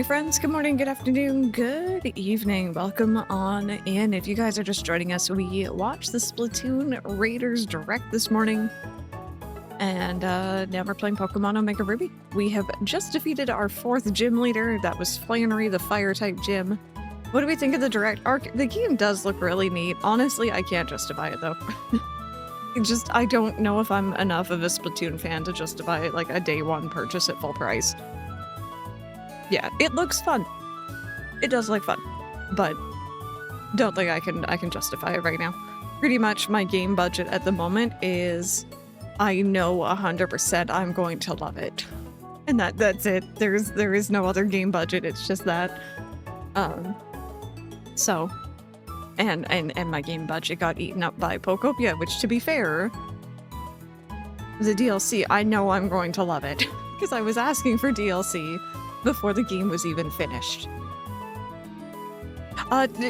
my friends. Good morning, good afternoon, good evening. Welcome on in. If you guys are just joining us, we watched the Splatoon Raiders Direct this morning. And now we're playing Pokemon Omega Ruby. We have just defeated our 4th gym leader. That was Flannery, the fire-type gym. What do we think of the Direct arc? The game does look really neat. Honestly, I can't justify it, though. I don't know if I'm enough of a Splatoon fan to justify like a day one purchase at full price. Yeah, it looks fun. It does look fun, but don't think I can justify it right now. Pretty much my game budget at the moment is I know 100% I'm going to love it. And that's it. There is no other game budget. It's just that. So and my game budget got eaten up by Pokopia, which, to be fair, the DLC, I know I'm going to love it because I was asking for DLC before the game was even finished.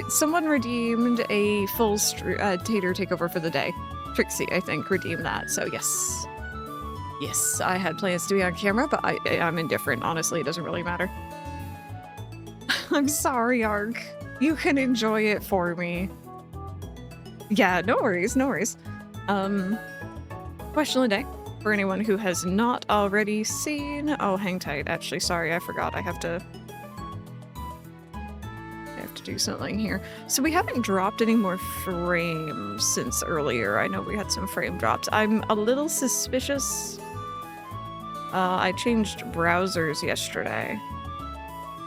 Someone redeemed a full Tater takeover for the day. Trixie, I think, redeemed that, so yes. Yes, I had plans to be on camera, but I'm indifferent. Honestly, it doesn't really matter. I'm sorry, Ark. You can enjoy it for me. Yeah, no worries, no worries. Question of the day. For anyone who has not already seen... Oh, hang tight. Actually, sorry, I forgot. I have to do something here. So we haven't dropped any more frames since earlier. I know we had some frame drops. I'm a little suspicious. I changed browsers yesterday,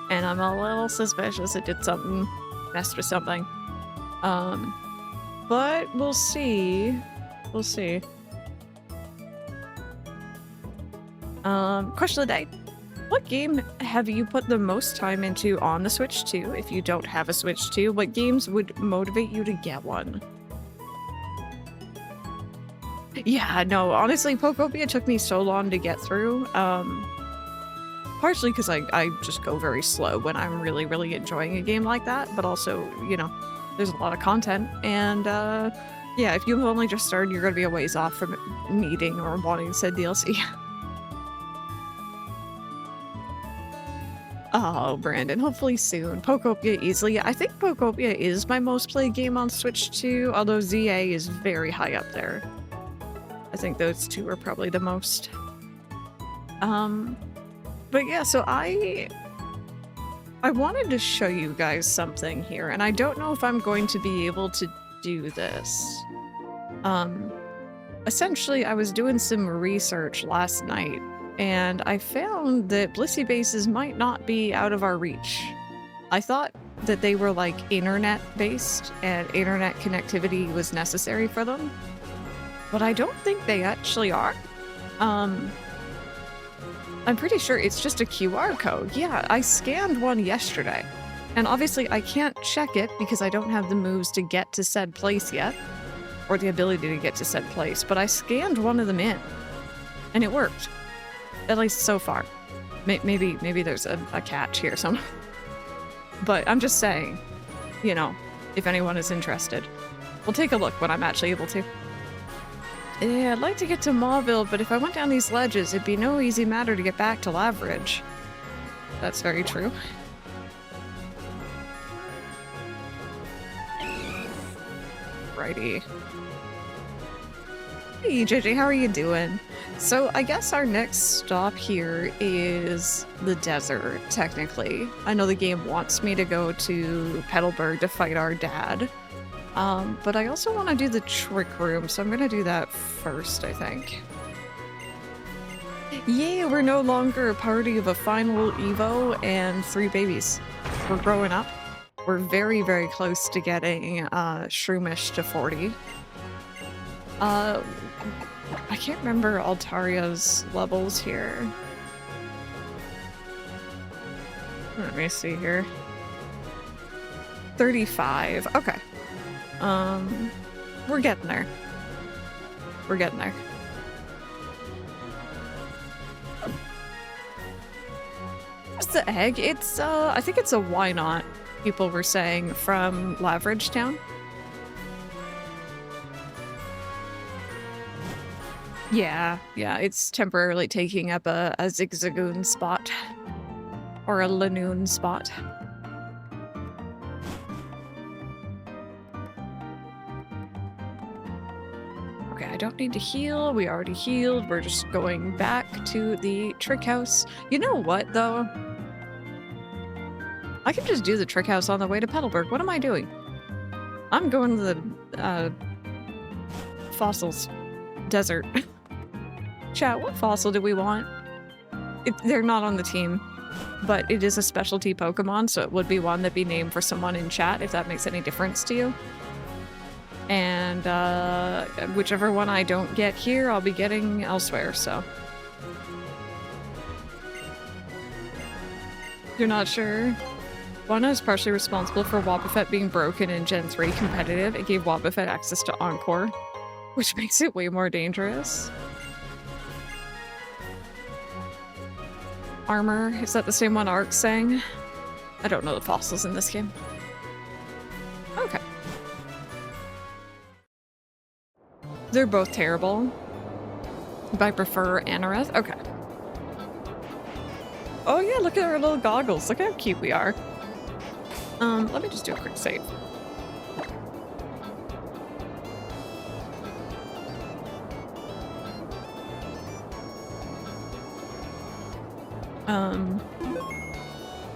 and I'm a little suspicious it did something, messed with something. But we'll see. We'll see. Question of the day. What game have you put the most time into on the Switch 2? If you don't have a Switch 2, what games would motivate you to get one? Yeah, no, honestly, Pokopia took me so long to get through. Partially because I just go very slow when I'm really, really enjoying a game like that, but also, you know, there's a lot of content, and yeah, if you've only just started, you're gonna be a ways off from needing or wanting said DLC. Oh, Brandon, hopefully soon. Pokopia easily. I think Pokopia is my most played game on Switch 2, although ZA is very high up there. I think those two are probably the most. But yeah, so I wanted to show you guys something here, and I don't know if I'm going to be able to do this. Essentially, I was doing some research last night, and I found that Blissey bases might not be out of our reach. I thought that they were like internet-based and internet connectivity was necessary for them, but I don't think they actually are. I'm pretty sure it's just a QR code. Yeah, I scanned one yesterday, and obviously I can't check it because I don't have the moves to get to said place yet, or the ability to get to said place, but I scanned one of them in, and it worked. At least so far. Maybe there's a catch here somewhere. But I'm just saying, you know, if anyone is interested. We'll take a look when I'm actually able to. Yeah, I'd like to get to Mauville, but if I went down these ledges, it'd be no easy matter to get back to Lavridge. That's very true. Righty. Hey JJ, how are you doing? So I guess our next stop here is the desert, technically. I know the game wants me to go to Petalburg to fight our dad. But I also want to do the trick room, so I'm gonna do that first, I think. Yeah, we're no longer a party of a final Evo and 3 babies. We're growing up. We're very, very close to getting Shroomish to 40. I can't remember Altario's levels here. Let me see here. 35. Okay. We're getting there. We're getting there. What's the egg? It's, I think it's a why not, people were saying, from Lavridge Town. Yeah, it's temporarily taking up a Zigzagoon spot. Or a Lanoon spot. Okay, I don't need to heal. We already healed. We're just going back to the trick house. You know what, though? I can just do the trick house on the way to Petalburg. What am I doing? I'm going to the fossils desert. Chat, what fossil do we want? They're not on the team, but it is a specialty Pokemon, so it would be one that'd be named for someone in chat, if that makes any difference to you. And whichever one I don't get here, I'll be getting elsewhere, so. You're not sure? Wanna is partially responsible for Wobbuffet being broken in Gen 3 competitive. It gave Wobbuffet access to Encore, which makes it way more dangerous. Armor, is that the same one Ark sang? I don't know the fossils in this game. Okay. They're both terrible. But I prefer Anorith. Okay. Oh yeah, look at our little goggles. Look how cute we are. Let me just do a quick save.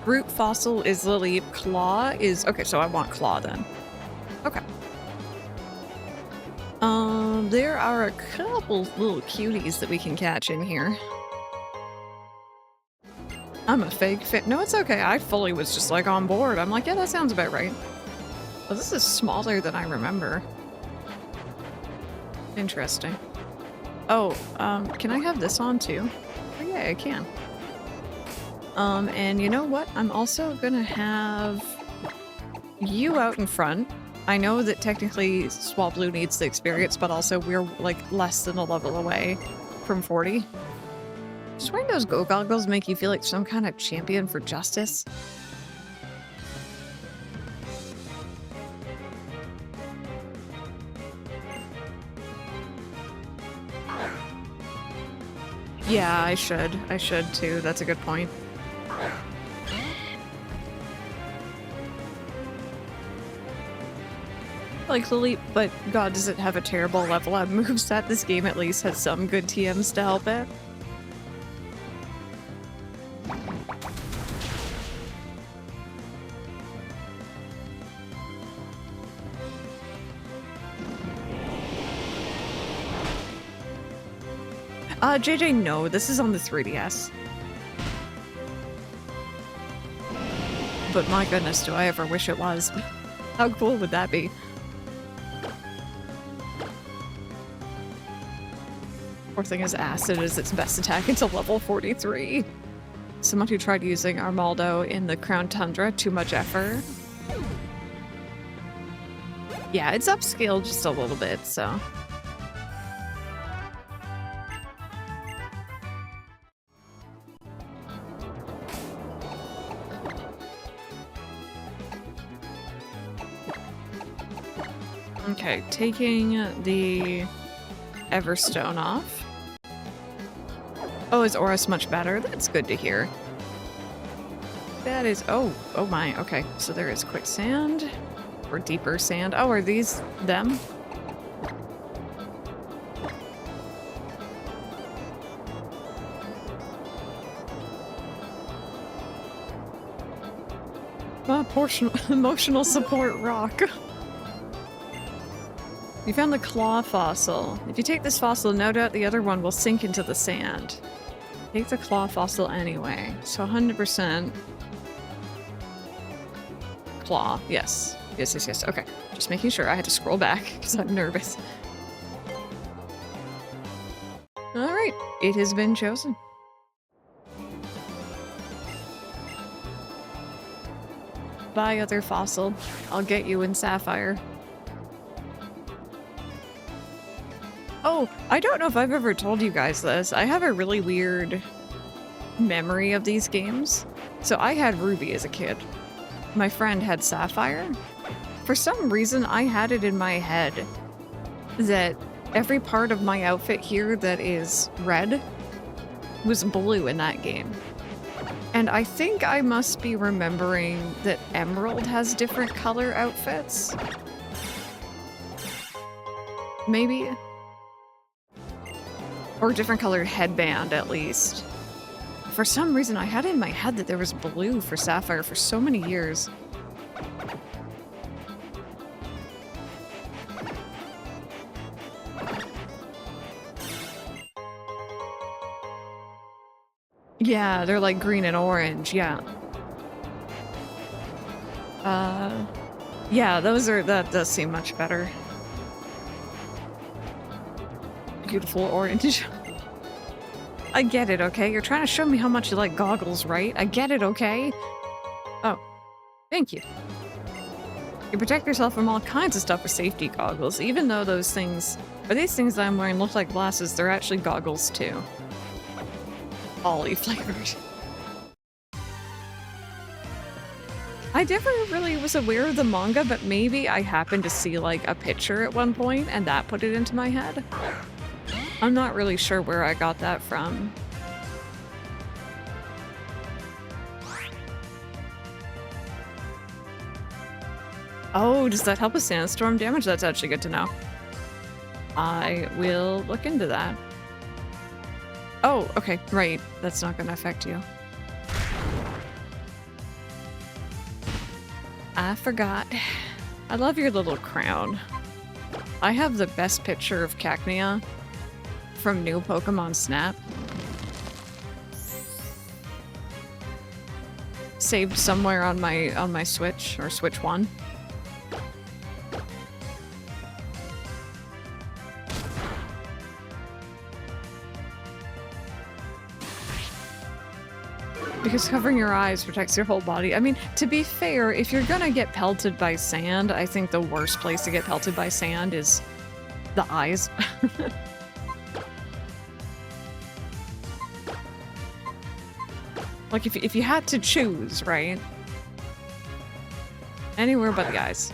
Root fossil is Lily. Claw is... Okay, so I want Claw then. Okay. There are a couple little cuties that we can catch in here. I'm a fake fit. No, it's okay. I fully was just like on board. I'm like, yeah, that sounds about right. Oh, this is smaller than I remember. Interesting. Oh, can I have this on too? Oh, yeah, I can. And you know what? I'm also gonna have you out in front. I know that technically Swablu needs the experience, but also we're like less than a level away from 40. Just wearing those go goggles make you feel like some kind of champion for justice. Yeah, I should. I should too. That's a good point. Like Lily, but god, does it have a terrible level up moveset? This game at least has some good TMs to help it. JJ, no, this is on the 3DS. But my goodness, do I ever wish it was. How cool would that be? Poor thing is Acid is its best attack until level 43. Someone who tried using Armaldo in the Crown Tundra, too much effort. Yeah, it's upscaled just a little bit, so... Okay, taking the Everstone off. Oh, is Oris much better? That's good to hear. That is... Oh my, okay. So there is quicksand. Or deeper sand. Oh, are these them? Emotional support rock. You found the claw fossil. If you take this fossil, no doubt the other one will sink into the sand. Take the claw fossil anyway. So 100% claw. Yes. Yes. Okay. Just making sure. I had to scroll back because I'm nervous. Alright. It has been chosen. Bye, other fossil. I'll get you in Sapphire. Oh, I don't know if I've ever told you guys this. I have a really weird memory of these games. So I had Ruby as a kid. My friend had Sapphire. For some reason, I had it in my head that every part of my outfit here that is red was blue in that game. And I think I must be remembering that Emerald has different color outfits. Maybe? Or a different colored headband, at least. For some reason, I had it in my head that there was blue for Sapphire for so many years. Yeah, they're like green and orange, yeah. Yeah, that does seem much better. Beautiful orange. I get it, okay? You're trying to show me how much you like goggles, right? I get it, okay? Oh, thank you. You protect yourself from all kinds of stuff with safety goggles, even though those things, or these things that I'm wearing look like glasses, they're actually goggles too. Ollie flavored. I never really was aware of the manga, but maybe I happened to see like a picture at one point and that put it into my head. I'm not really sure where I got that from. Oh, does that help with sandstorm damage? That's actually good to know. I will look into that. Oh, okay, right. That's not gonna affect you. I forgot. I love your little crown. I have the best picture of Cacnea from new Pokemon Snap. Saved somewhere on my Switch, or Switch 1. Because covering your eyes protects your whole body. I mean, to be fair, if you're gonna get pelted by sand, I think the worst place to get pelted by sand is the eyes. Like, if you had to choose, right? Anywhere but the eyes.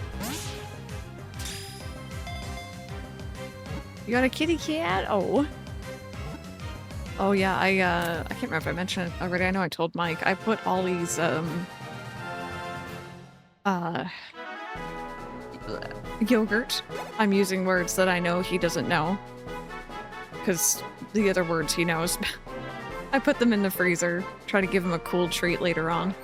You got a kitty cat? Oh. Oh yeah, I can't remember if I mentioned it already. I know I told Mike. I put Ollie's, yogurt. I'm using words that I know he doesn't know. Because the other words he knows. I put them in the freezer. Try to give him a cool treat later on.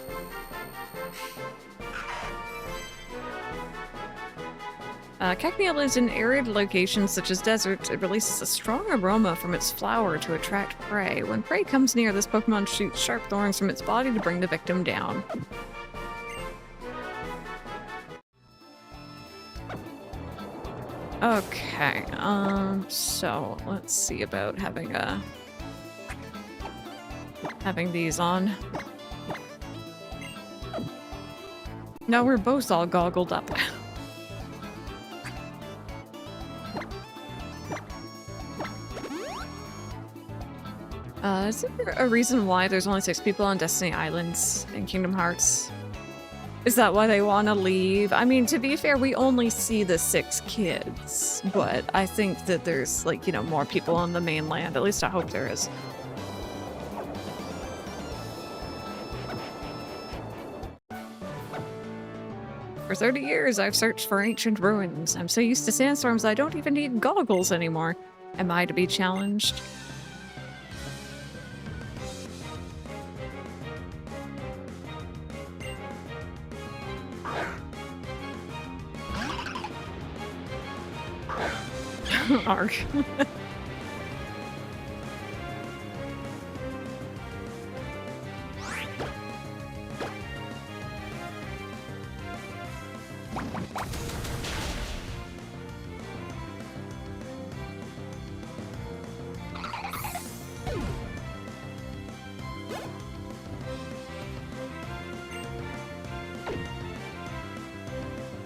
Cacnea lives in arid locations such as deserts. It releases a strong aroma from its flower to attract prey. When prey comes near, this Pokemon shoots sharp thorns from its body to bring the victim down. Okay, so let's see about having these on. Now we're both all goggled up. Is there a reason why there's only 6 people on Destiny Islands in Kingdom Hearts? Is that why they want to leave? I mean, to be fair, we only see the 6 kids, but I think that there's, like, you know, more people on the mainland. At least I hope there is. For 30 years, I've searched for ancient ruins. I'm so used to sandstorms I don't even need goggles anymore. Am I to be challenged? Arg.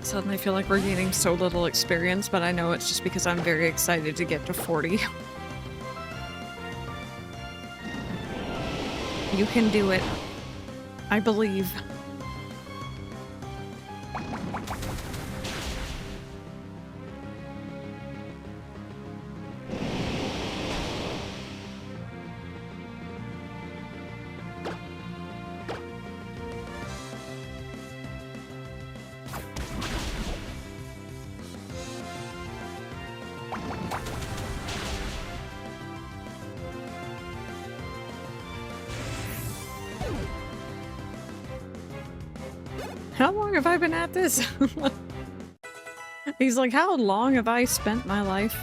Suddenly feel like we're gaining so little experience, but I know it's just because I'm very excited to get to 40. You can do it. I believe. How long have I been at this? He's like, how long have I spent my life?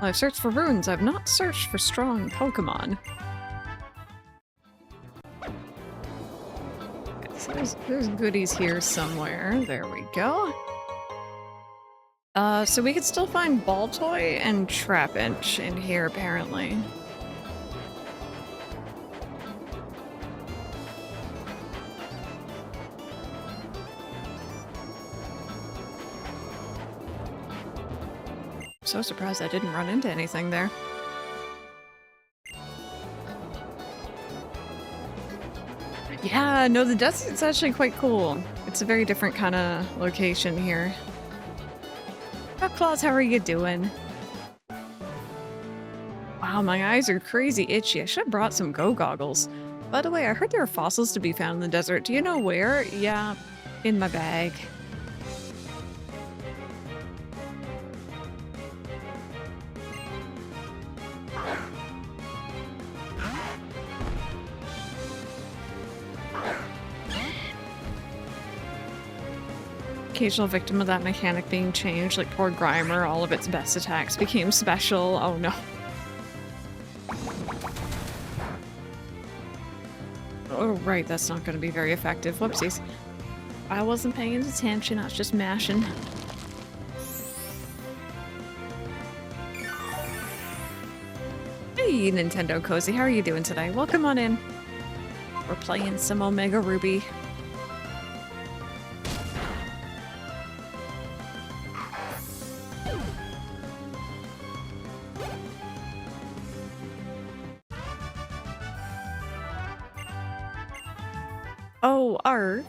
Well, I've searched for runes. I've not searched for strong Pokemon. Okay, so there's goodies here somewhere. There we go. So we could still find Baltoy and Trapinch in here, apparently. So surprised I didn't run into anything there. Yeah, no, the desert's actually quite cool. It's a very different kind of location here. Claus, how are you doing? Wow, my eyes are crazy itchy. I should have brought some go goggles. By the way, I heard there are fossils to be found in the desert. Do you know where? Yeah, in my bag. Occasional victim of that mechanic being changed, like poor Grimer, all of its best attacks became special. Oh no. Oh right, that's not going to be very effective. Whoopsies. I wasn't paying attention, I was just mashing. Hey Nintendo Cozy, how are you doing today? Welcome on in. We're playing some Omega Ruby. Oh, Ark.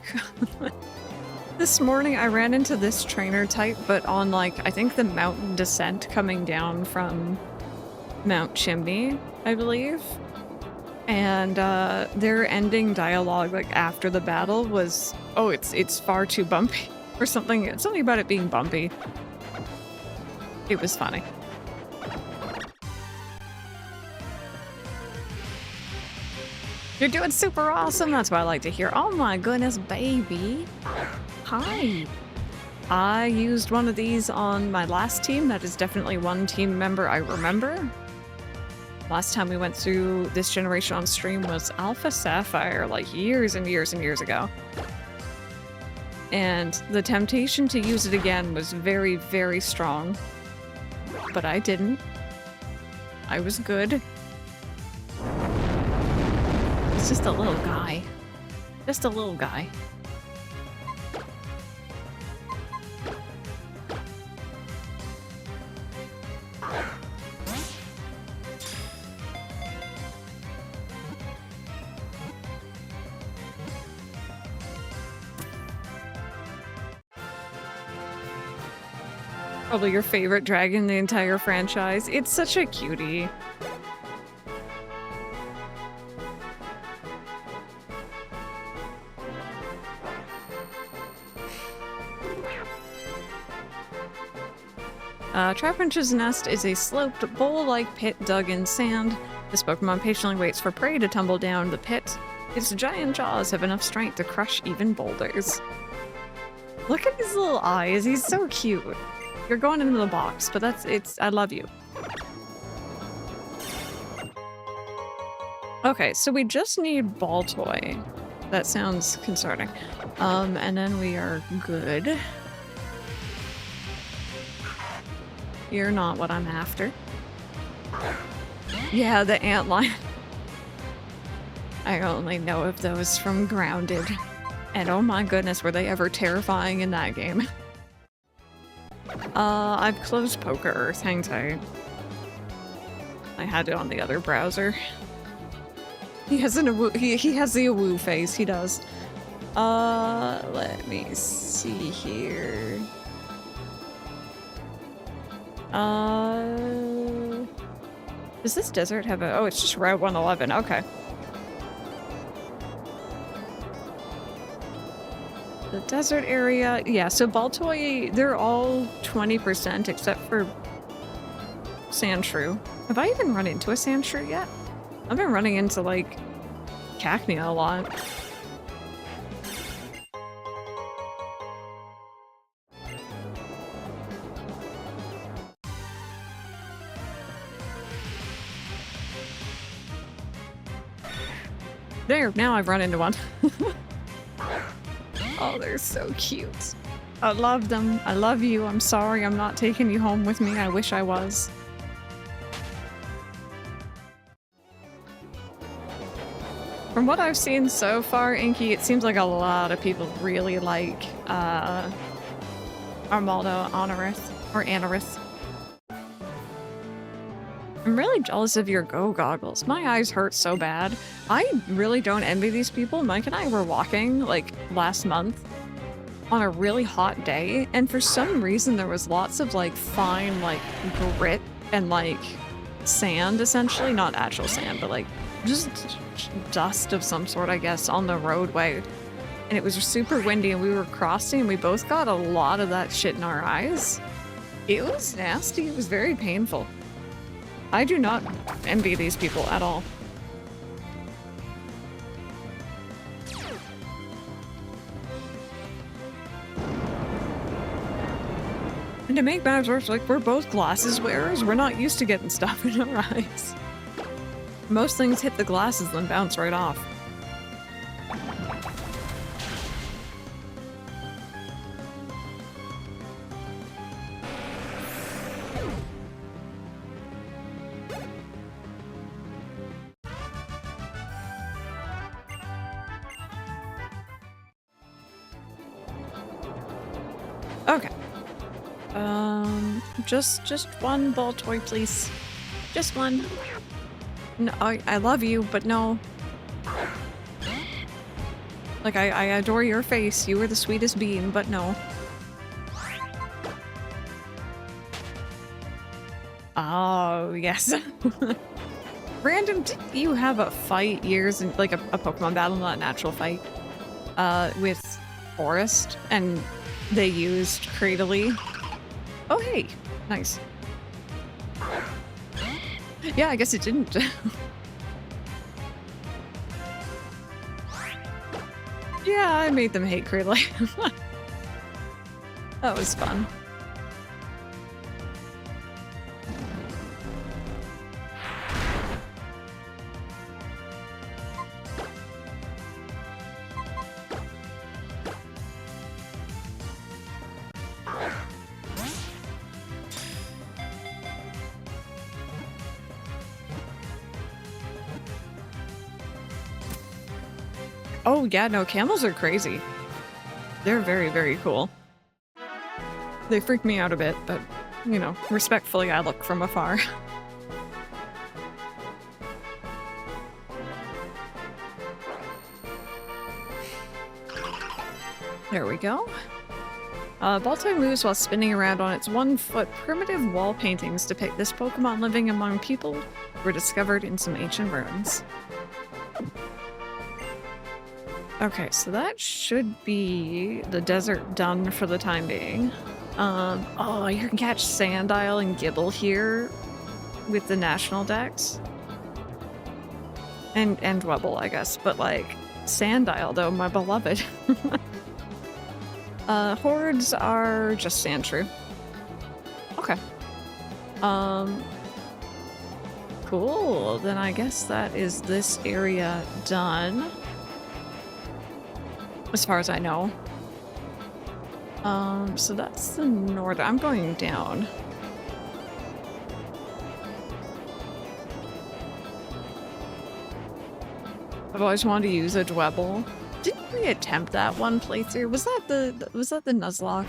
This morning I ran into this trainer type, but on like, I think the mountain descent coming down from Mount Chimney, I believe. And their ending dialogue, like after the battle, was, oh, it's far too bumpy, or something. Something about it being bumpy. It was funny. You're doing super awesome. That's what I like to hear. Oh my goodness, baby. Hi. I used one of these on my last team. That is definitely one team member I remember. Last time we went through this generation on stream was Alpha Sapphire, like years and years and years ago. And the temptation to use it again was very, very strong. But I didn't. I was good. It's just a little guy. Just a little guy. Probably your favorite dragon in the entire franchise. It's such a cutie. Trapinch's nest is a sloped, bowl-like pit dug in sand. This Pokemon patiently waits for prey to tumble down the pit. Its giant jaws have enough strength to crush even boulders. Look at his little eyes, he's so cute. You're going into the box, but I love you. Okay, so we just need Baltoy. That sounds concerning. And then we are good. You're not what I'm after. Yeah, the antlion. I only know of those from Grounded. And oh my goodness, were they ever terrifying in that game. I've closed Poke Earth, hang tight. I had it on the other browser. He has he has the awoo face, he does. Let me see here. Does this desert have a... Oh, it's just Route 111. Okay. The desert area... Yeah, so Baltoy, they're all 20% except for Sandshrew. Have I even run into a Sandshrew yet? I've been running into, like, Cacnea a lot. There, now I've run into one. Oh, they're so cute. I love them. I love you. I'm sorry I'm not taking you home with me. I wish I was. From what I've seen so far, Inky, it seems like a lot of people really like Armaldo Honorith, or Anorith. I'm really jealous of your Go goggles. My eyes hurt so bad. I really don't envy these people. Mike and I were walking, like, last month on a really hot day, and for some reason there was lots of, like, fine, like, grit and, like, sand, essentially. Not actual sand, but, like, just dust of some sort, I guess, on the roadway. And it was super windy, and we were crossing, and we both got a lot of that shit in our eyes. It was nasty. It was very painful. I do not envy these people at all. And to make matters worse, like, we're both glasses wearers. We're not used to getting stuff in our eyes. Most things hit the glasses then bounce right off. Okay. Just one ball toy, please. Just one. No, I love you, but no. Like, I adore your face. You are the sweetest being, but no. Oh, yes. Random, didn't you have a fight years in, like, a Pokemon battle, not a natural fight, with Forest, and they used Cradily? Oh, hey. Nice. Yeah, I guess it didn't. Yeah, I made them hate Cradily. That was fun. Oh yeah, no, camels are crazy. They're very, very cool. They freak me out a bit, but, you know, respectfully I look from afar. There we go. Baltoy moves while spinning around on its 1 foot. Primitive wall paintings depict this Pokemon living among people were discovered in some ancient ruins. Okay, so that should be the desert done for the time being. Oh, you can catch Sandile and Gibble here with the national dex. And Dwebble, I guess, but like, Sandile though, my beloved. Hordes are just Sandshrew. Okay. Cool, then I guess that is this area done. As far as I know. So that's the north. I'm going down. I've always wanted to use a Dwebble. Didn't we attempt that one playthrough? Was that the Nuzlocke?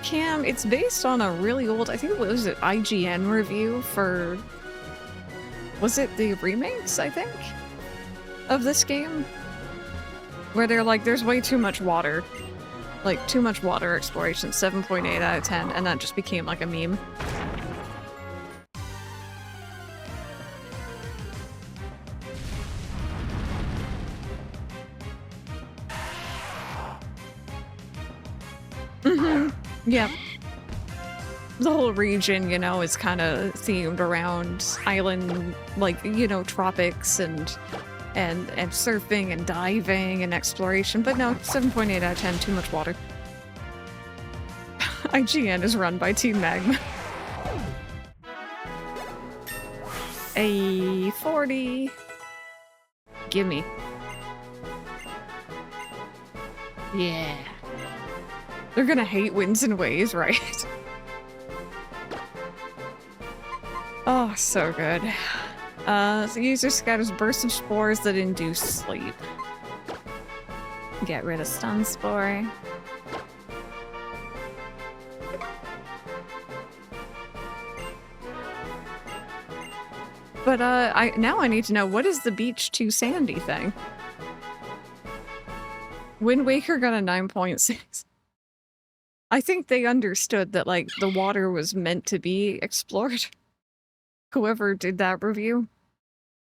Cam, it's based on a really old, I think it was an IGN review for, was it the remakes, I think, of this game? Where they're like, there's way too much water. Like, too much water exploration, 7.8 out of 10, and that just became like a meme. Yeah. The whole region, you know, is kind of themed around island, like, you know, tropics and surfing and diving and exploration. But no, 7.8 out of 10, too much water. IGN is run by Team Magma. A 40. Gimme. Yeah. They're gonna hate winds and waves, right? Oh, so good. The user scatters bursts of spores that induce sleep. Get rid of stun spore. But now I need to know, what is the beach too sandy thing? Wind Waker got a 9.6. I think they understood that, like, the water was meant to be explored. Whoever did that review.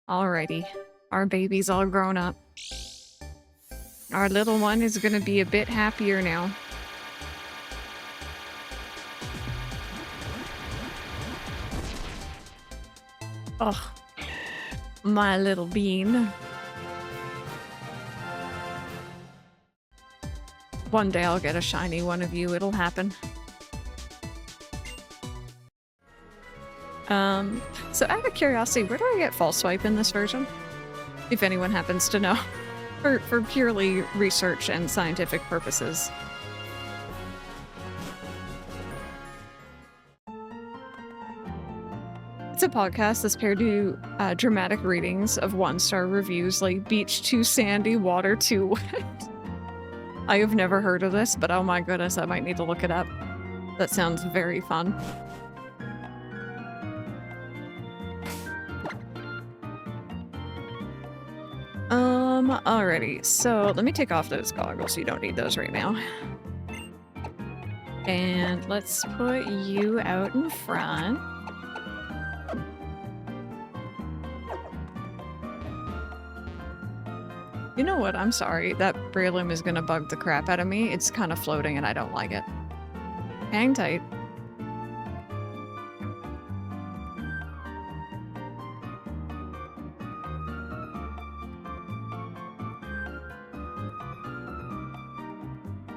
Alrighty. Our baby's all grown up. Our little one is gonna be a bit happier now. Ugh. My little bean. One day I'll get a shiny one of you, it'll happen. So out of curiosity, where do I get false swipe in this version? If anyone happens to know. For purely research and scientific purposes. It's a podcast that's paired to dramatic readings of 1-star reviews like beach too sandy, water too wet. I have never heard of this, but oh my goodness, I might need to look it up. That sounds very fun. Alrighty, so let me take off those goggles, you don't need those right now. And let's put you out in front. You know what, I'm sorry, that Breloom is gonna bug the crap out of me. It's kind of floating and I don't like it. Hang tight.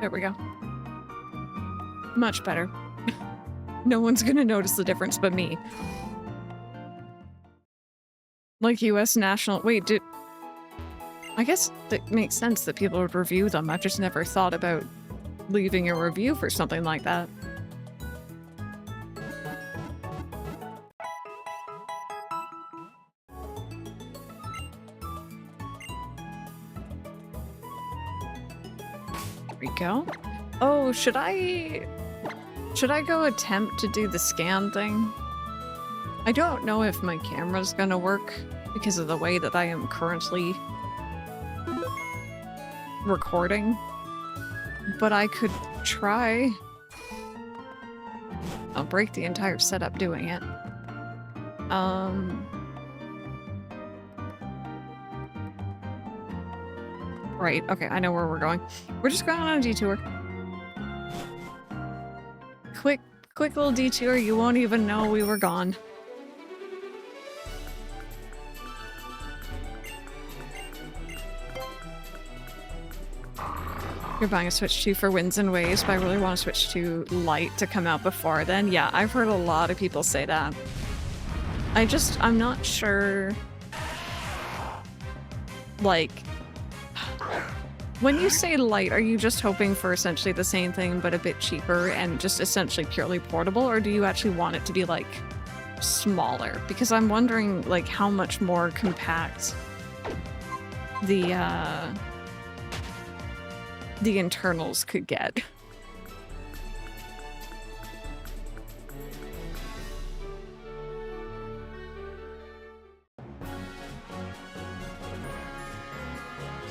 There we go. Much better. No one's gonna notice the difference but me. Like US National... Wait, did... I guess that makes sense that people would review them. I've just never thought about leaving a review for something like that. There we go. Oh, should I go attempt to do the scan thing? I don't know if my camera's gonna work because of the way that I am currently recording, but I could try. I'll break the entire setup doing it. Right, okay, I know where we're going. We're just going on a detour. Quick little detour, you won't even know we were gone. You're buying a Switch 2 for winds and waves, but I really want to switch to Lite to come out before then. Yeah, I've heard a lot of people say that. I'm not sure... Like... When you say Lite, are you just hoping for essentially the same thing but a bit cheaper and just essentially purely portable, or do you actually want it to be, like, smaller? Because I'm wondering, like, how much more compact the internals could get.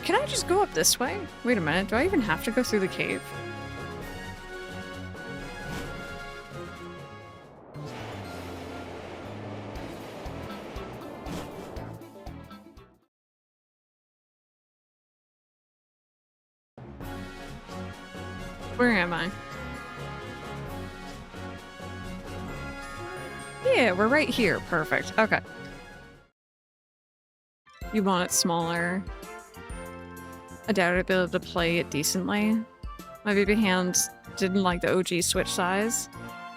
Can I just go up this way? Wait a minute, do I even have to go through the cave? Where am I? Yeah, we're right here. Perfect. Okay. You want it smaller. I doubt I'd be able to play it decently. My baby hands didn't like the OG Switch size,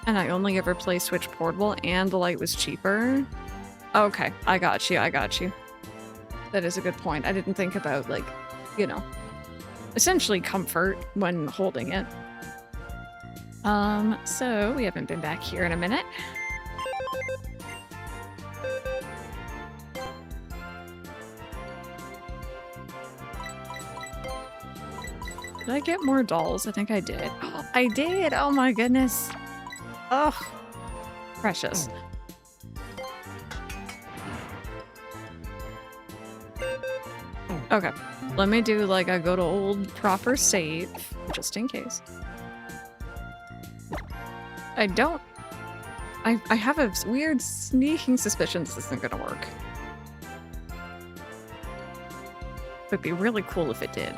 and I only ever play Switch Portable, and the Lite was cheaper. Okay, I got you, I got you. That is a good point. I didn't think about, like, you know, essentially comfort when holding it. So we haven't been back here in a minute. Did I get more dolls? I think I did. Oh, I did! Oh my goodness. Oh, precious. Okay, let me do like a good old proper save, just in case. I have a weird sneaking suspicion this isn't gonna work. It'd be really cool if it did.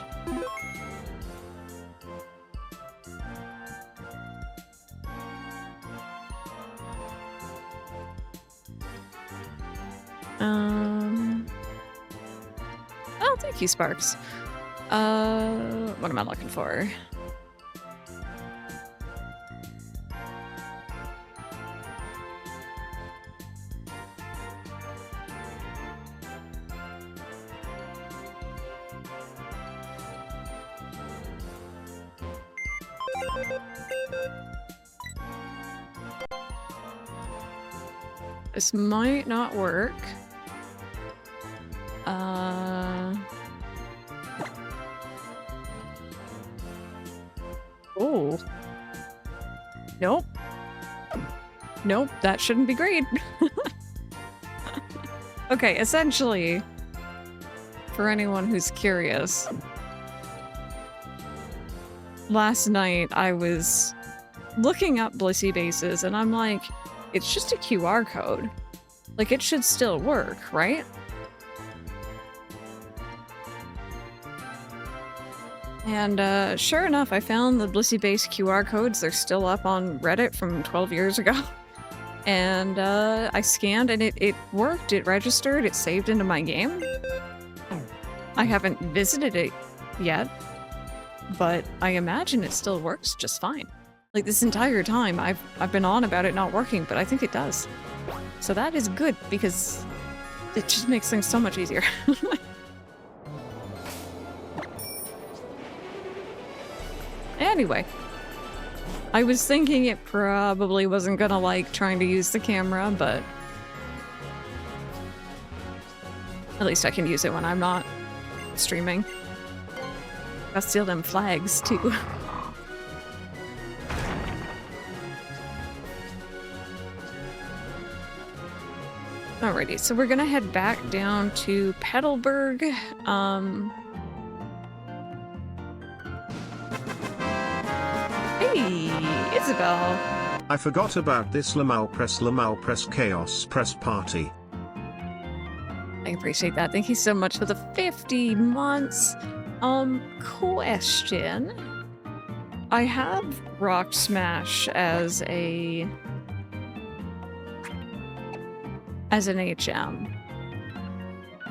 Oh, thank you, Sparks. What am I looking for? This might not work. Oh. Nope. Nope, that shouldn't be great. Okay, essentially, for anyone who's curious, last night I was looking up Blissey bases and I'm like, it's just a QR code. Like, it should still work, right? And sure enough, I found the Blissey base QR codes. They're still up on Reddit from 12 years ago. And I scanned and it worked. It registered. It saved into my game. I haven't visited it yet, but I imagine it still works just fine. Like, this entire time, I've been on about it not working, but I think it does. So that is good, because it just makes things so much easier. Anyway, I was thinking it probably wasn't gonna like trying to use the camera, but at least I can use it when I'm not streaming. I'll steal them flags, too. Alrighty, so we're gonna head back down to Petalburg. Hey, Isabel. I forgot about this Lamal Press Chaos Press Party. I appreciate that. Thank you so much for the 50 months. Question. I have Rock Smash as an HM.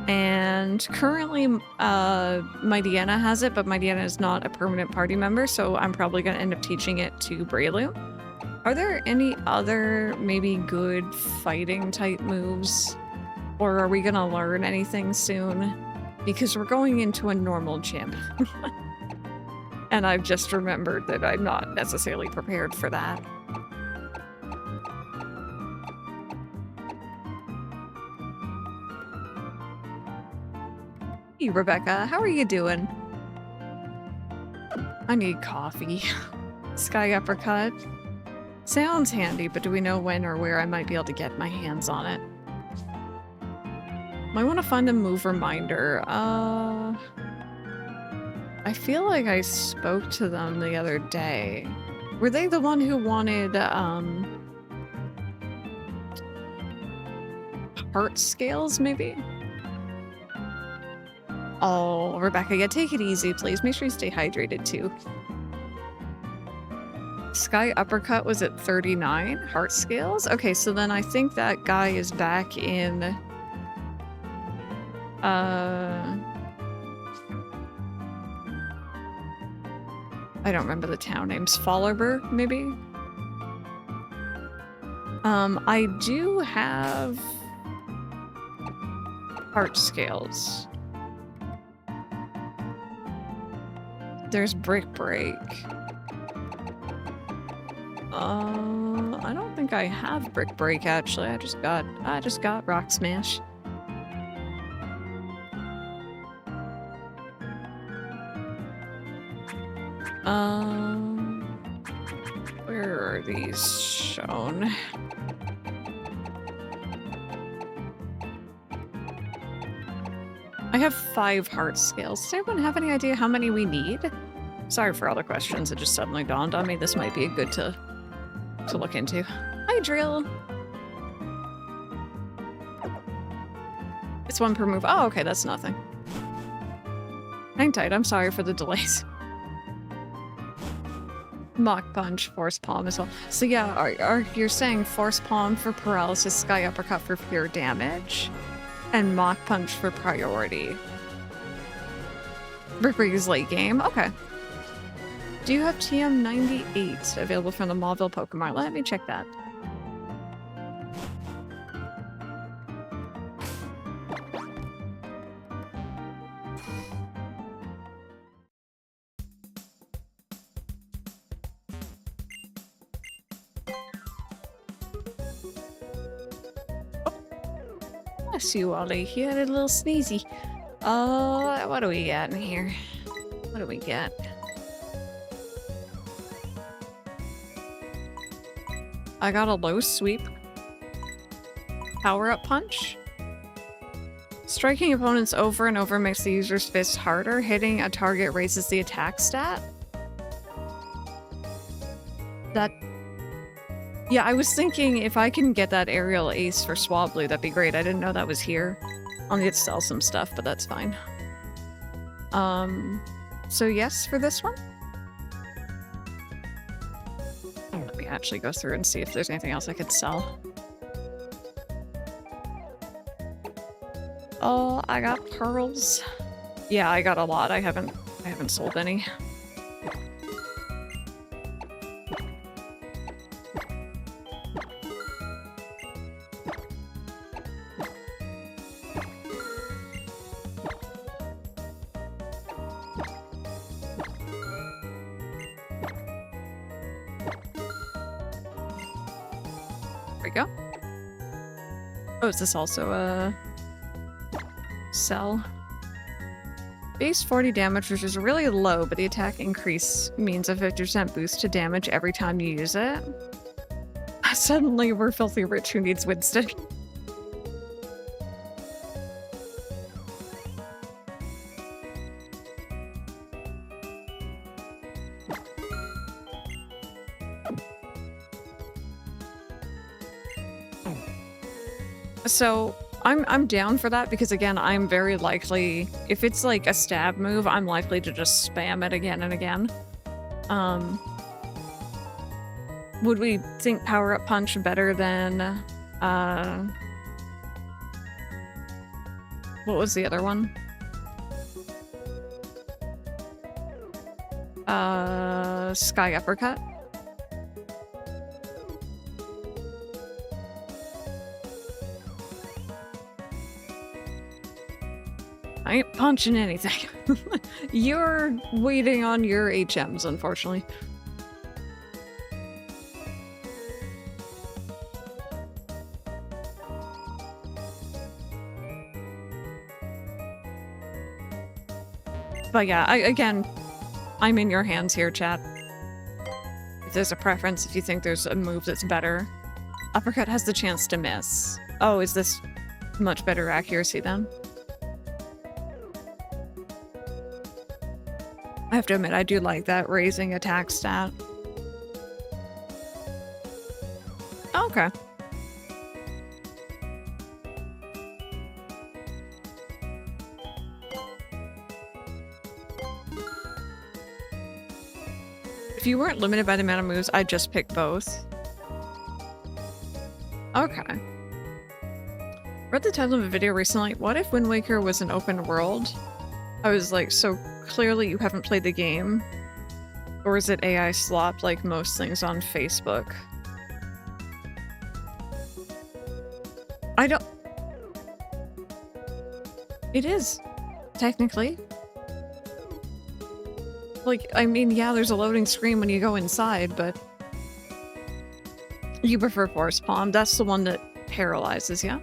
And currently, my Deanna has it, but my Deanna is not a permanent party member, so I'm probably going to end up teaching it to Braylu. Are there any other maybe good fighting type moves? Or are we going to learn anything soon? Because we're going into a normal gym. And I've just remembered that I'm not necessarily prepared for that. Hey, Rebecca, how are you doing? I need coffee. Sky Uppercut. Sounds handy, but do we know when or where I might be able to get my hands on it? I want to find a move reminder. I feel like I spoke to them the other day. Were they the one who wanted, heart scales, maybe? Oh, Rebecca, yeah, take it easy, please. Make sure you stay hydrated, too. Sky Uppercut was at 39 heart scales? Okay, so then I think that guy is back in... I don't remember the town names. Fallerberg, maybe? I do have Heart scales. There's Brick Break. I don't think I have Brick Break actually. I just got Rock Smash. Where are these shown? I have 5 heart scales. Does anyone have any idea how many we need? Sorry for all the questions. It just suddenly dawned on me. This might be good to look into. Hi, Drill. It's 1 per move. Oh, okay, that's nothing. Hang tight. I'm sorry for the delays. Mach Punch, Force Palm as well. So yeah, you're saying Force Palm for paralysis, Sky Uppercut for pure damage, and Mach Punch for priority. Brick Break is late game. Okay. Do you have TM98 available from the Mauville Pokemon? Let me check that. Bless you, Ollie. You had a little sneezy. What do we got in here? What do we got? I got a low sweep. Power-up punch. Striking opponents over and over makes the user's fist harder. Hitting a target raises the attack stat. That... Yeah, I was thinking if I can get that aerial ace for Swablu, that'd be great. I didn't know that was here. I'll need to sell some stuff, but that's fine. So yes for this one? Let me actually go through and see if there's anything else I could sell. Oh, I got pearls. Yeah, I got a lot. I haven't sold any. Oh, is this also a sell? Base 40 damage, which is really low, but the attack increase means a 50% boost to damage every time you use it. Suddenly, we're filthy rich who needs Winston. So I'm down for that because again, I'm very likely, if it's like a stab move, I'm likely to just spam it again and again. Would we think power-up punch better than what was the other one? Sky Uppercut? I ain't punching anything. You're waiting on your HMs, unfortunately. But yeah, again, I'm in your hands here, chat. If there's a preference, if you think there's a move that's better. Uppercut has the chance to miss. Oh, is this much better accuracy then? I have to admit, I do like that raising attack stat. Okay. If you weren't limited by the amount of moves, I'd just pick both. Okay. Read the title of a video recently. What if Wind Waker was an open world? I was like, so clearly you haven't played the game. Or is it AI slop like most things on Facebook? I don't... It is, technically. Like, I mean, yeah, there's a loading screen when you go inside, but... You prefer Forest Palm. That's the one that paralyzes, yeah?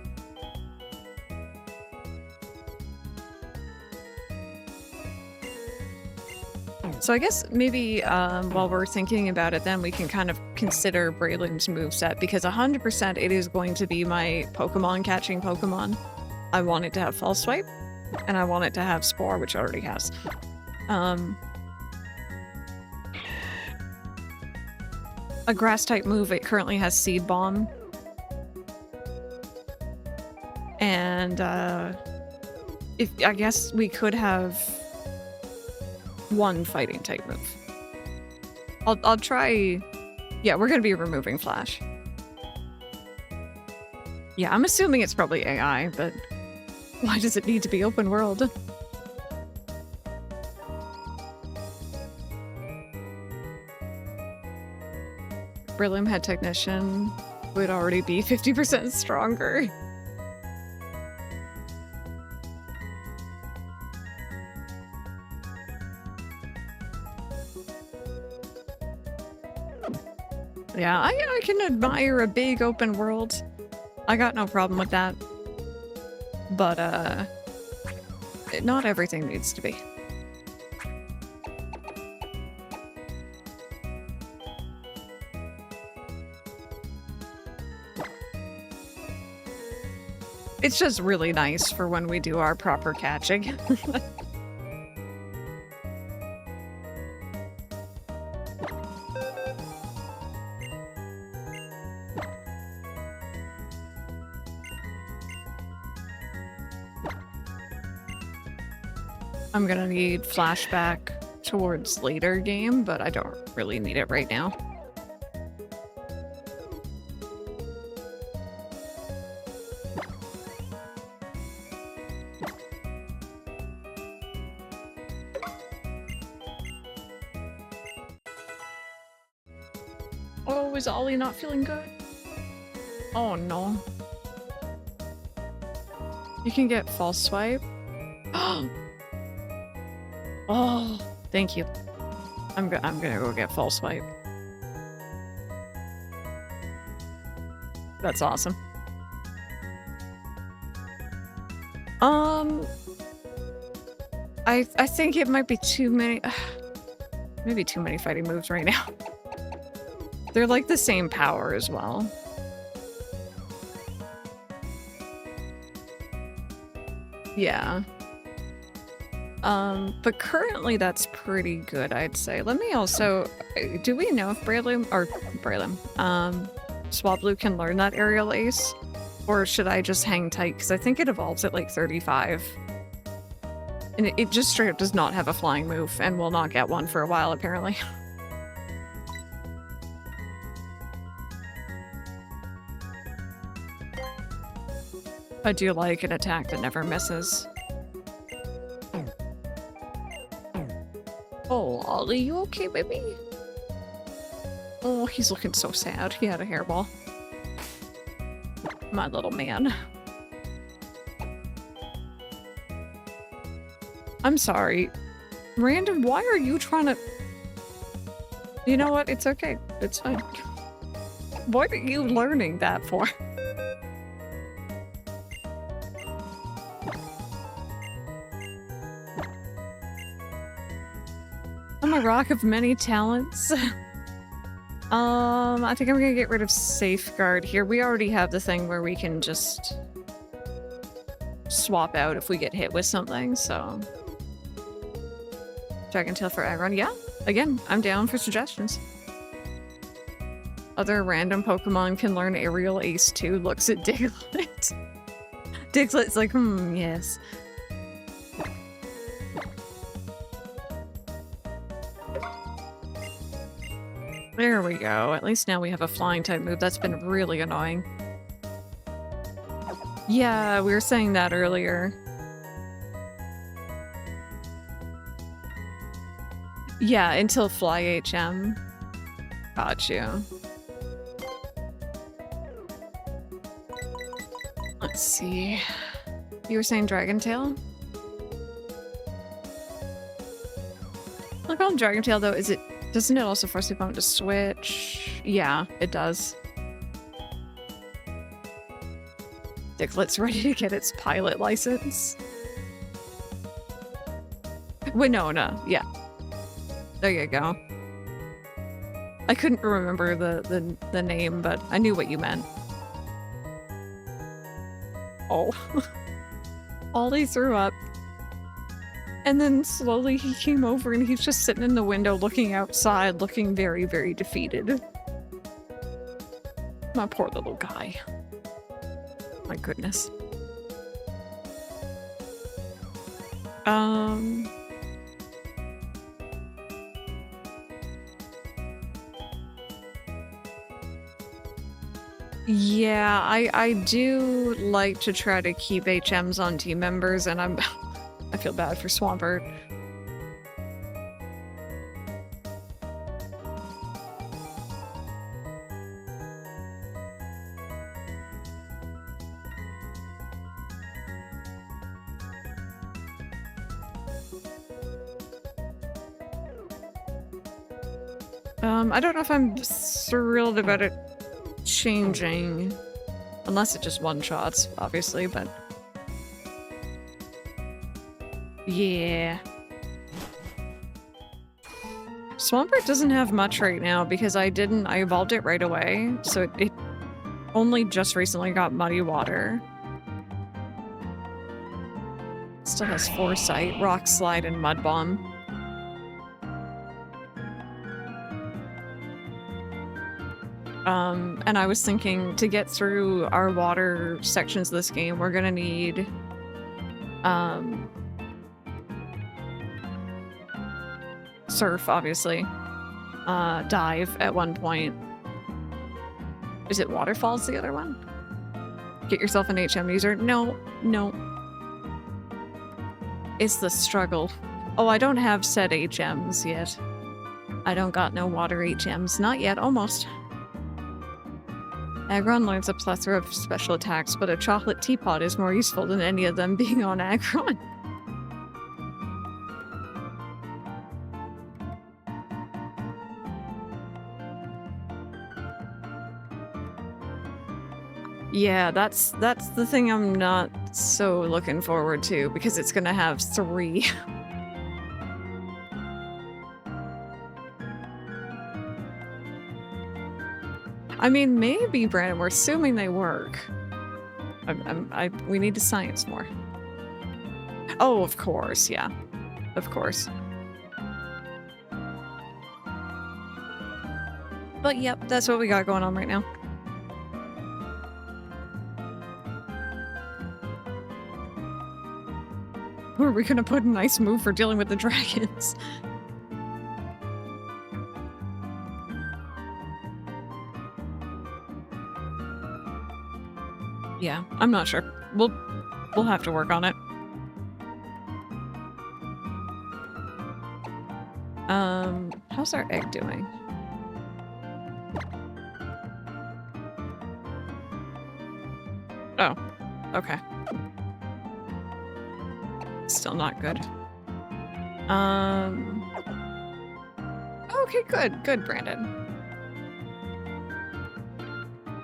So I guess maybe while we're thinking about it, then we can kind of consider Braylon's moveset, because 100% it is going to be my Pokemon catching Pokemon. I want it to have False Swipe, and I want it to have Spore, which it already has. A grass-type move, it currently has Seed Bomb. And I guess we could have one fighting type move. I'll try... Yeah, we're gonna be removing Flash. Yeah, I'm assuming it's probably AI, but why does it need to be open world? Brillium Head Technician would already be 50% stronger. Yeah, I can admire a big open world. I got no problem with that. But, not everything needs to be. It's just really nice for when we do our proper catching. I'm gonna need flashback towards later game, but I don't really need it right now. Oh, is Ollie not feeling good? Oh no. You can get False Swipe. Oh, thank you. I'm gonna go get False Swipe. That's awesome. I think it might be too many. Maybe too many fighting moves right now. They're like the same power as well. Yeah. But currently that's pretty good, I'd say. Let me also... Do we know if Swablu can learn that Aerial Ace? Or should I just hang tight? Because I think it evolves at like 35. And it just straight up does not have a flying move, and will not get one for a while, apparently. I do like an attack that never misses. Oh, Ollie, you okay, baby? Oh, he's looking so sad. He had a hairball. My little man. I'm sorry. Random, why are you trying to... You know what? It's okay. It's fine. What are you learning that for? I'm a rock of many talents. I think I'm gonna get rid of Safeguard here. We already have the thing where we can just swap out if we get hit with something, so... Dragon Tail for Aggron. Yeah, again, I'm down for suggestions. Other random Pokemon can learn Aerial Ace too. Looks at Diglett. Diglett's like, yes. There we go. At least now we have a flying type move. That's been really annoying. Yeah, we were saying that earlier. Yeah, until Fly HM. Got you. Let's see. You were saying Dragon Tail? Look on Dragontail though, doesn't it also force the opponent to switch? Yeah, it does. Diglet's ready to get its pilot license. Winona, yeah. There you go. I couldn't remember the name, but I knew what you meant. Oh. Ollie threw up. And then slowly he came over and he's just sitting in the window looking outside, looking very, very defeated. My poor little guy. My goodness. Yeah, I do like to try to keep HMs on team members, and I feel bad for Swampert. I don't know if I'm thrilled about it changing, unless it just one-shots, obviously, but yeah. Swampert doesn't have much right now because I evolved it right away, so it only just recently got Muddy Water. Still has Foresight, Rock Slide, and Mud Bomb. And I was thinking to get through our water sections of this game, we're gonna need, Surf, obviously. Dive at one point. Is it Waterfalls the other one? Get yourself an HM user? No, no. It's the struggle. Oh, I don't have set HMs yet. I don't got no water HMs. Not yet, almost. Aggron learns a plethora of special attacks, but a chocolate teapot is more useful than any of them being on Aggron. Yeah, that's the thing I'm not so looking forward to, because it's gonna have 3. I mean, maybe, Brandon, we're assuming they work. We need to science more. Oh, of course, yeah. Of course. But yep, that's what we got going on right now. Where are we gonna put a nice move for dealing with the dragons? Yeah, I'm not sure. We'll have to work on it. How's our egg doing? Oh, okay. Still not good. Okay, good, Brandon.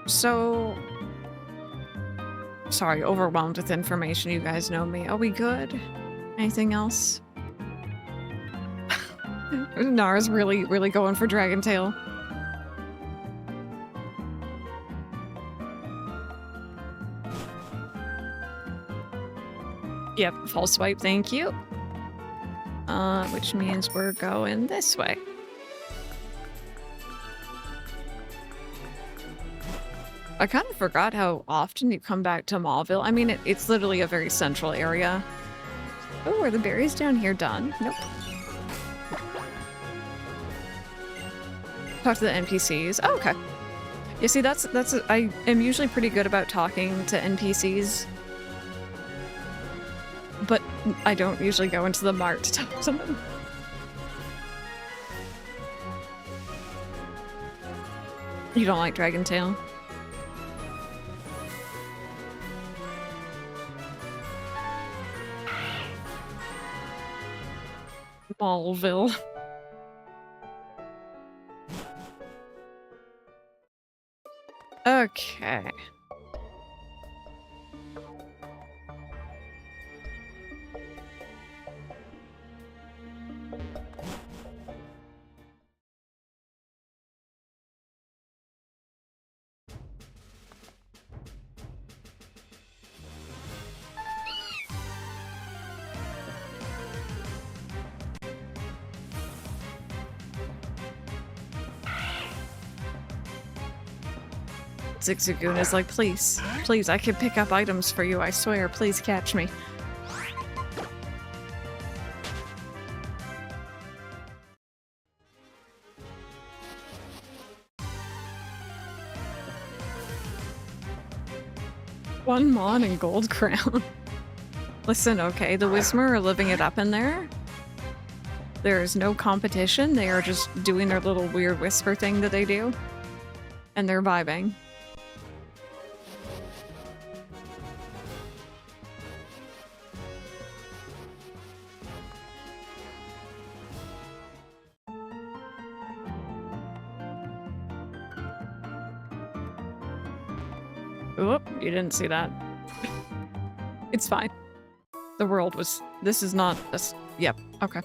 So, sorry, overwhelmed with information. You guys know me. Are we good? Anything else? Nara's really going for Dragontail. Yep, false swipe, thank you. Which means we're going this way. I kind of forgot how often you come back to Mauville. I mean, it's literally a very central area. Oh, are the berries down here done? Nope. Talk to the NPCs. Oh, okay. You see, I am usually pretty good about talking to NPCs. But I don't usually go into the mart to talk to them. You don't like Dragontail? Mauville. Okay. Zigzagoon is like, please, please, I can pick up items for you, I swear, please catch me. One Mon and Gold Crown. Listen, okay, the Whismer are living it up in there. There's no competition, they are just doing their little weird whisper thing that they do. And they're vibing. Oop, you didn't see that. It's fine. The world was... This is not... This. Yep, okay.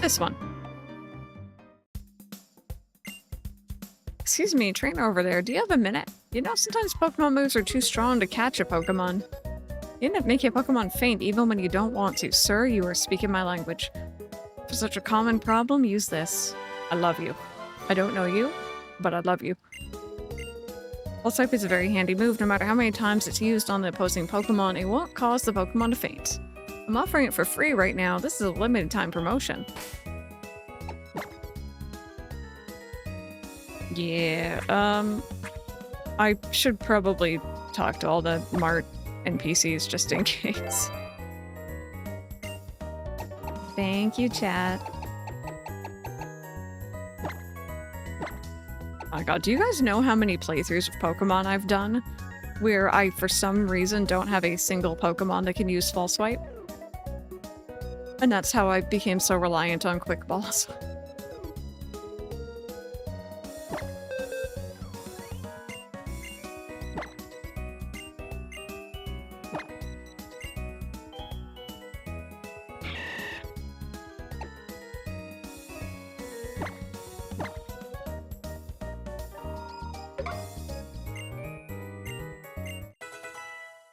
This one. Excuse me, trainer over there, do you have a minute? You know, sometimes Pokemon moves are too strong to catch a Pokemon. You end up making a Pokemon faint even when you don't want to. Sir, you are speaking my language. For such a common problem, use this. I love you. I don't know you, but I love you. Pulse Type is a very handy move. No matter how many times it's used on the opposing Pokemon, it won't cause the Pokemon to faint. I'm offering it for free right now. This is a limited time promotion. Yeah, I should probably talk to all the Mart NPCs just in case. Thank you, chat. Oh my god, do you guys know how many playthroughs of Pokemon I've done where I, for some reason, don't have a single Pokemon that can use False Swipe? And that's how I became so reliant on Quick Balls.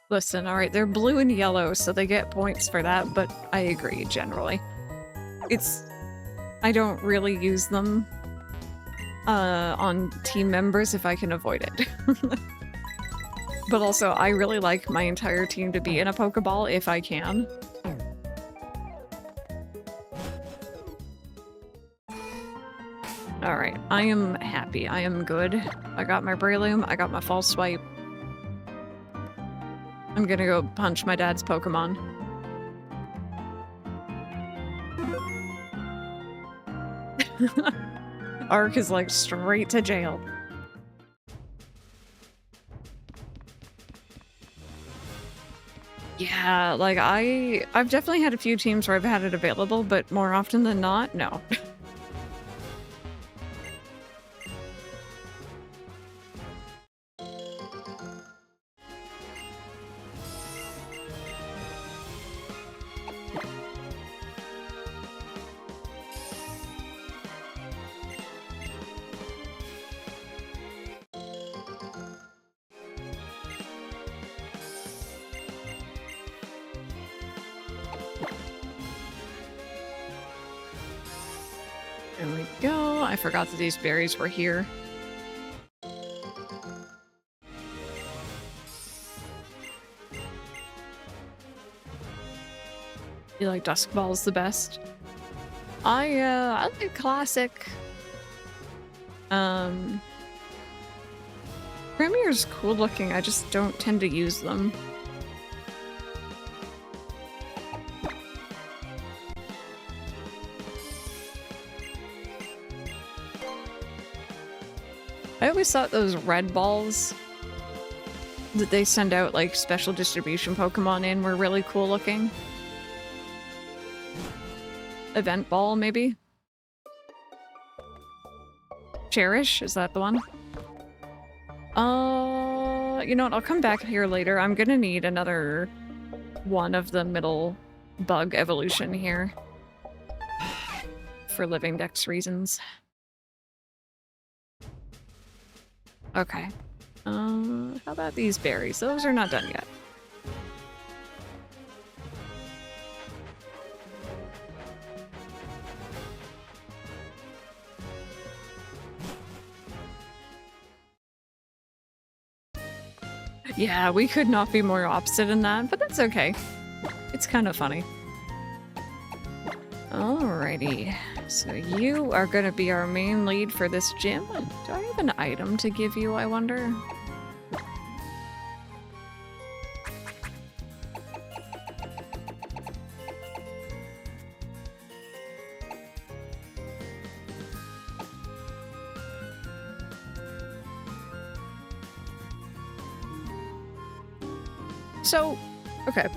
Listen, alright, they're blue and yellow, so they get points for that, but I agree, generally. I don't really use them on team members if I can avoid it. But also, I really like my entire team to be in a Pokeball if I can. Alright, I am happy. I am good. I got my Breloom, I got my False Swipe. I'm gonna go punch my dad's Pokemon. Ark is like straight to jail. Yeah, like I've definitely had a few teams where I've had it available, but more often than not, no. There we go. I forgot that these berries were here. You like Dusk Balls the best? I like classic. Premier's cool looking, I just don't tend to use them. I always thought those red balls that they send out like special distribution Pokemon in were really cool looking. Event ball, maybe? Cherish, is that the one? You know what, I'll come back here later. I'm gonna need another one of the middle bug evolution here. For living dex reasons. Okay. How about these berries? Those are not done yet. Yeah, we could not be more opposite in that, but that's okay. It's kind of funny. Alrighty. So you are gonna be our main lead for this gym. Do I have an item to give you, I wonder? So, okay.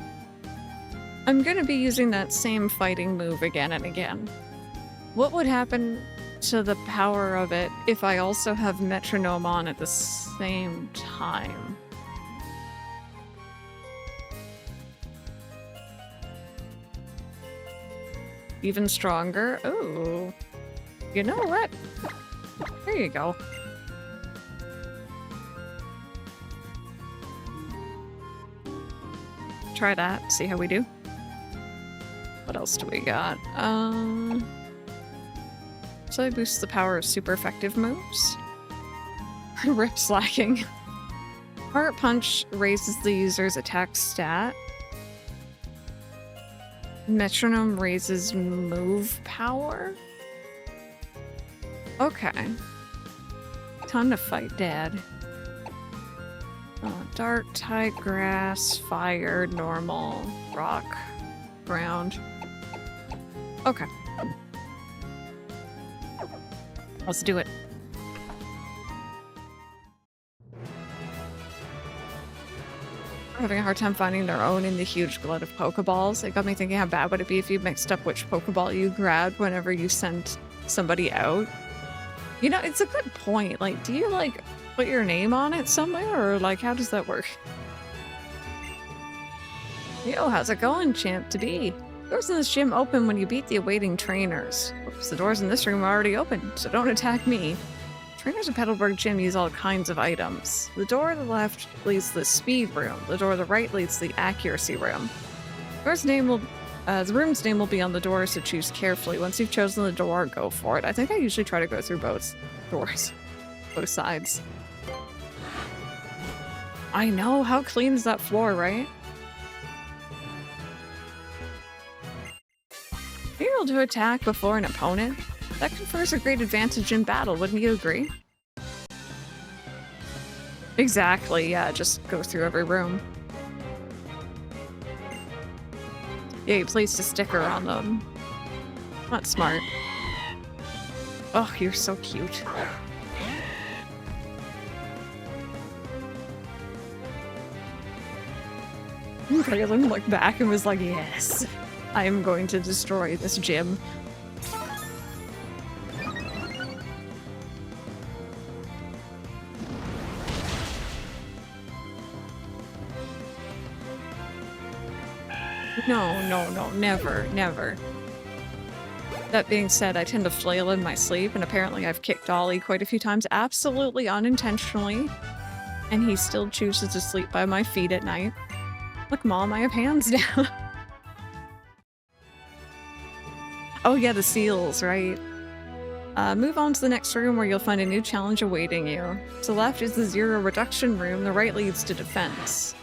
I'm gonna be using that same fighting move again and again. What would happen to the power of it if I also have metronome on at the same time? Even stronger? Oh. You know what? There you go. Try that, see how we do. What else do we got? So I boost the power of super effective moves. Rip slacking. Heart Punch raises the user's attack stat. Metronome raises move power? Okay. Time to fight Dad. Dark, tight, grass, fire, normal, rock, ground. Okay. Let's do it. I'm having a hard time finding their own in the huge glut of Pokeballs. It got me thinking, how bad would it be if you mixed up which Pokeball you grabbed whenever you sent somebody out? You know, it's a good point. Like, do you, like, put your name on it somewhere, or, like, how does that work? Yo, how's it going, champ to be? Doors in this gym open when you beat the awaiting trainers. Oops, the doors in this room are already open, so don't attack me. Trainers at Petalburg Gym use all kinds of items. The door to the left leads to the speed room. The door to the right leads to the accuracy room. The room's name will be on the door, so choose carefully. Once you've chosen the door, go for it. I think I usually try to go through both doors. Both sides. I know, how clean is that floor, right? Being able to attack before an opponent, that confers a great advantage in battle, wouldn't you agree? Exactly, yeah, just go through every room. Yeah, you placed a sticker on them. That's smart. Oh, you're so cute. Braylon looked back and was like, yes, I am going to destroy this gym. No, never, never. That being said, I tend to flail in my sleep, and apparently I've kicked Ollie quite a few times, absolutely unintentionally, and he still chooses to sleep by my feet at night. Look, Mom, I have hands now. Oh yeah, the seals, right? Move on to the next room where you'll find a new challenge awaiting you. To the left is the zero reduction room, the right leads to defense.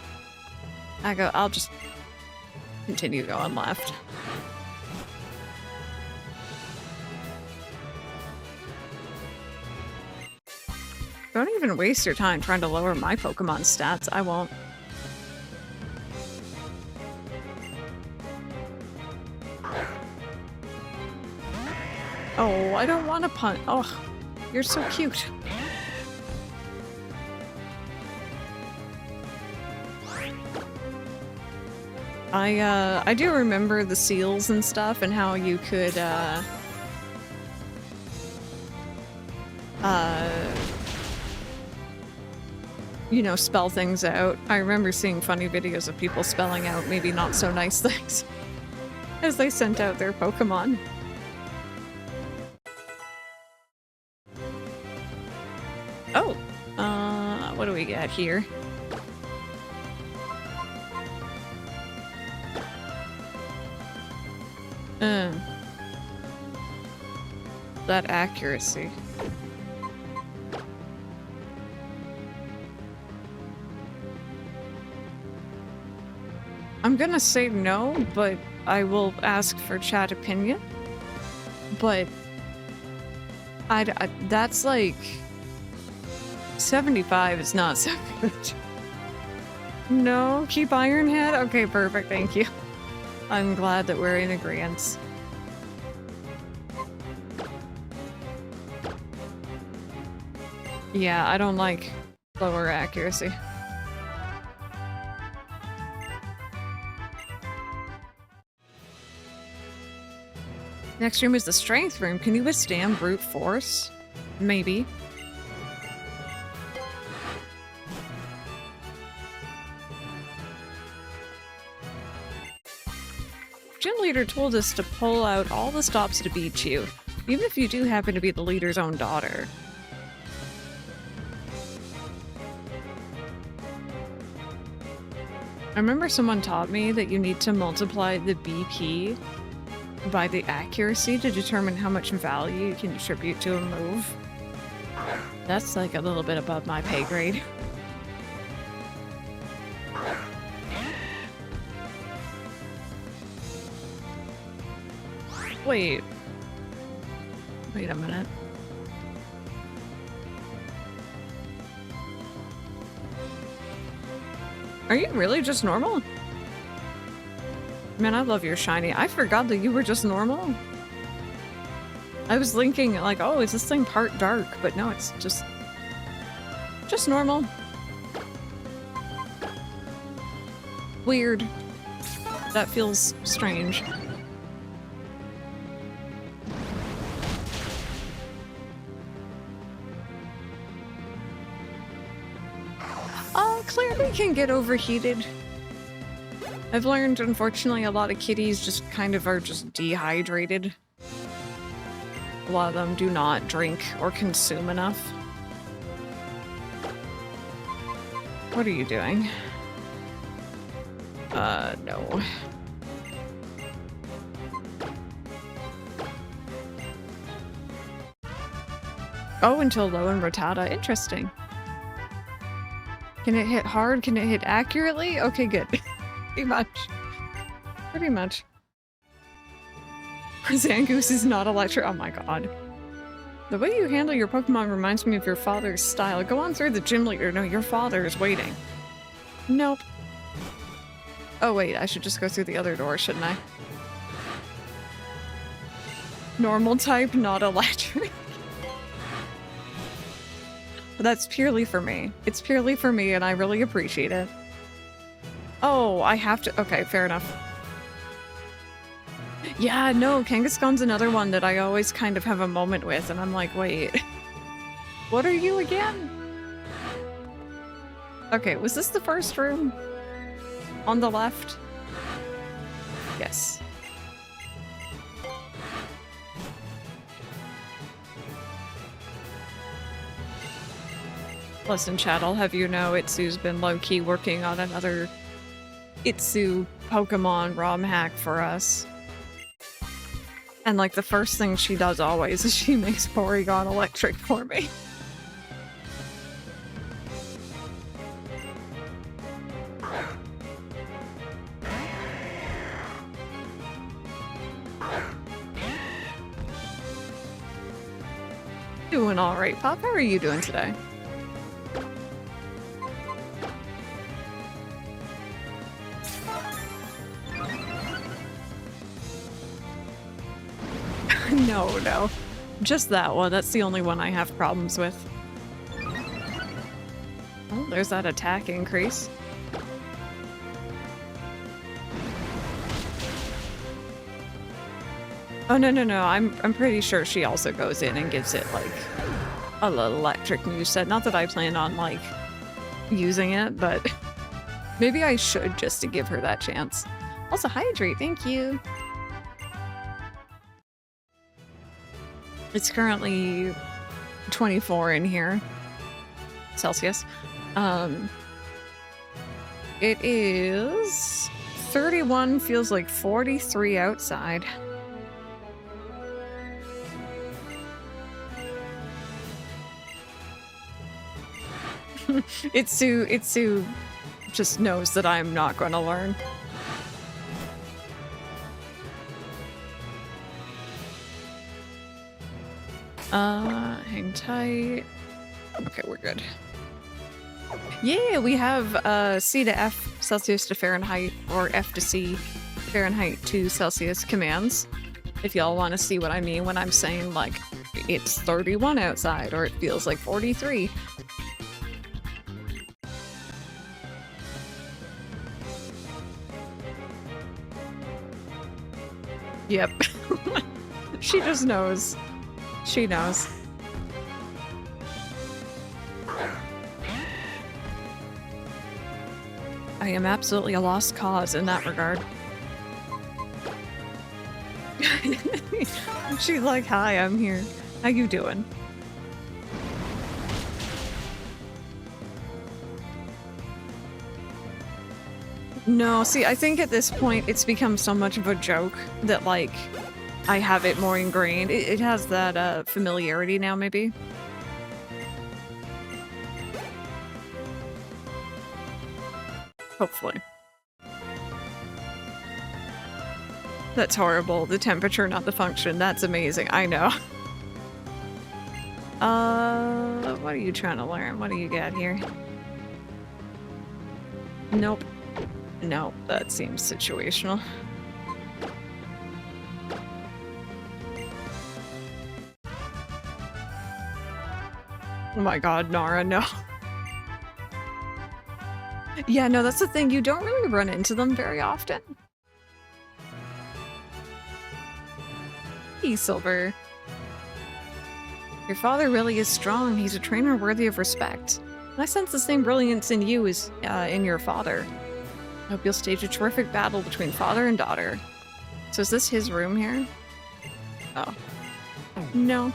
I'll just continue going left. Don't even waste your time trying to lower my Pokemon stats, I won't. Oh, I don't want to punt. Oh, you're so cute. I do remember the seals and stuff and how you could, you know, spell things out. I remember seeing funny videos of people spelling out maybe not so nice things as they sent out their Pokemon. Oh, what do we got here? That accuracy. I'm gonna say no, but I will ask for chat opinion. But that's like 75 is not so good. No, keep Ironhead? Okay, perfect, thank you. I'm glad that we're in agreement. Yeah, I don't like lower accuracy. Next room is the strength room. Can you withstand brute force? Maybe. Gym leader told us to pull out all the stops to beat you, even if you do happen to be the leader's own daughter. I remember someone taught me that you need to multiply the BP by the accuracy to determine how much value you can attribute to a move. That's like a little bit above my pay grade. Wait a minute. Are you really just normal? Man, I love your shiny. I forgot that you were just normal. I was thinking like, oh, is this thing part dark? But no, it's just normal. Weird. That feels strange. Clearly can get overheated. I've learned, unfortunately, a lot of kitties just kind of are just dehydrated. A lot of them do not drink or consume enough. What are you doing? No. Oh, until low and Rattata. Interesting. Can it hit hard? Can it hit accurately? Okay, good. Pretty much. Pretty much. Zangoose is not electric. Oh my god. The way you handle your Pokemon reminds me of your father's style. Go on through the gym leader. No, your father is waiting. Nope. Oh wait, I should just go through the other door, shouldn't I? Normal type, not electric. That's purely for me. It's purely for me, and I really appreciate it. Oh, I have to... Okay, fair enough. Yeah, no, Kangaskhan's another one that I always kind of have a moment with, and I'm like, wait. What are you again? Okay, was this the first room? On the left? Yes. Listen, chat, I'll have you know Itsu's been low-key working on another Itsu Pokemon ROM hack for us. And like the first thing she does always is she makes Porygon electric for me. Doing alright, Pop. How are you doing today? No. Just that one. That's the only one I have problems with. Oh, there's that attack increase. Oh, no. I'm pretty sure she also goes in and gives it, like, electric moveset. Not that I plan on, like, using it, but maybe I should just to give her that chance. Also, hydrate, thank you. It's currently 24 in here. Celsius. It is 31, feels like 43 outside. Itsu just knows that I'm not going to learn. Hang tight. Okay, we're good. Yeah, we have C to F, Celsius to Fahrenheit, or F to C, Fahrenheit to Celsius commands. If y'all want to see what I mean when I'm saying, like, it's 31 outside, or it feels like 43. Yep. She just knows. She knows. I am absolutely a lost cause in that regard. She's like, hi, I'm here. How you doing? No, see, I think at this point it's become so much of a joke that, like, I have it more ingrained. It has that familiarity now, maybe. Hopefully. That's horrible. The temperature, not the function. That's amazing. I know. What are you trying to learn? What do you got here? Nope. Nope, that seems situational. Oh my god, Nara, no. Yeah, no, that's the thing. You don't really run into them very often. Hey, Silver. Your father really is strong. He's a trainer worthy of respect. And I sense the same brilliance in you as in your father. I hope you'll stage a terrific battle between father and daughter. So is this his room here? Oh. No.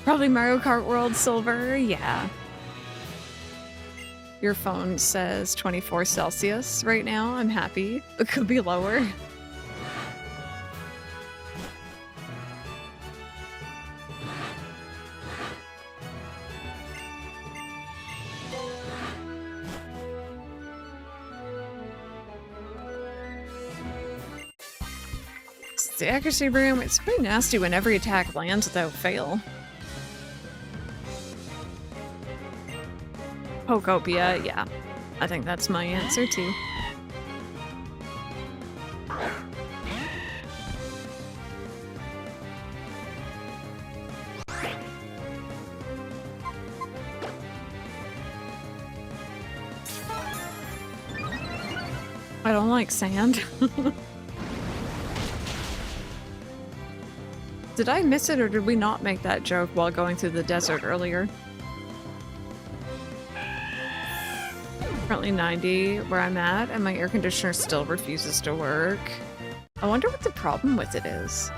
Probably Mario Kart World, Silver. Yeah. Your phone says 24 Celsius right now. I'm happy. It could be lower. The accuracy room, it's pretty nasty when every attack lands without fail. Pokopia, yeah. I think that's my answer too. I don't like sand. Did I miss it, or did we not make that joke while going through the desert earlier? Currently 90 where I'm at, and my air conditioner still refuses to work. I wonder what the problem with it is.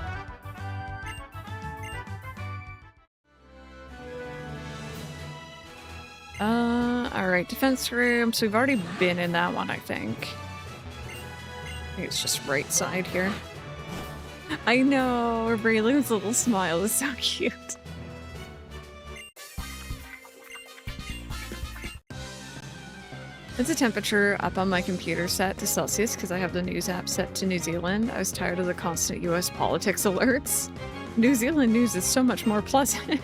Alright, defense room. So we've already been in that one, I think. I think it's just right side here. I know, Raylu's little smile is so cute. It's a temperature up on my computer set to Celsius because I have the news app set to New Zealand. I was tired of the constant US politics alerts. New Zealand news is so much more pleasant.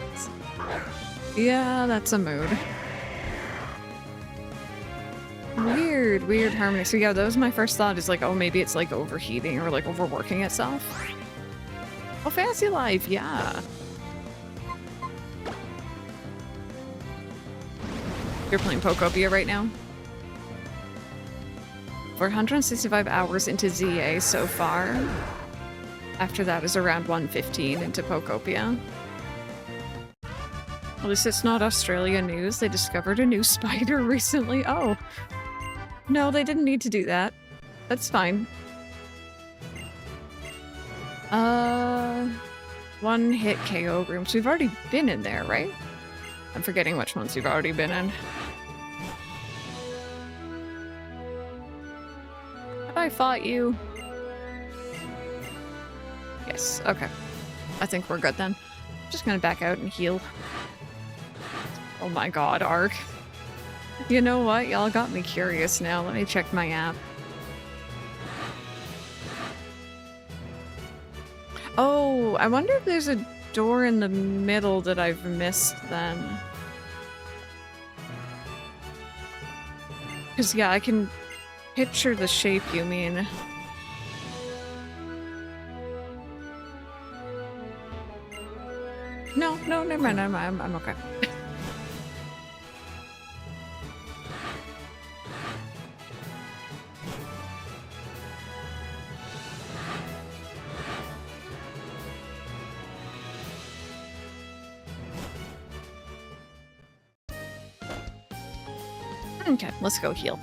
Yeah, that's a mood. Weird harmony. So yeah, that was my first thought, is like, oh, maybe it's like overheating or like overworking itself. Oh, Fantasy Life, yeah. You're playing Pokopia right now? We're 165 hours into ZA so far. After that is around 115 into Pokopia. At least it's not Australia news. They discovered a new spider recently. Oh. No, they didn't need to do that. That's fine. One hit KO rooms. We've already been in there, right? I'm forgetting which ones we've already been in. Have I fought you? Yes, okay. I think we're good then. Just gonna back out and heal. Oh my god, Ark. You know what? Y'all got me curious now. Let me check my app. Oh, I wonder if there's a door in the middle that I've missed then. Because, yeah, I can picture the shape you mean. No, never mind. I'm okay. Okay, let's go heal.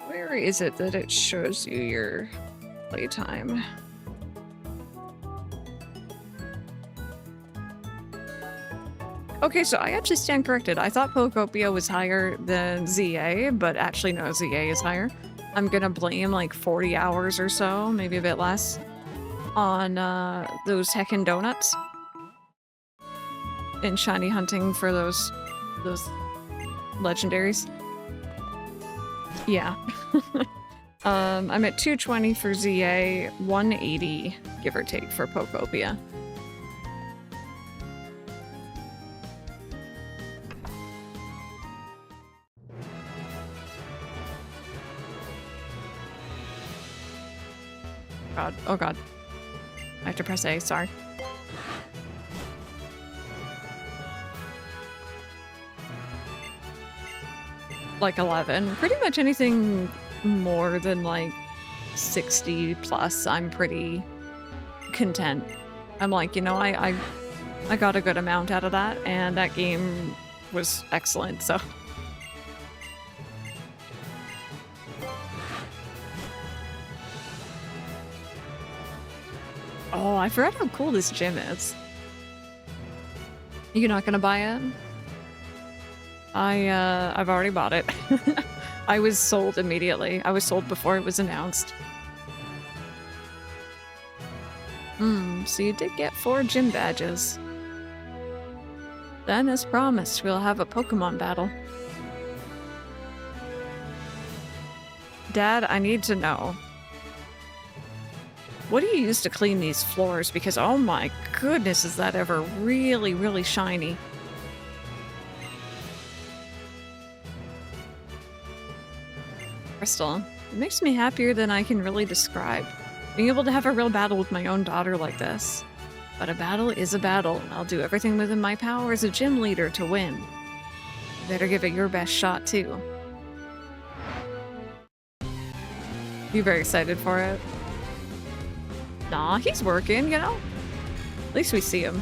Where is it that it shows you your playtime? Okay, so I actually stand corrected. I thought Pokopia was higher than ZA, but actually no, ZA is higher. I'm gonna blame like 40 hours or so, maybe a bit less, on those heckin' donuts. And shiny hunting for those legendaries. Yeah. I'm at 220 for ZA, 180 give or take for Pokopia. God, oh god. I have to press A, sorry. Like 11. Pretty much anything more than like 60 plus, I'm pretty content. I'm like, you know, I got a good amount out of that, and that game was excellent, so. Oh, I forgot how cool this gym is. You're not gonna buy it? I've already bought it. I was sold immediately. I was sold before it was announced. So you did get 4 gym badges. Then, as promised, we'll have a Pokemon battle. Dad, I need to know. What do you use to clean these floors? Because, oh my goodness, is that ever really, really shiny. Crystal, it makes me happier than I can really describe. Being able to have a real battle with my own daughter like this. But a battle is a battle. I'll do everything within my power as a gym leader to win. You better give it your best shot, too. You very excited for it? Nah, he's working, you know? At least we see him.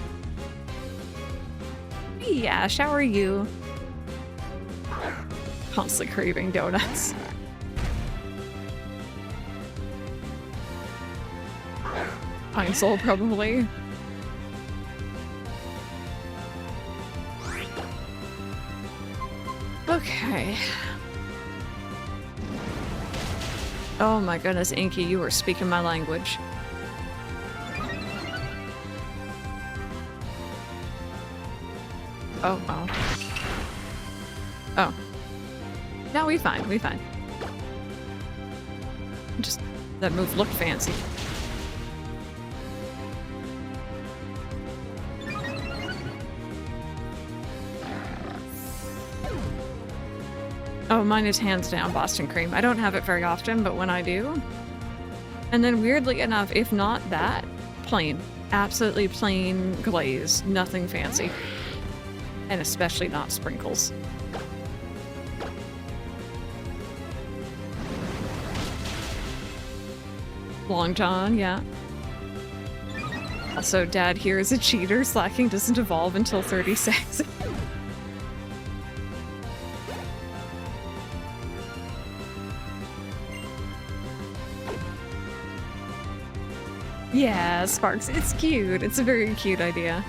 Yeah, shower you. Constantly craving donuts. Pine Soul, probably. Okay. Oh my goodness, Inky, you were speaking my language. Oh, oh. Oh. No, we fine, we fine. Just, that move looked fancy. Oh, mine is hands down Boston Cream. I don't have it very often, but when I do. And then weirdly enough, if not that, plain. Absolutely plain glaze. Nothing fancy. And especially not sprinkles. Long John, yeah. Also, Dad here is a cheater. Slacking doesn't evolve until 36. Yeah, Sparks. It's cute. It's a very cute idea.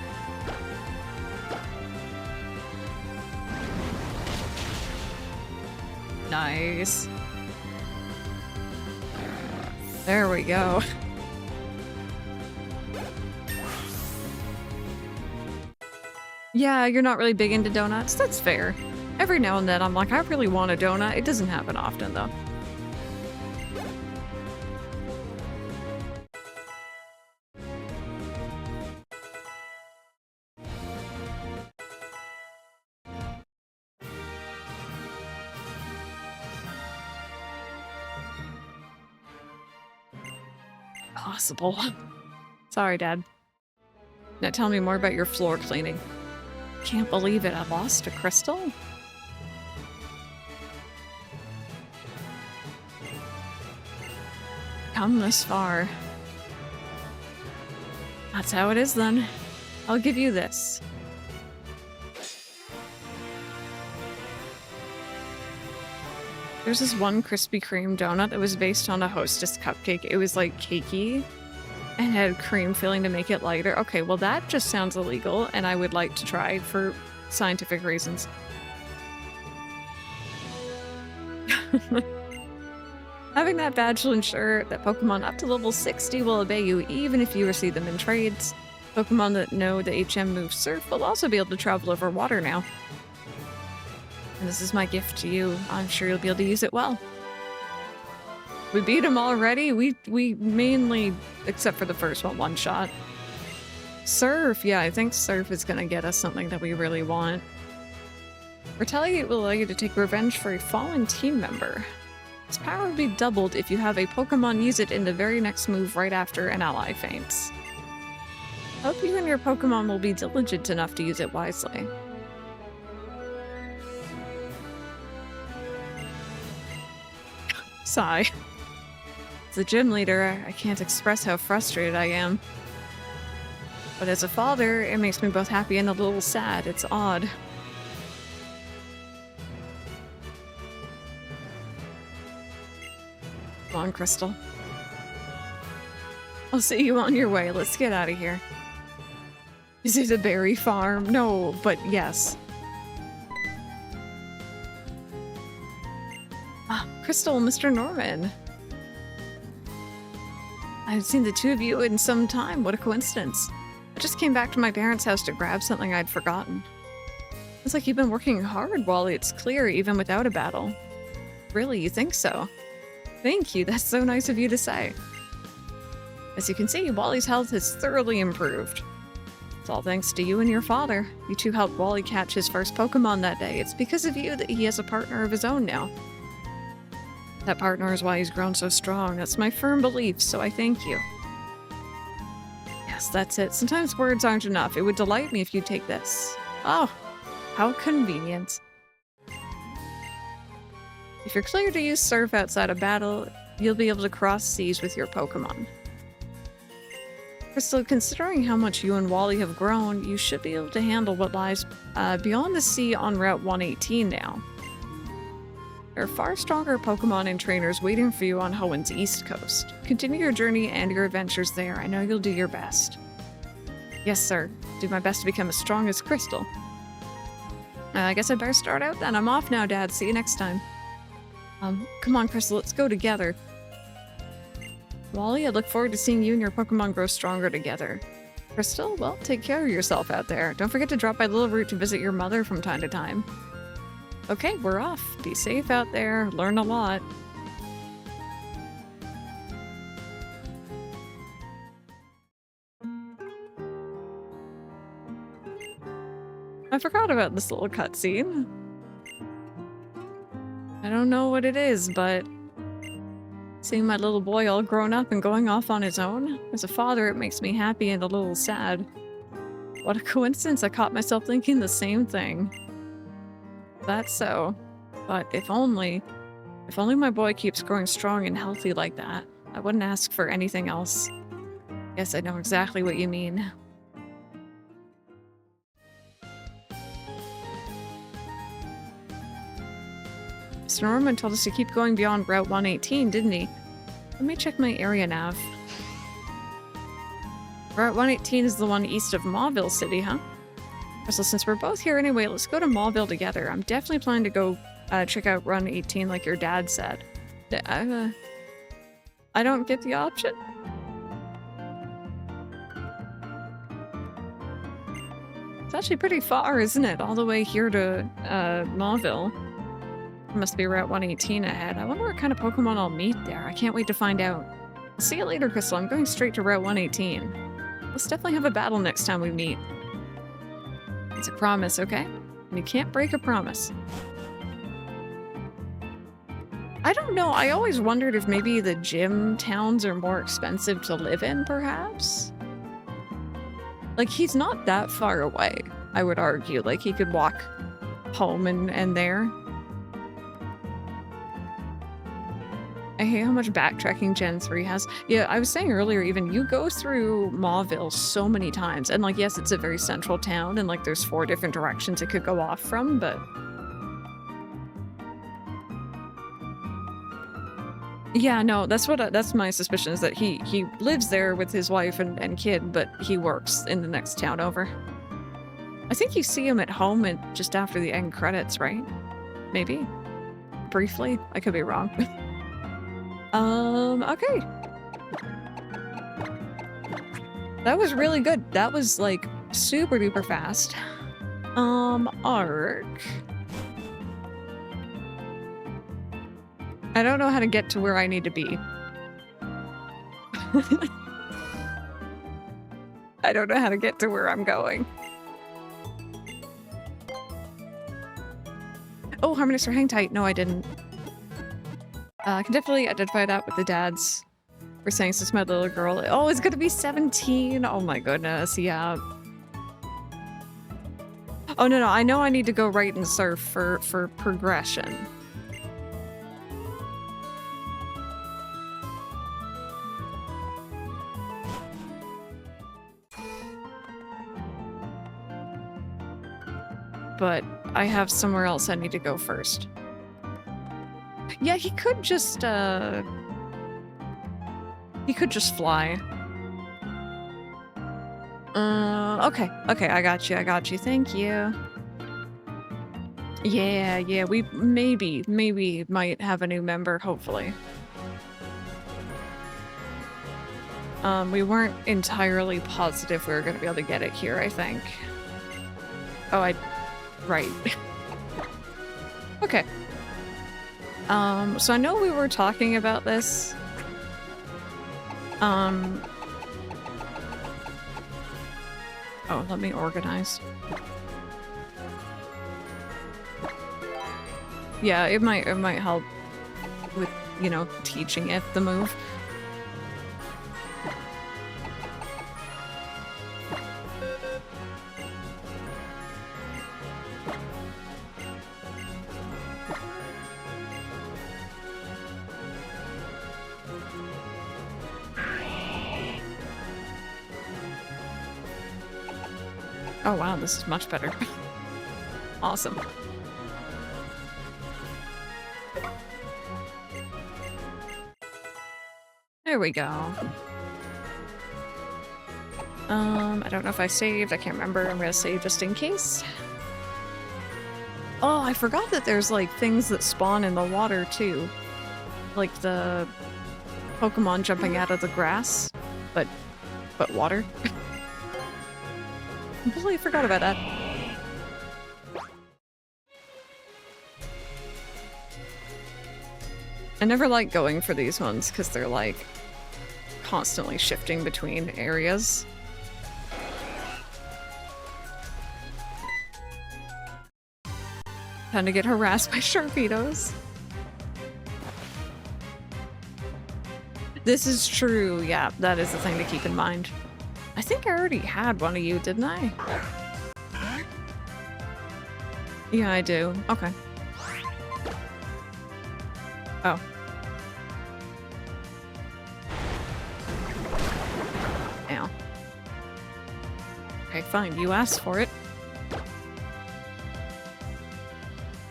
Nice. There we go. Yeah, you're not really big into donuts. That's fair. Every now and then I'm like, I really want a donut. It doesn't happen often though. Possible. Sorry, Dad. Now tell me more about your floor cleaning. Can't believe it. I lost a crystal? Come this far. That's how it is then. I'll give you this. There's this one Krispy Kreme donut that was based on a Hostess cupcake. It was like cakey and had cream filling to make it lighter. Okay, well that just sounds illegal and I would like to try for scientific reasons. Having that badge will ensure that Pokemon up to level 60 will obey you even if you receive them in trades. Pokemon that know the HM move Surf will also be able to travel over water now. And this is my gift to you. I'm sure you'll be able to use it well. We beat him already? We mainly, except for the first one shot. Surf, yeah, I think Surf is gonna get us something that we really want. Retaliate will allow you to take revenge for a fallen team member. Its power will be doubled if you have a Pokemon use it in the very next move right after an ally faints. Hope you and your Pokemon will be diligent enough to use it wisely. Sigh. As a gym leader, I can't express how frustrated I am. But as a father, it makes me both happy and a little sad. It's odd. Come on, Crystal. I'll see you on your way. Let's get out of here. Is it a berry farm? No, but yes. Ah, Crystal, Mr. Norman. I haven't seen the two of you in some time. What a coincidence. I just came back to my parents' house to grab something I'd forgotten. It's like you've been working hard, Wally. It's clear, even without a battle. Really, you think so? Thank you. That's so nice of you to say. As you can see, Wally's health has thoroughly improved. It's all thanks to you and your father. You two helped Wally catch his first Pokemon that day. It's because of you that he has a partner of his own now. That partner is why he's grown so strong. That's my firm belief, so I thank you. Yes, that's it. Sometimes words aren't enough. It would delight me if you take this. Oh, how convenient. If you're clear to use Surf outside of battle, you'll be able to cross seas with your Pokemon. Crystal, considering how much you and Wally have grown, you should be able to handle what lies beyond the sea on Route 118 now. There are far stronger Pokemon and trainers waiting for you on Hoenn's east coast. Continue your journey and your adventures there. I know you'll do your best. Yes, sir. Do my best to become as strong as Crystal. I guess I better start out then. I'm off now, Dad. See you next time. Come on, Crystal. Let's go together. Wally, I look forward to seeing you and your Pokemon grow stronger together. Crystal, well, take care of yourself out there. Don't forget to drop by Little Root to visit your mother from time to time. Okay, we're off. Be safe out there. Learn a lot. I forgot about this little cutscene. I don't know what it is, but seeing my little boy all grown up and going off on his own, as a father, it makes me happy and a little sad. What a coincidence, I caught myself thinking the same thing. That's so. But if only my boy keeps growing strong and healthy like that, I wouldn't ask for anything else. Yes, I know exactly what you mean. Mr. Norman told us to keep going beyond Route 118, didn't he? Let me check my area nav. Route 118 is the one east of Mauville City, huh? So since we're both here anyway, let's go to Mauville together. I'm definitely planning to go check out Run 18 like your dad said. I don't get the option. It's actually pretty far, isn't it? All the way here to Mauville. Must be Route 118 ahead. I wonder what kind of Pokemon I'll meet there. I can't wait to find out. I'll see you later, Crystal. I'm going straight to Route 118. Let's definitely have a battle next time we meet. It's a promise, okay? And you can't break a promise. I don't know. I always wondered if maybe the gym towns are more expensive to live in, perhaps? Like, he's not that far away, I would argue. Like, he could walk home and there. I hate how much backtracking Gen 3 has. Yeah, I was saying earlier even, you go through Mauville so many times. And like, yes, it's a very central town and like there's 4 different directions it could go off from, but... Yeah, no, that's my suspicion, is that he lives there with his wife and kid, but he works in the next town over. I think you see him at home just after the end credits, right? Maybe? Briefly? I could be wrong. Okay. That was really good. That was, like, super duper fast. Arc. I don't know how to get to where I need to be. I don't know how to get to where I'm going. Oh, Harmonics are hang tight. No, I didn't. I can definitely identify that with the dads. We're saying since my little girl. Oh, it's gonna be 17. Oh my goodness, yeah. Oh no, I know I need to go right and surf for progression. But I have somewhere else I need to go first. Yeah, he could just fly. Okay, I got you, thank you. Yeah, we maybe might have a new member, hopefully. We weren't entirely positive we were gonna be able to get it here, I think. Oh, right. Okay. So I know we were talking about this. Oh, let me organize. Yeah, it might help with, you know, teaching it the move. Oh wow, this is much better. Awesome. There we go. I don't know if I saved. I can't remember. I'm gonna save just in case. Oh, I forgot that there's like things that spawn in the water too. Like the Pokemon jumping out of the grass, but water. Completely forgot about that. I never like going for these ones because they're like constantly shifting between areas. Time to get harassed by Sharpedos. This is true, yeah, that is the thing to keep in mind. I think I already had one of you, didn't I? Yeah, I do. Okay. Oh. fine. You asked for it.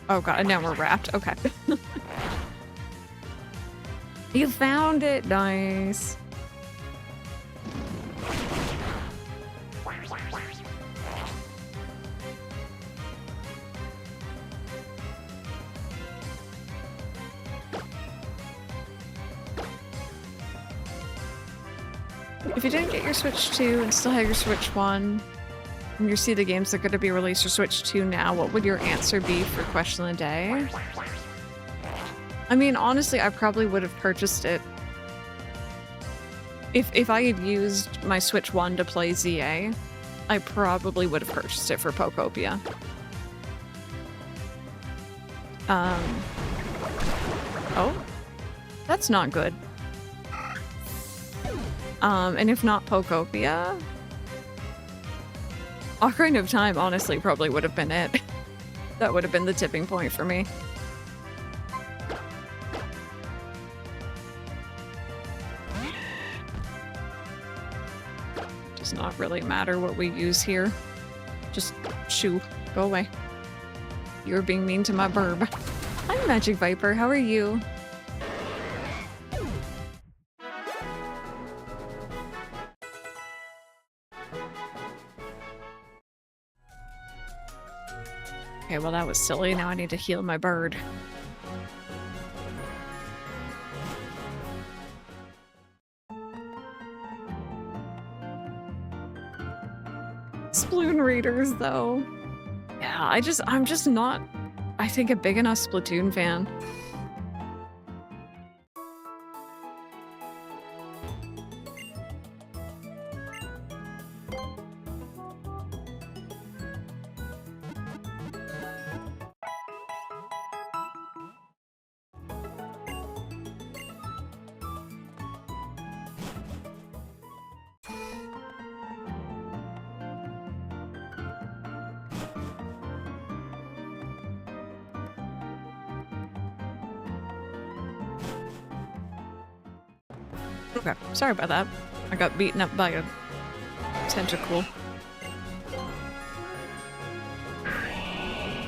Oh god, and now we're wrapped. Okay. You found it! Nice. If you didn't get your Switch 2 and still have your Switch 1, and you see the games that are going to be released for Switch 2 now, what would your answer be for question of the day? I mean, honestly, I probably would have purchased it. If I had used my Switch 1 to play ZA, I probably would have purchased it for Pokopia. Oh? That's not good. And if not Pokopia, Ocarina of Time honestly probably would have been it. That would have been the tipping point for me. Does not really matter what we use here. Just shoo, go away. You're being mean to my burb. I'm Magic Viper, how are you? Okay, well that was silly. Now I need to heal my bird. Sploon readers, though. Yeah, I'm just not, I think, a big enough Splatoon fan. Okay, sorry about that. I got beaten up by a tentacle. Okay.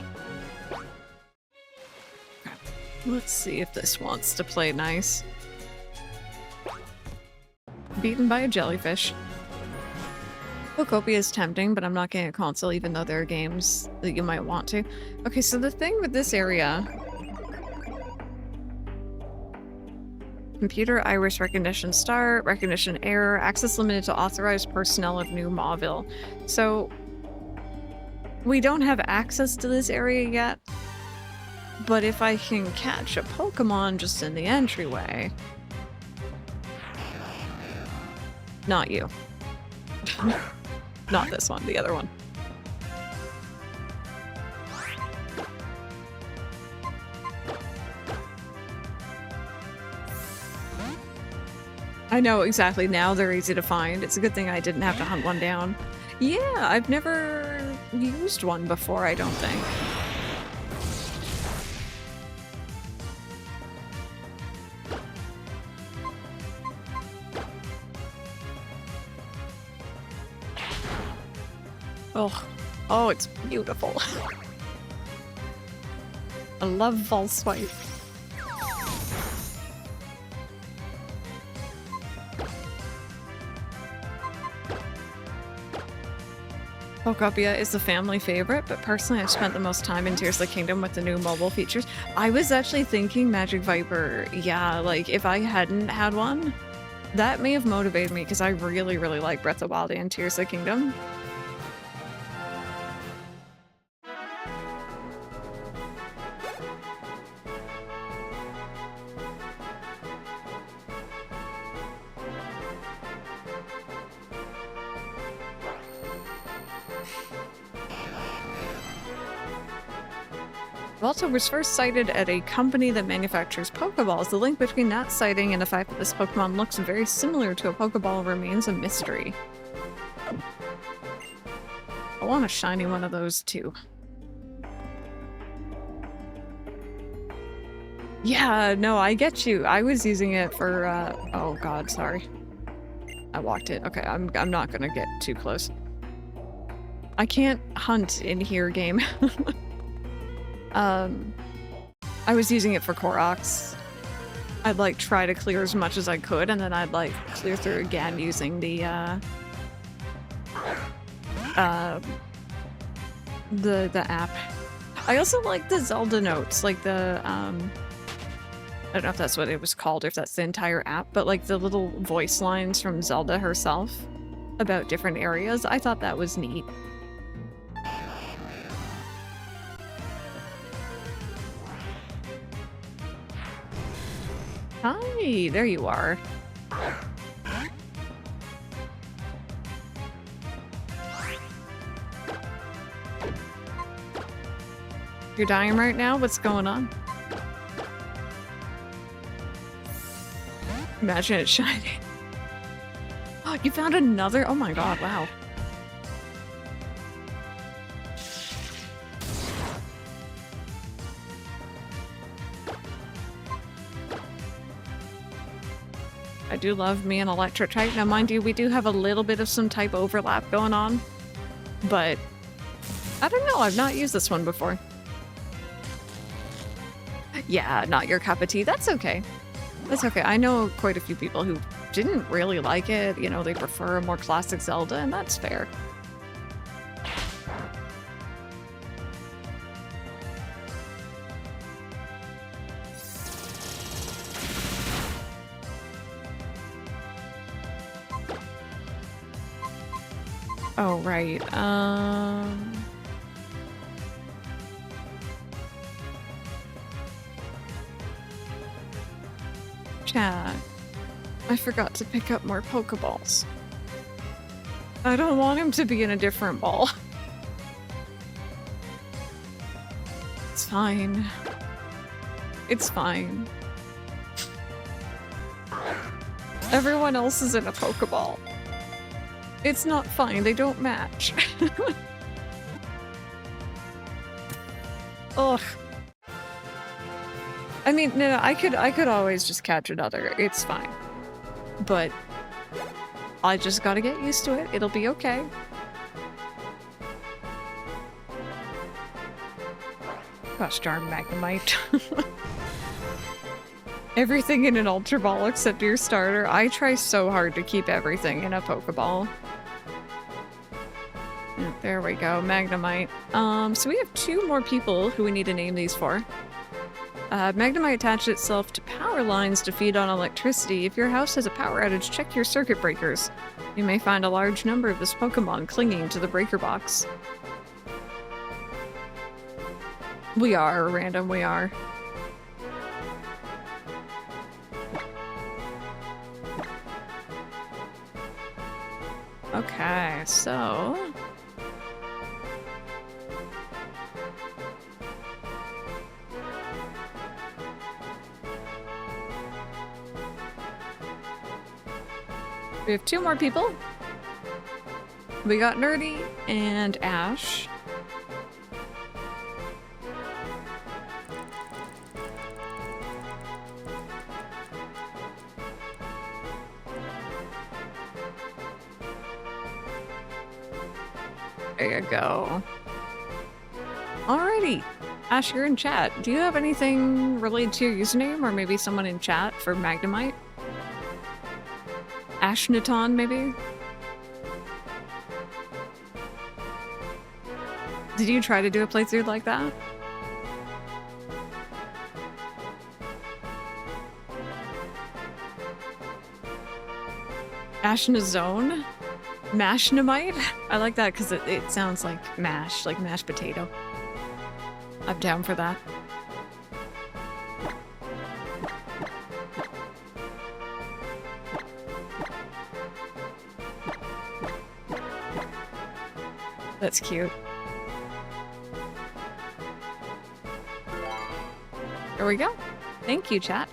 Let's see if this wants to play nice. Beaten by a jellyfish. Pokopia is tempting, but I'm not getting a console even though there are games that you might want to. Okay, so the thing with this area... Computer iris recognition start, recognition error, access limited to authorized personnel of New Mauville. So, we don't have access to this area yet, but if I can catch a Pokemon just in the entryway... Not you. Not this one, the other one. I know, exactly. Now they're easy to find. It's a good thing I didn't have to hunt one down. Yeah, I've never used one before, I don't think. Oh, oh, it's beautiful. I love false swipe. Pokopia is a family favorite, but personally I've spent the most time in Tears of the Kingdom with the new mobile features. I was actually thinking, Magic Viper, yeah, like if I hadn't had one, that may have motivated me because I really, really like Breath of the Wild and Tears of the Kingdom. Volta was first sighted at a company that manufactures Pokeballs. The link between that sighting and the fact that this Pokemon looks very similar to a Pokeball remains a mystery. I want a shiny one of those too. Yeah, no, I get you. I was using it for, oh god, sorry. I walked it. Okay, I'm not gonna get too close. I can't hunt in here, game. I was using it for Koroks. I'd like try to clear as much as I could, and then I'd like clear through again using the app. I also like the Zelda notes, like the I don't know if that's what it was called or if that's the entire app, but like the little voice lines from Zelda herself about different areas. I thought that was neat. Hi, there you are. You're dying right now? What's going on? Imagine it shining. Oh, you found another? Oh my god, wow. I do love me an electric type. Now, mind you, we do have a little bit of some type overlap going on, but I don't know. I've not used this one before. Yeah, not your cup of tea. That's okay. That's okay. I know quite a few people who didn't really like it. You know, they prefer a more classic Zelda, and that's fair. Oh, right. Chat. I forgot to pick up more Pokeballs. I don't want him to be in a different ball. It's fine. It's fine. Everyone else is in a Pokeball. It's not fine, they don't match. Ugh. I mean, no, I could always just catch another. It's fine. But I just gotta get used to it. It'll be okay. Gosh darn Magnemite. Everything in an Ultra Ball except your starter. I try so hard to keep everything in a Pokeball. There we go, Magnemite. So we have 2 more people who we need to name these for. Magnemite attached itself to power lines to feed on electricity. If your house has a power outage, check your circuit breakers. You may find a large number of this Pokemon clinging to the breaker box. We are, random, we are. Okay, so... we have 2 more people. We got Nerdy and Ash. There you go. Alrighty. Ash, you're in chat. Do you have anything related to your username, or maybe someone in chat for Magnemite? Ashnaton, maybe? Did you try to do a playthrough like that? Ashnazone? Mashnemite? I like that because it sounds like mash, like mashed potato. I'm down for that. That's cute. There we go. Thank you, chat.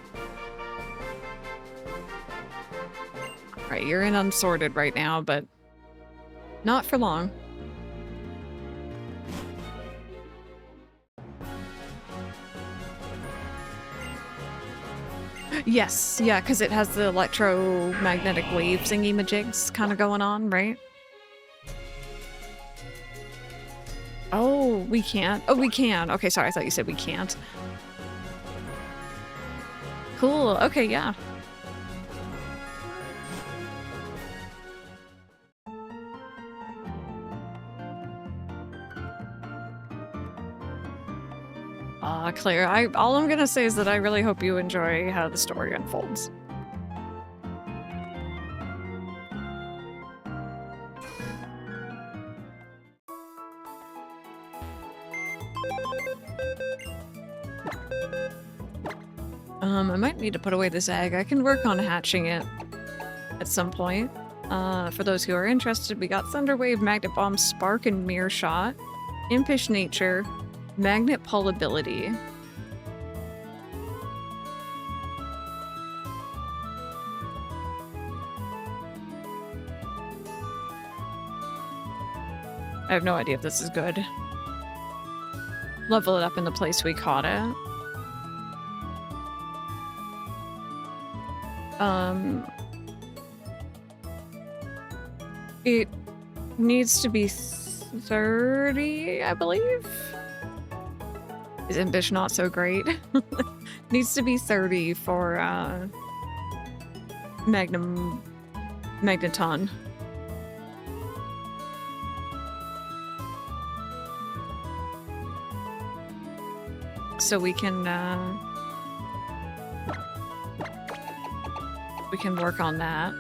Alright, you're in unsorted right now, but not for long. Yes, yeah, because it has the electromagnetic wave thingy-majigs kind of going on, right? We can't. Oh, we can. Okay, sorry, I thought you said we can't. Cool. Okay, yeah. Claire, all I'm gonna say is that I really hope you enjoy how the story unfolds. I might need to put away this egg. I can work on hatching it at some point. For those who are interested, we got Thunder Wave, Magnet Bomb, Spark, and Mirror Shot, Impish Nature, Magnet Pull ability. I have no idea if this is good. Level it up in the place we caught it. It needs to be 30, I believe. Is Impish not so great? Needs to be 30 for Magneton. So we can work on that.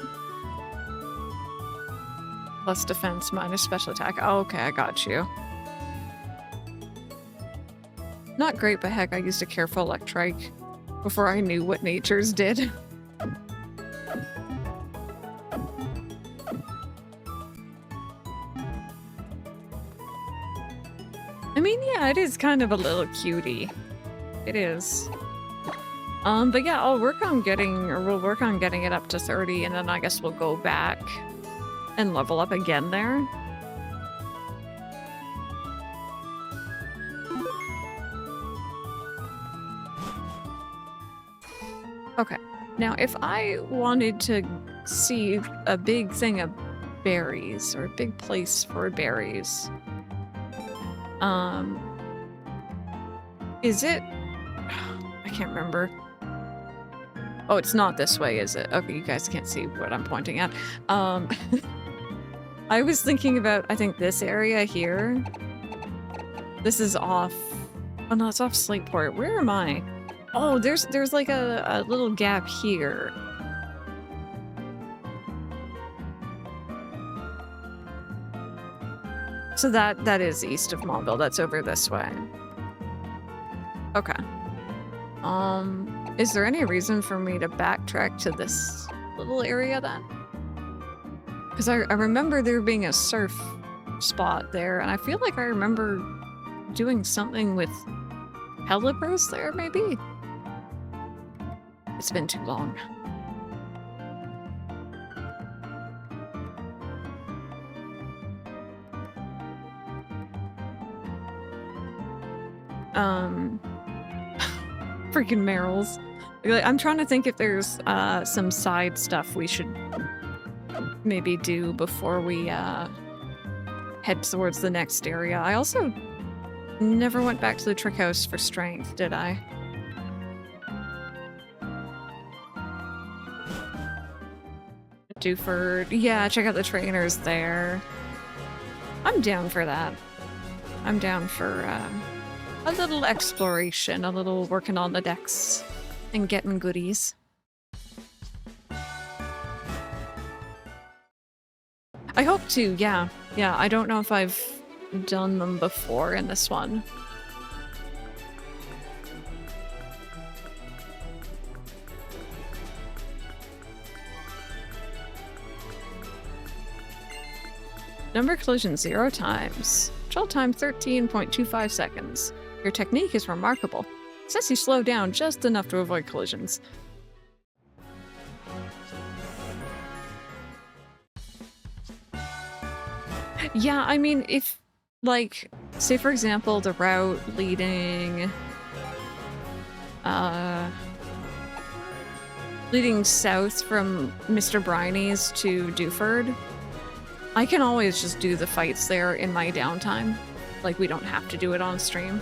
Plus defense minus special attack. Oh, okay, I got you. Not great, but heck, I used a careful Electrike before I knew what natures did. I mean, yeah, it is kind of a little cutie. It is. But yeah, we'll work on getting it up to 30, and then I guess we'll go back and level up again there. Okay, now if I wanted to see a big thing of berries, or a big place for berries, is it? I can't remember. Oh, it's not this way, is it? Okay, you guys can't see what I'm pointing at. I was thinking about, I think, this area here. This is off... Oh no, it's off Slateport. Where am I? Oh, there's like a little gap here. So that is east of Monville. That's over this way. Okay. Is there any reason for me to backtrack to this little area then? Because I remember there being a surf spot there, and I feel like I remember doing something with Helipros there, maybe? It's been too long. Freaking Merrills. I'm trying to think if there's some side stuff we should maybe do before we head towards the next area. I also never went back to the Trick House for strength, did I? Dewford. Yeah, check out the trainers there. I'm down for that. I'm down for a little exploration, a little working on the decks and getting goodies. I hope to, yeah. Yeah, I don't know if I've done them before in this one. Number collision 0 times. Control time 13.25 seconds. Your technique is remarkable. It says you slow down just enough to avoid collisions. Yeah, I mean, if, like, say for example, the route leading south from Mr. Briney's to Dewford, I can always just do the fights there in my downtime. Like, we don't have to do it on stream.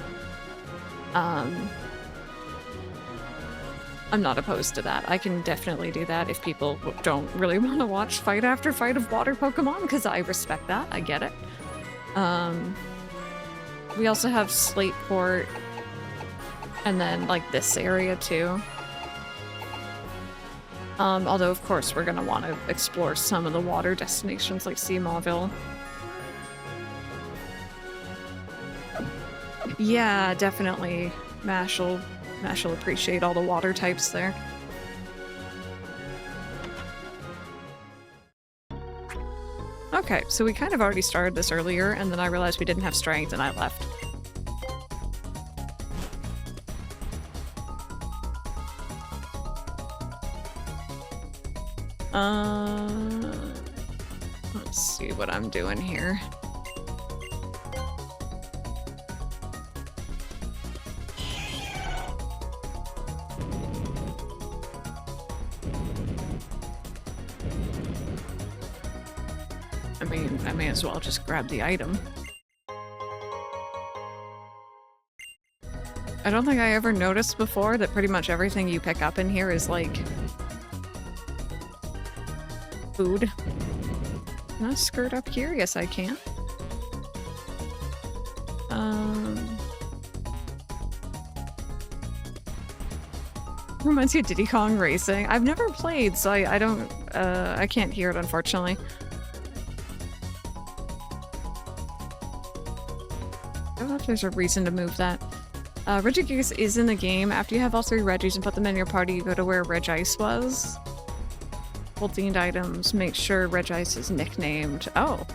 I'm not opposed to that. I can definitely do that if people don't really want to watch fight after fight of water Pokemon, because I respect that. I get it. We also have Slateport, and then, like, this area, too. Although, of course, we're gonna want to explore some of the water destinations, like Seamawville. Yeah, definitely. Mash'll appreciate all the water types there. Okay, so we kind of already started this earlier, and then I realized we didn't have strength, and I left. Let's see what I'm doing here. I mean, I may as well just grab the item. I don't think I ever noticed before that pretty much everything you pick up in here is, like, food. Can I skirt up here? Yes, I can. Reminds you of Diddy Kong Racing. I've never played, so I don't, I can't hear it, unfortunately. I don't know if there's a reason to move that. Regigigas is in the game. After you have all 3 Regis and put them in your party, you go to where Regice was. Hold themed items, make sure Regice is nicknamed. Oh.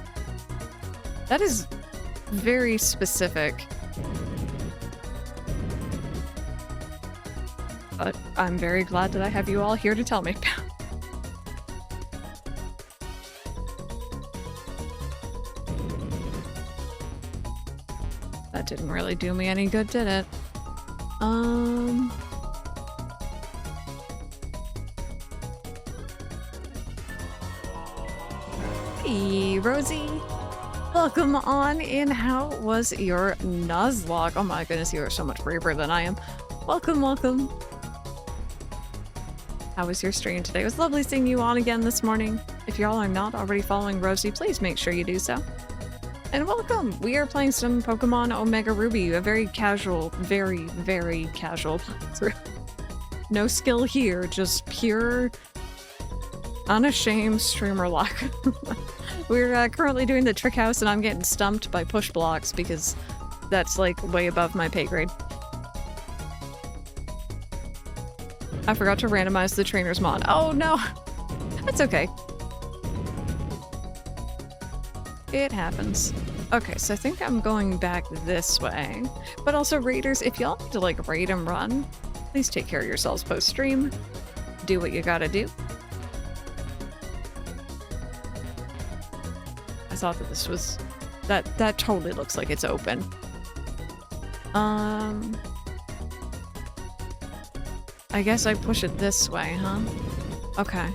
That is very specific. But I'm very glad that I have you all here to tell me. That didn't really do me any good, did it? Hey, Rosie. Welcome on in. How was your Nuzlocke? Oh my goodness, you are so much braver than I am. Welcome, welcome. How was your stream today? It was lovely seeing you on again this morning. If y'all are not already following Rosie, please make sure you do so. And welcome! We are playing some Pokemon Omega Ruby, a very casual, very, very casual playthrough. No skill here, just pure, unashamed streamer luck. We're currently doing the Trick House and I'm getting stumped by push blocks because that's like way above my pay grade. I forgot to randomize the trainers mod. Oh no! That's okay. It happens. Okay, so I think I'm going back this way. But also, raiders, if y'all need to, like, raid and run, please take care of yourselves post-stream. Do what you gotta do. I thought that this was... That totally looks like it's open. I guess I push it this way, huh? Okay.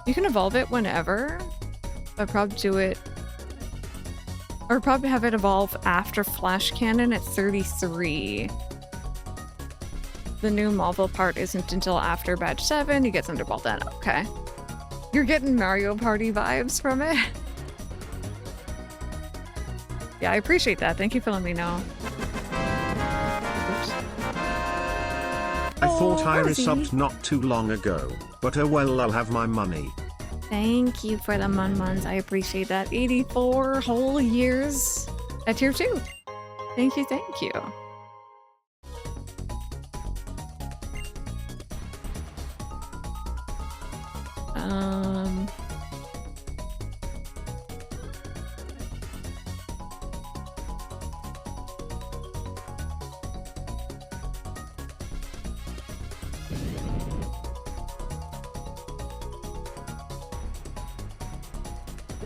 You can evolve it whenever. I'd probably do it... Or probably have it evolve after Flash Cannon at 33. The new Marvel part isn't until after Badge 7. You get Thunderbolt then. Okay. You're getting Mario Party vibes from it. Yeah, I appreciate that. Thank you for letting me know. Oops. I thought I Rosie. resubbed not too long ago, but oh well, I'll have my money. Thank you for the Mun-Muns. I appreciate that. 84 whole years at tier 2. Thank you, thank you.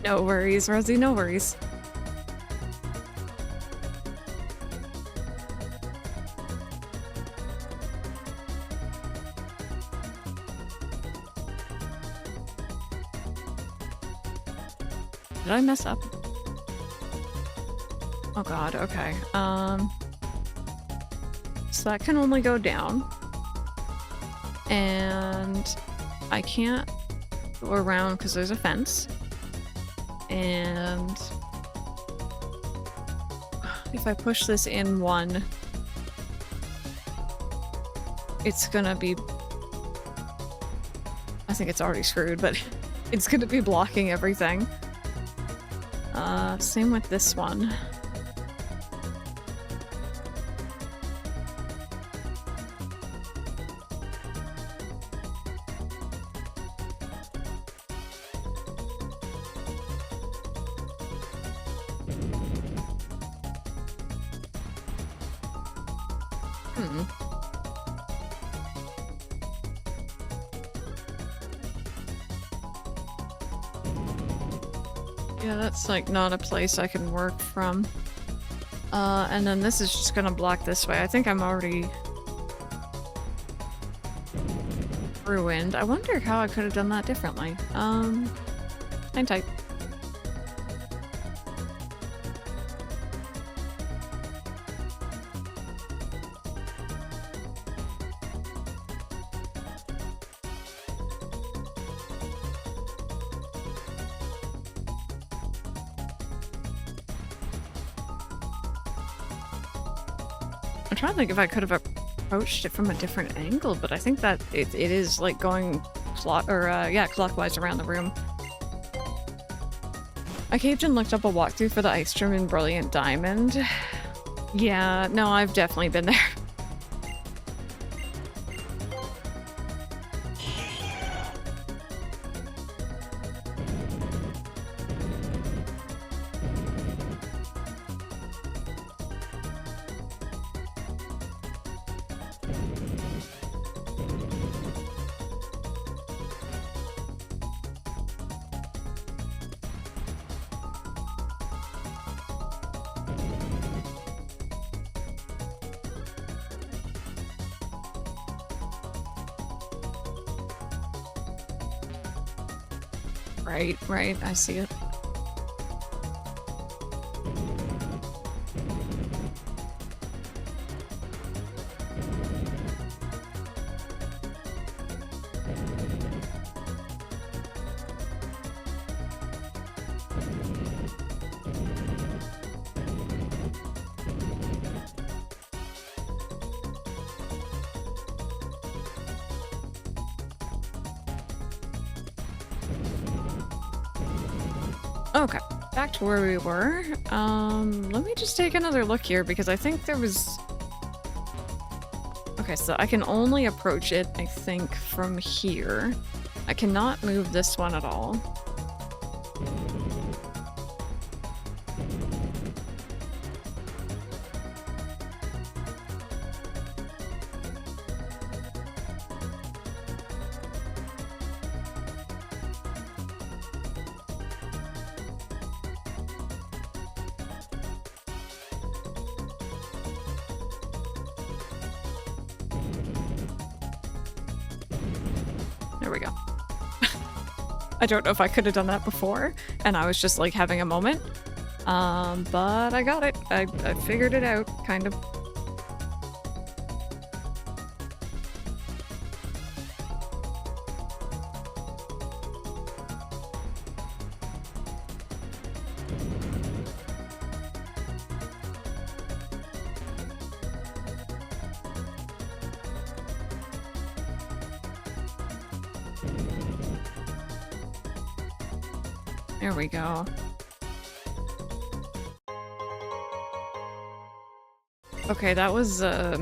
No worries, Rosie, no worries. Did I mess up? Oh god, okay. So that can only go down. And I can't go around because there's a fence. And if I push this in one, it's gonna be... I think it's already screwed, but it's gonna be blocking everything. Same with this one. Yeah, that's like not a place I can work from. And then this is just gonna block this way. I think I'm already ruined. I wonder how I could have done that differently. Hang tight. I'm trying to think if I could have approached it from a different angle, but I think that it is like going clockwise around the room. I caved and looked up a walkthrough for the ice gym in Brilliant Diamond. Yeah, no, I've definitely been there. Right, I see it. Okay, back to where we were. Let me just take another look here because I think there was... Okay, so I can only approach it, I think, from here. I cannot move this one at all. There we go. I don't know if I could have done that before, and I was just like having a moment. But I got it. I figured it out, kind of. There we go. Okay, that was a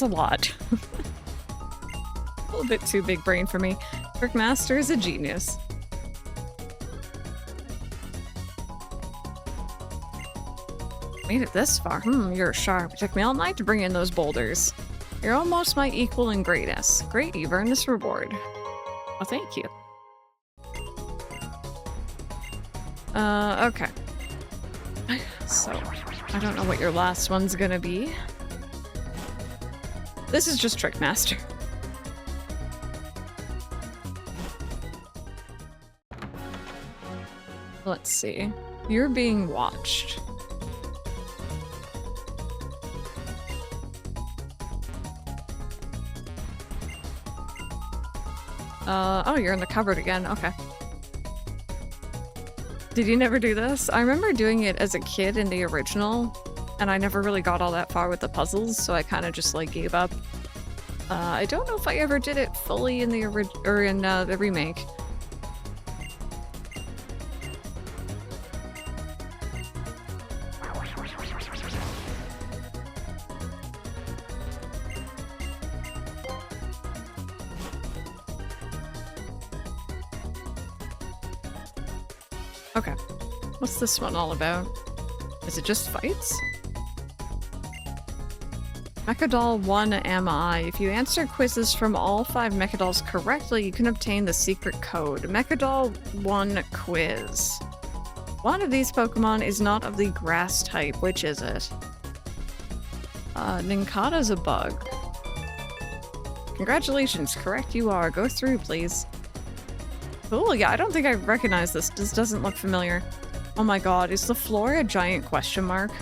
lot. A little bit too big brain for me. Trickmaster is a genius. Made it this far. You're sharp. It took me all night to bring in those boulders. You're almost my equal in greatness. Great, you've earned this reward. Oh, thank you. Okay. So, I don't know what your last one's gonna be. This is just Trickmaster. Let's see. You're being watched. Oh, you're in the cupboard again. Okay. Did you never do this? I remember doing it as a kid in the original, and I never really got all that far with the puzzles, so I kind of just like gave up. I don't know if I ever did it fully in the the remake. Okay. What's this one all about? Is it just fights? Mechadoll 1 am I? If you answer quizzes from all 5 Mechadolls correctly, you can obtain the secret code. Mechadoll 1 quiz. One of these Pokemon is not of the grass type. Which is it? Nincada's a bug. Congratulations, correct you are. Go through, please. Cool, yeah, I don't think I recognize this. This doesn't look familiar. Oh my god, is the floor a giant question mark?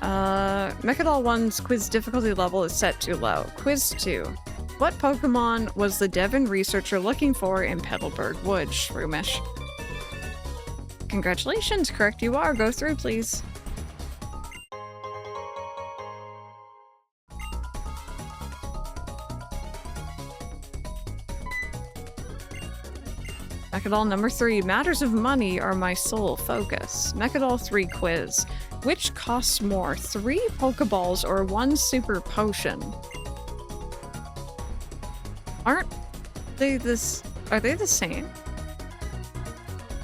Mechadoll 1's quiz difficulty level is set too low. Quiz 2. What Pokemon was the Devon researcher looking for in Petalburg Wood? Shroomish. Congratulations, correct you are. Go through, please. Mechadoll number 3. Matters of money are my sole focus. Mechadoll 3 quiz. Which costs more, 3 Pokeballs or 1 super potion? Aren't they this? Are they the same?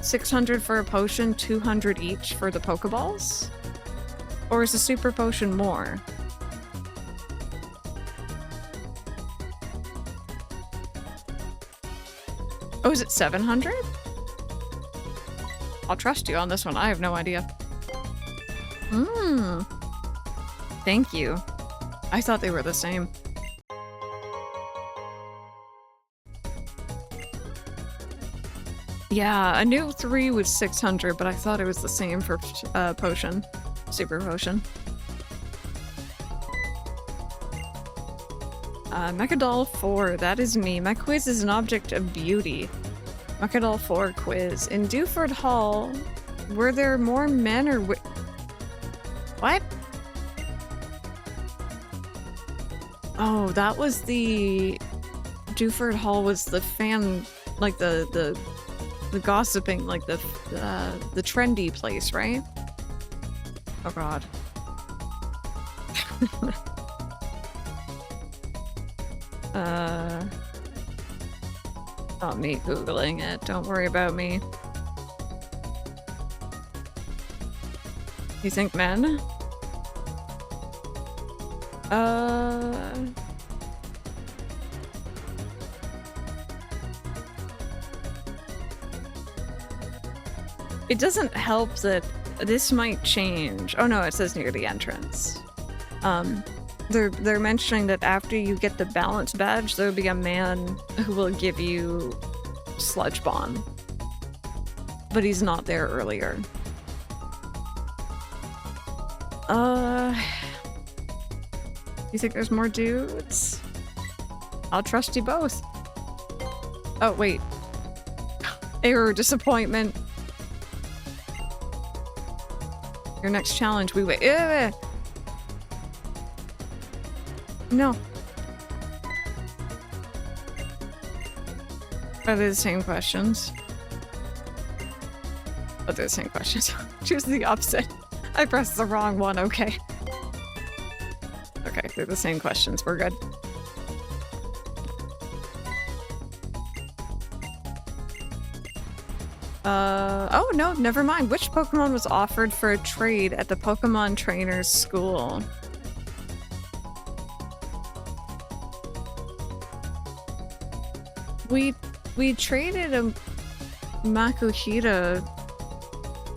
600 for a potion, 200 each for the Pokeballs? Or is the super potion more? Oh, is it 700? I'll trust you on this one. I have no idea. Thank you. I thought they were the same. Yeah, I knew 3 was 600, but I thought it was the same for potion. Super potion. Mechadoll 4, that is me. My quiz is an object of beauty. Mechadoll 4 quiz. In Dewford Hall, were there more men or what? Oh, that was the... Dewford Hall was the fan... like the gossiping, like the trendy place, right? Oh god. Not me googling it. Don't worry about me. You think men? It doesn't help that this might change. Oh no, it says near the entrance. They're mentioning that after you get the balance badge, there'll be a man who will give you Sludge Bomb. But he's not there earlier. You think there's more dudes? I'll trust you both. Oh, wait. Error, disappointment. Your next challenge, we wait. No. Are they the same questions? Oh, they're the same questions. Choose the opposite. I pressed the wrong one, okay. Okay, they're the same questions. We're good. Oh no, never mind. Which Pokemon was offered for a trade at the Pokemon Trainers School? We traded a Makuhita,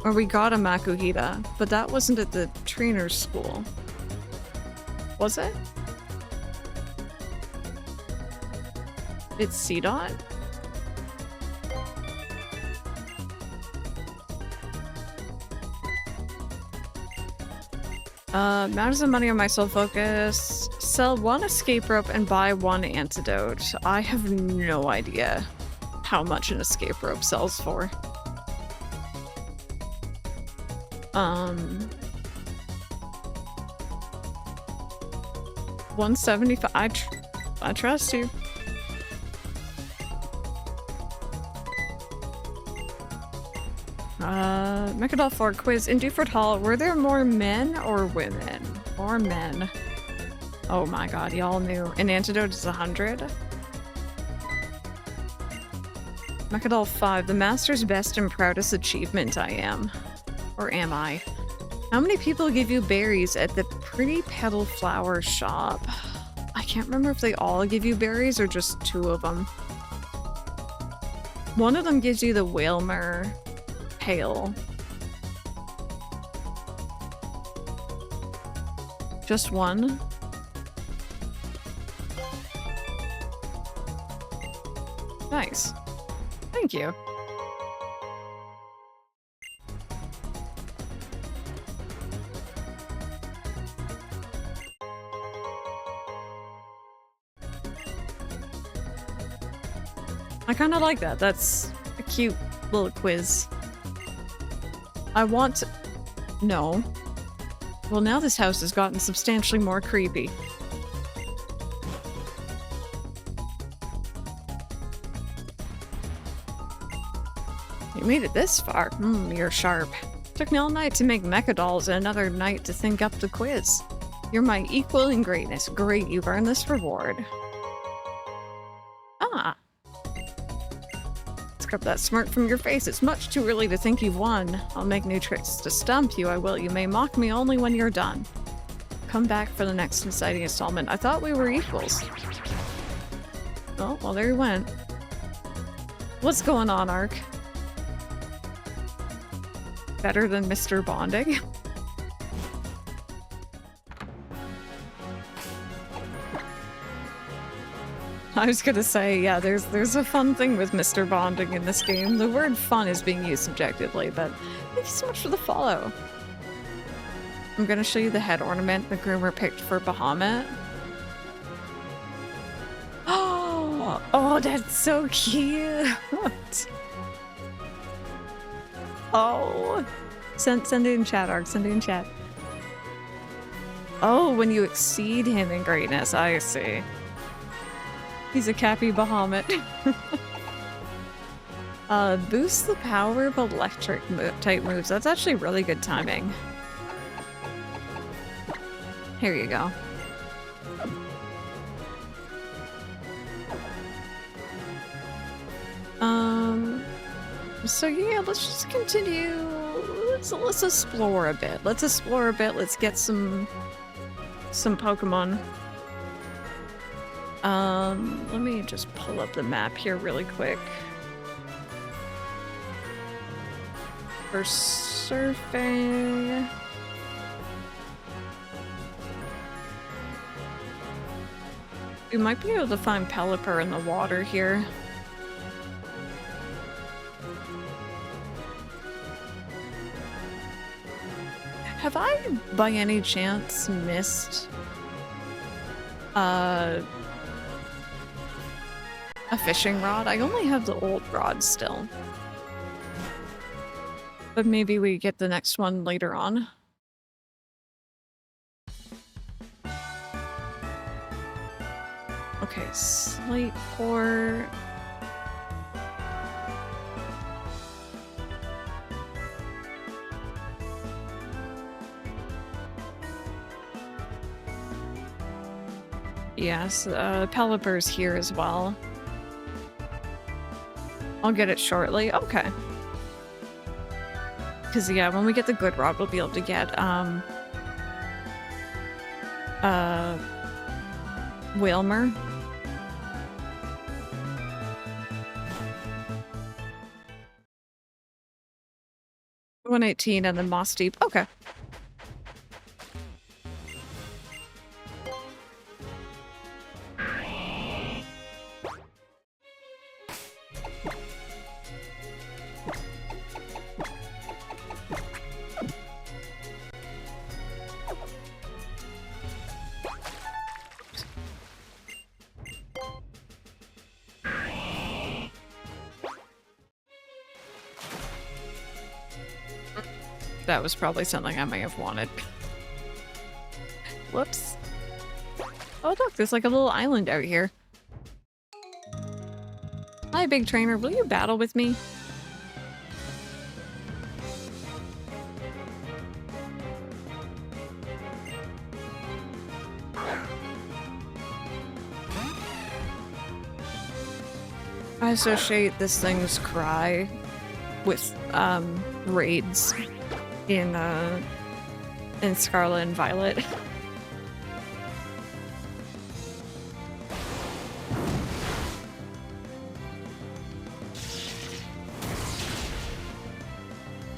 or we got a Makuhita, but that wasn't at the Trainers School. Was it? It's C-Dot? Amount of money on my soul focus. Sell 1 escape rope and buy 1 antidote. I have no idea how much an escape rope sells for. 175. I trust you. Mechadol 4 quiz. In Dewford Hall, were there more men or women? More men. Oh my god, y'all knew. An antidote is 100. Mechadol 5. The master's best and proudest achievement I am. Or am I? How many people give you berries at the Pretty Petal Flower shop? I can't remember if they all give you berries or just 2 of them. One of them gives you the Whalmer Pale. Just 1? Nice. Thank you. I kind of like that. That's a cute little quiz. I want to... No. Well, now this house has gotten substantially more creepy. You made it this far. You're sharp. Took me all night to make mecha dolls and another night to think up the quiz. You're my equal in greatness. Great, you've earned this reward. Ah. Scrub that smirk from your face. It's much too early to think you've won. I'll make new tricks to stump you, I will. You may mock me only when you're done. Come back for the next exciting installment. I thought we were equals. Oh, well, there you went. What's going on, Ark? Better than Mr. Bonding? I was gonna say, yeah, there's a fun thing with Mr. Bonding in this game. The word fun is being used subjectively, but thank you so much for the follow. I'm gonna show you the head ornament the groomer picked for Bahamut. Oh, that's so cute! Oh! Send it in chat, Ark. Send it in chat. Oh, when you exceed him in greatness, I see. He's a Cappy Bahamut. Boost the power of electric type moves. That's actually really good timing. Here you go. So yeah, let's just continue. Let's explore a bit. Let's explore a bit. Let's get some Pokemon. Let me just pull up the map here really quick. For surfing... We might be able to find Pelipper in the water here. Have I, by any chance, missed... a fishing rod? I only have the old rod still. But maybe we get the next one later on. Okay, Slate Port. Yes, Pelipper's here as well. I'll get it shortly. Okay. Because, yeah, when we get the good rod, we'll be able to get, Whalmer. $118 and then Moss Deep. Okay. that was probably something I may have wanted. Whoops. Oh look, there's like a little island out here. Hi, big trainer. Will you battle with me? I associate this thing's cry with raids in Scarlet and Violet.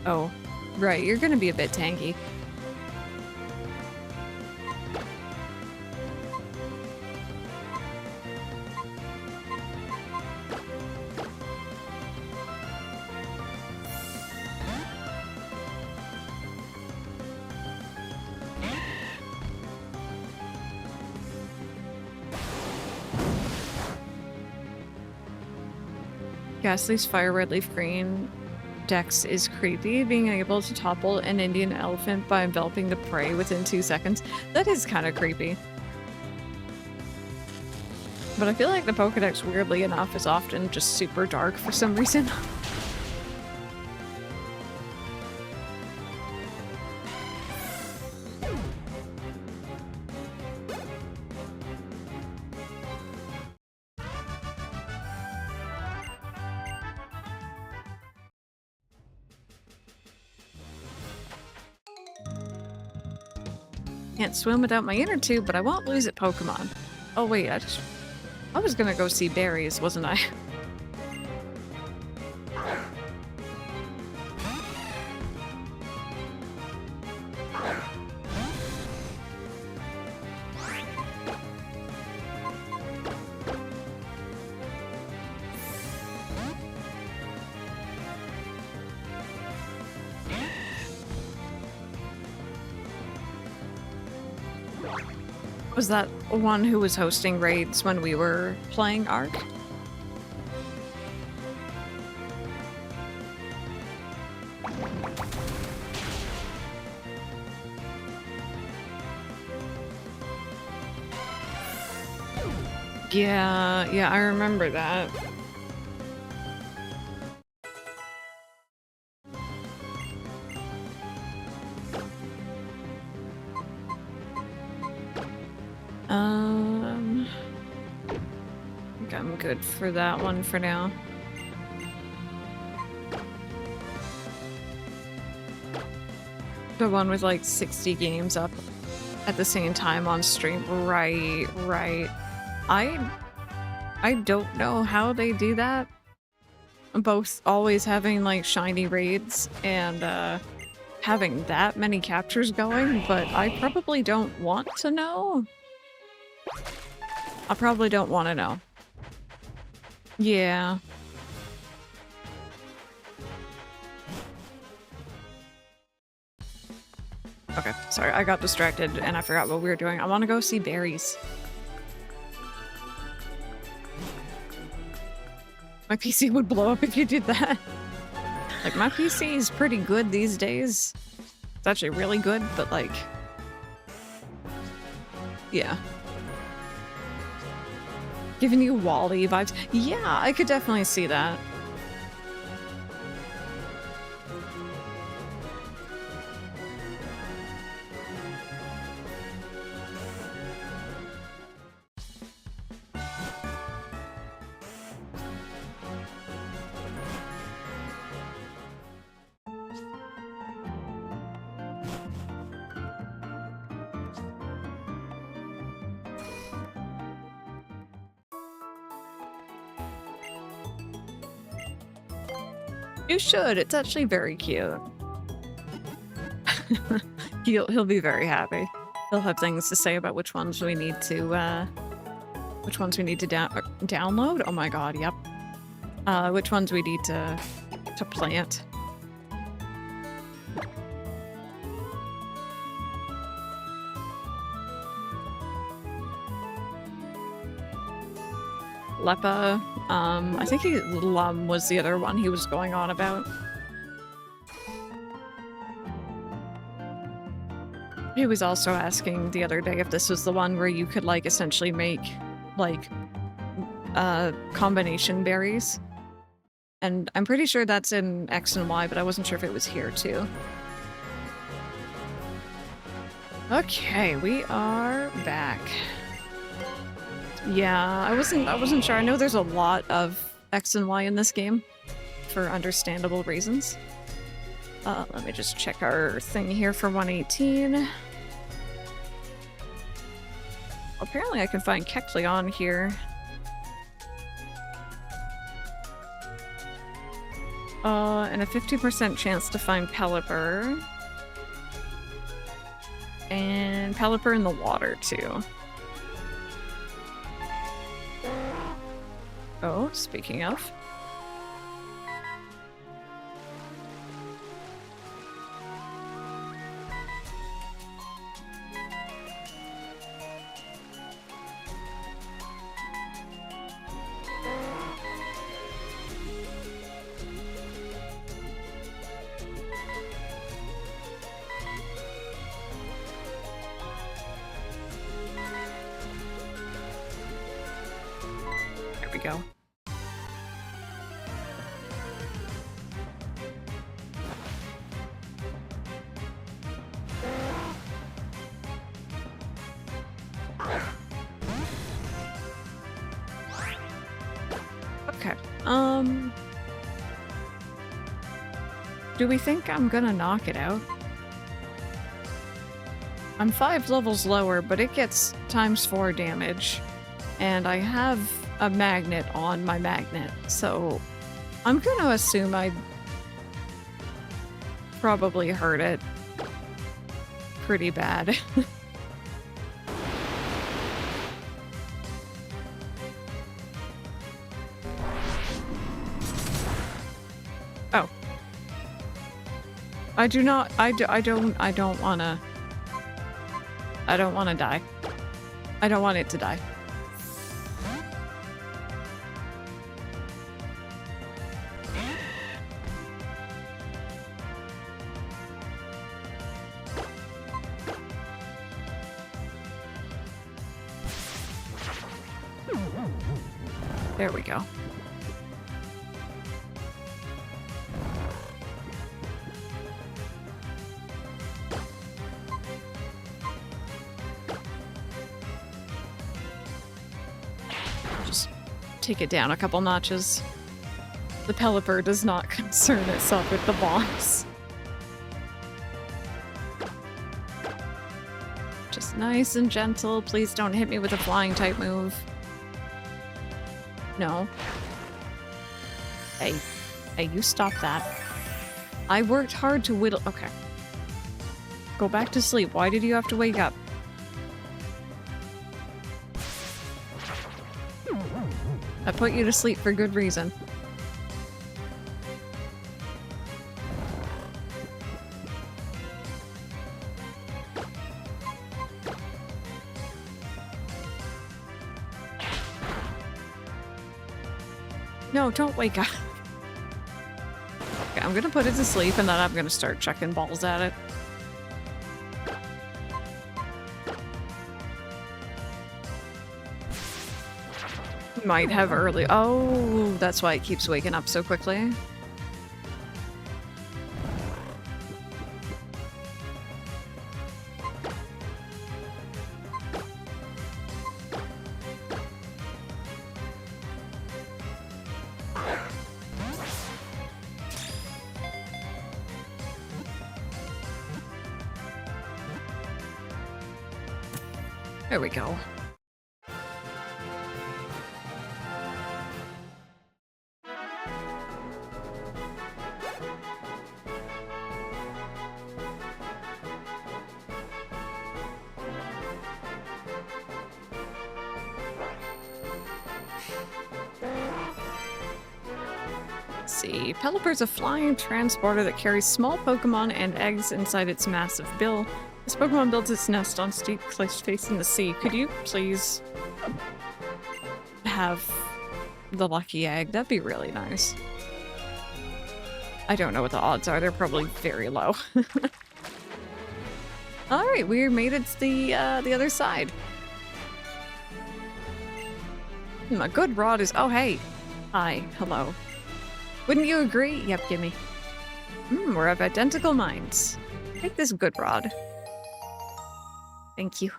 Oh, right, you're gonna be a bit tanky. Ghastly's Fire Red Leaf Green Dex is creepy, being able to topple an Indian elephant by enveloping the prey within 2 seconds. That is kind of creepy. But I feel like the Pokédex, weirdly enough, is often just super dark for some reason. Can't swim without my inner tube, but I won't lose at Pokemon. Oh wait, I was gonna go see berries, wasn't I? Was that one who was hosting raids when we were playing Arc? Yeah, I remember that. I think I'm good for that one for now. The one with like 60 games up at the same time on stream. Right. I don't know how they do that. Both always having like shiny raids and having that many captures going, but I probably don't want to know. I probably don't want to know. Yeah. Okay, sorry, I got distracted and I forgot what we were doing. I want to go see berries. My PC would blow up if you did that. Like, my PC is pretty good these days. It's actually really good, but like... yeah. Giving you Wall-E vibes. Yeah, I could definitely see that. You should. It's actually very cute. He'll be very happy. He'll have things to say about which ones we need to download. Oh my god, yep. Which ones we need to plant. Lepa. I think Lum was the other one he was going on about. He was also asking the other day if this was the one where you could, like, essentially make, like, combination berries. And I'm pretty sure that's in X and Y, but I wasn't sure if it was here too. Okay, we are back. Yeah, I wasn't sure. I know there's a lot of X and Y in this game for understandable reasons. Let me just check our thing here for 118. Apparently I can find Kecleon here. And a 50% chance to find Pelipper. And Pelipper in the water, too. Oh, speaking of. There we go. Okay. Do we think I'm gonna knock it out? I'm 5 levels lower, but it gets ×4 damage. And I have a magnet on my magnet, so I'm gonna assume I'd probably hurt it pretty bad. Oh. I don't wanna die. I don't want it to die. There we go. Just take it down a couple notches. The Pelipper does not concern itself with the boss. Just nice and gentle. Please don't hit me with a flying type move. No. Hey. Hey, you stop that. I worked hard to whittle— okay. Go back to sleep. Why did you have to wake up? I put you to sleep for good reason. No, don't wake up. Okay, I'm gonna put it to sleep and then I'm gonna start chucking balls at it. Might have early— oh, that's why it keeps waking up so quickly. There we go. Let's see. Pelipper's a flying transporter that carries small Pokemon and eggs inside its massive bill. This Pokemon builds its nest on steep cliffs facing the sea. Could you please have the lucky egg? That'd be really nice. I don't know what the odds are. They're probably very low. All right, we made it to the other side. A good rod is. Oh, hey. Hi. Hello. Wouldn't you agree? Yep, gimme. We're of identical minds. Take this good rod. Thank you.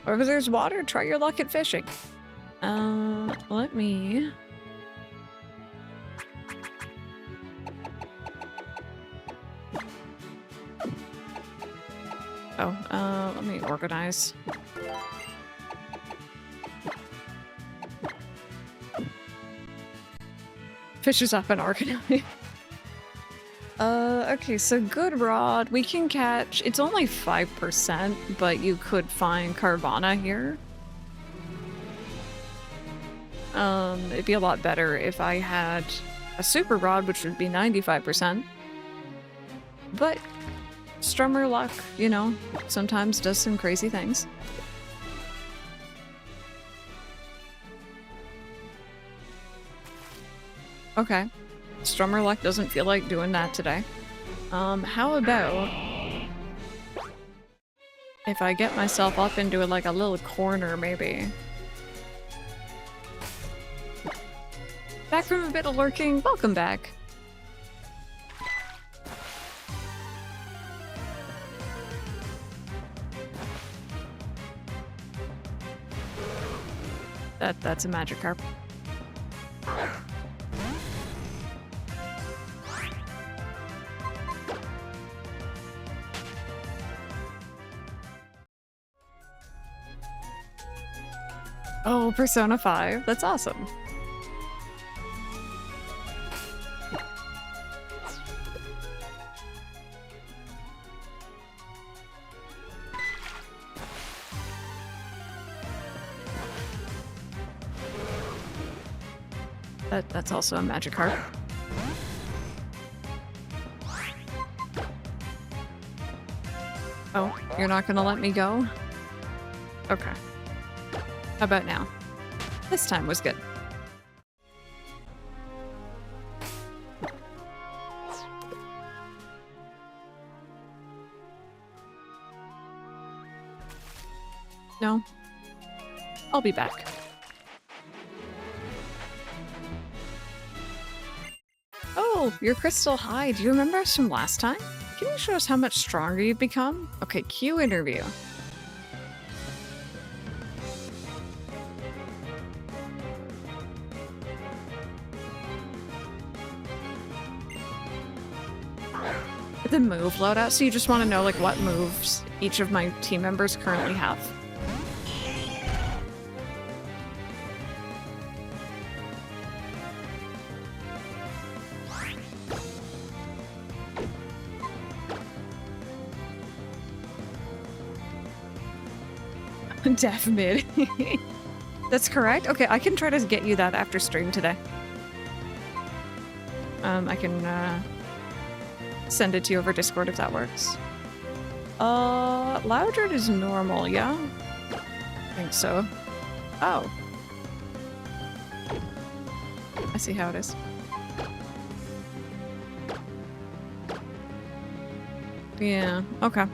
Wherever there's water, try your luck at fishing. Let me... let me organize. Fishes up and organize. Okay, so good rod. We can catch... It's only 5%, but you could find Carvana here. It'd be a lot better if I had a super rod, which would be 95%. But strummer luck, you know, sometimes does some crazy things. Okay. Strummer luck doesn't feel like doing that today. How about if I get myself up into like a little corner, maybe? Back from a bit of lurking. Welcome back. That's a Magikarp. Oh, Persona 5. That's awesome. That's also a Magikarp. Oh, you're not gonna let me go? Okay. How about now? This time was good. No? I'll be back. Oh, your crystal high. Do you remember us from last time? Can you show us how much stronger you've become? Okay, cue interview. The move loadout, so you just want to know like what moves each of my team members currently have. Def mid. That's correct? Okay, I can try to get you that after stream today. I can send it to you over Discord if that works. Loudred is normal, yeah? I think so. Oh. I see how it is. Yeah, okay.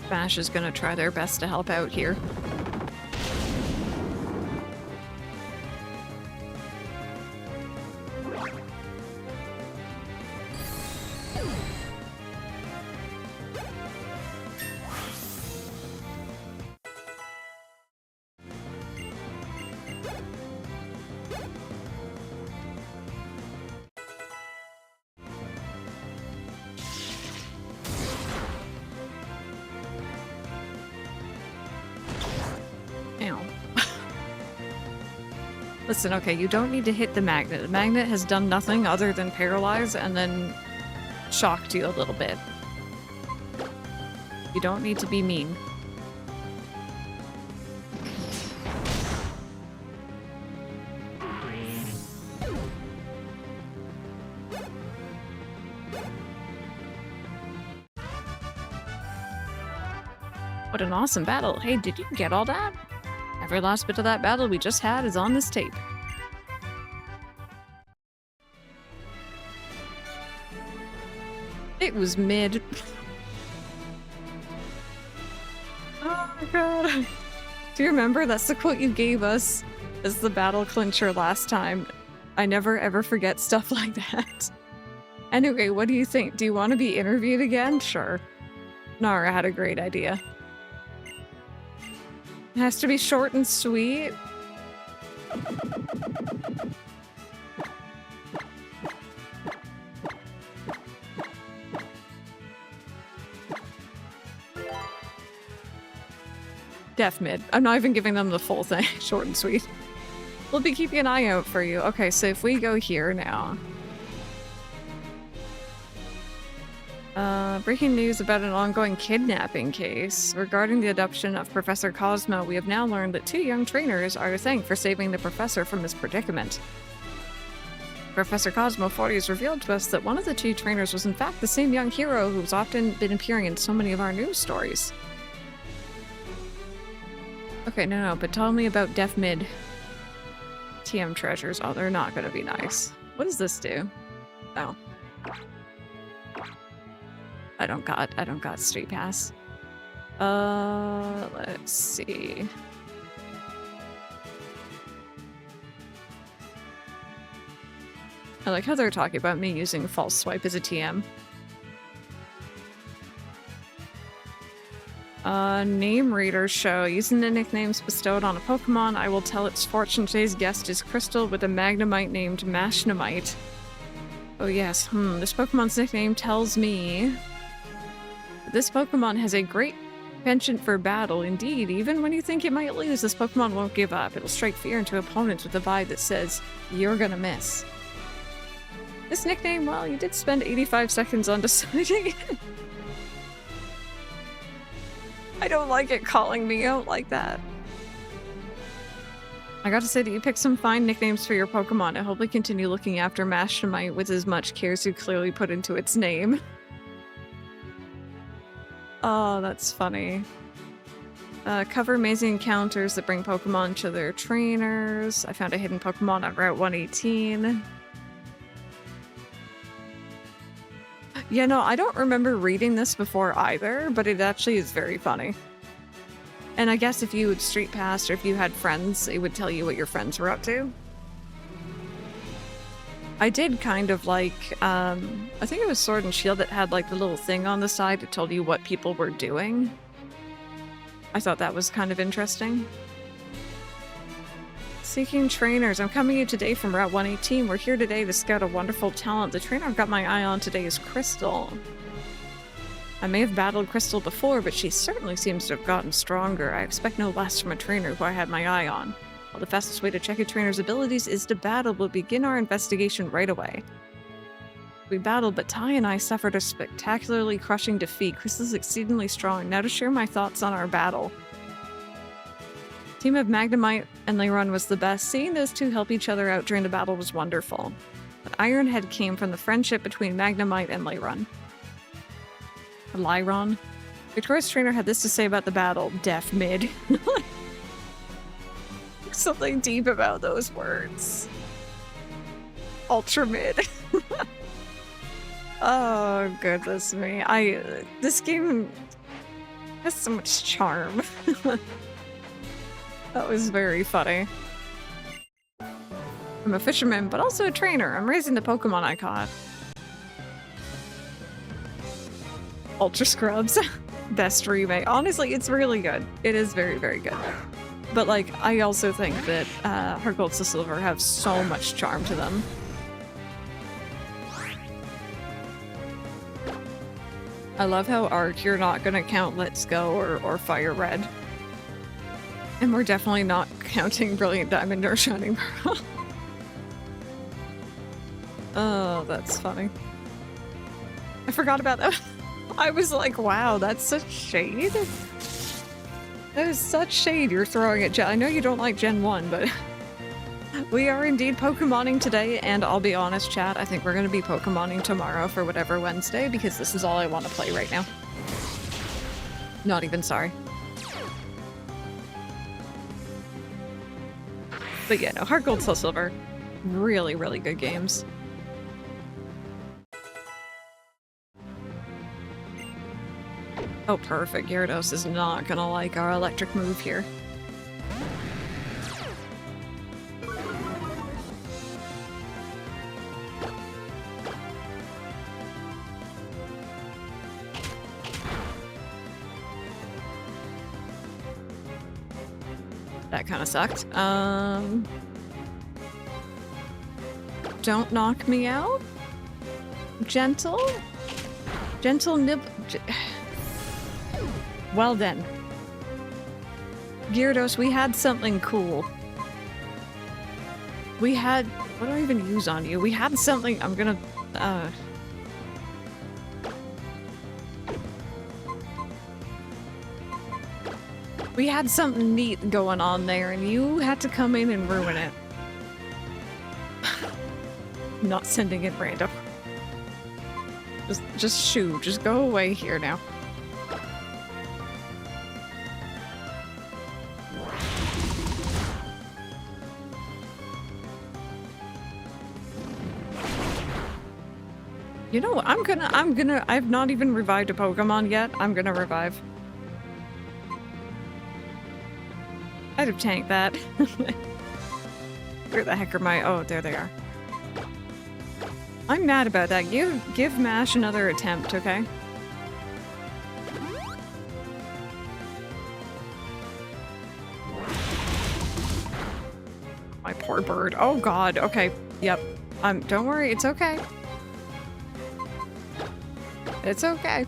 Bash is gonna try their best to help out here. Listen, okay, you don't need to hit the magnet. The magnet has done nothing other than paralyze and then shocked you a little bit. You don't need to be mean. What an awesome battle. Hey, did you get all that? Every last bit of that battle we just had is on this tape. It was mid. Oh my god. Do you remember? That's the quote you gave us as the battle clincher last time. I never ever forget stuff like that. Anyway, what do you think? Do you want to be interviewed again? Sure. Nara had a great idea. It has to be short and sweet. Def mid. I'm not even giving them the full thing. Short and sweet. We'll be keeping an eye out for you. Okay, so if we go here now. Breaking news about an ongoing kidnapping case. Regarding the abduction of Professor Cosmo, we have now learned that 2 young trainers are to thank for saving the professor from his predicament. Professor Cosmo 40 has revealed to us that one of the 2 trainers was in fact the same young hero who's often been appearing in so many of our news stories. Okay, no, but tell me about Def Mid. TM treasures. Oh, they're not gonna be nice. What does this do? Oh. I don't got Street Pass. Let's see. I like how they're talking about me using False Swipe as a TM. Name readers show. Using the nicknames bestowed on a Pokemon, I will tell its fortune. Today's guest is Crystal with a Magnemite named Mashnemite. Oh yes, this Pokemon's nickname tells me that this Pokemon has a great penchant for battle. Indeed, even when you think it might lose, this Pokemon won't give up. It'll strike fear into opponents with a vibe that says, you're gonna miss. This nickname, well, you did spend 85 seconds on deciding it. I don't like it calling me out like that. I got to say that you picked some fine nicknames for your Pokemon. I hope we continue looking after Mashnemite with as much care as you clearly put into its name. Oh, that's funny. Cover amazing encounters that bring Pokemon to their trainers. I found a hidden Pokemon on Route 118. Yeah, no, I don't remember reading this before either, but it actually is very funny. And I guess if you would Street Pass or if you had friends, it would tell you what your friends were up to. I did kind of like, I think it was Sword and Shield that had like the little thing on the side that told you what people were doing. I thought that was kind of interesting. Seeking trainers. I'm coming in today from Route 118. We're here today to scout a wonderful talent. The trainer I've got my eye on today is Crystal. I may have battled Crystal before, but she certainly seems to have gotten stronger. I expect no less from a trainer who I had my eye on. Well, the fastest way to check a trainer's abilities is to battle. We'll begin our investigation right away. We battled, but Ty and I suffered a spectacularly crushing defeat. Crystal's exceedingly strong. Now to share my thoughts on our battle. Team of Magnemite and Leiron was the best. Seeing those two help each other out during the battle was wonderful. But Ironhead came from the friendship between Magnemite and Leiron. Victoria's trainer had this to say about the battle. Def mid. Something deep about those words. Ultra mid. Oh, goodness me. This game has so much charm. That was very funny. I'm a fisherman, but also a trainer. I'm raising the Pokemon I caught. Ultra Scrubs. Best remake. Honestly, it's really good. It is very, very good. But, like, I also think that Heart Gold to Silver have so much charm to them. I love how Arc, you're not gonna count Let's Go or Fire Red. And we're definitely not counting Brilliant Diamond or Shining Pearl. Oh, that's funny. I forgot about that. I was like, wow, that's such shade. That is such shade you're throwing at Gen. I know you don't like Gen 1, but We are indeed Pokemoning today, and I'll be honest, chat, I think we're going to be Pokemoning tomorrow for whatever Wednesday, because this is all I want to play right now. Not even sorry. But yeah, no, Heart Gold, Soul Silver, really, really good games. Oh, perfect. Gyarados is not gonna like our electric move here. That kind of sucked. Don't knock me out. Gentle? Gentle nib... Well then. Gyarados, we had something cool. We had... What do I even use on you? We had something... I'm gonna... We had something neat going on there, and you had to come in and ruin it. I'm not sending it random. Just shoo. Just go away here now. You know what? I've not even revived a Pokemon yet. I'm gonna revive. I'd have tanked that. Where the heck are my... Oh, there they are. I'm mad about that. Give Mash another attempt, okay? My poor bird. Oh god, okay. Yep. Don't worry, it's okay. It's okay.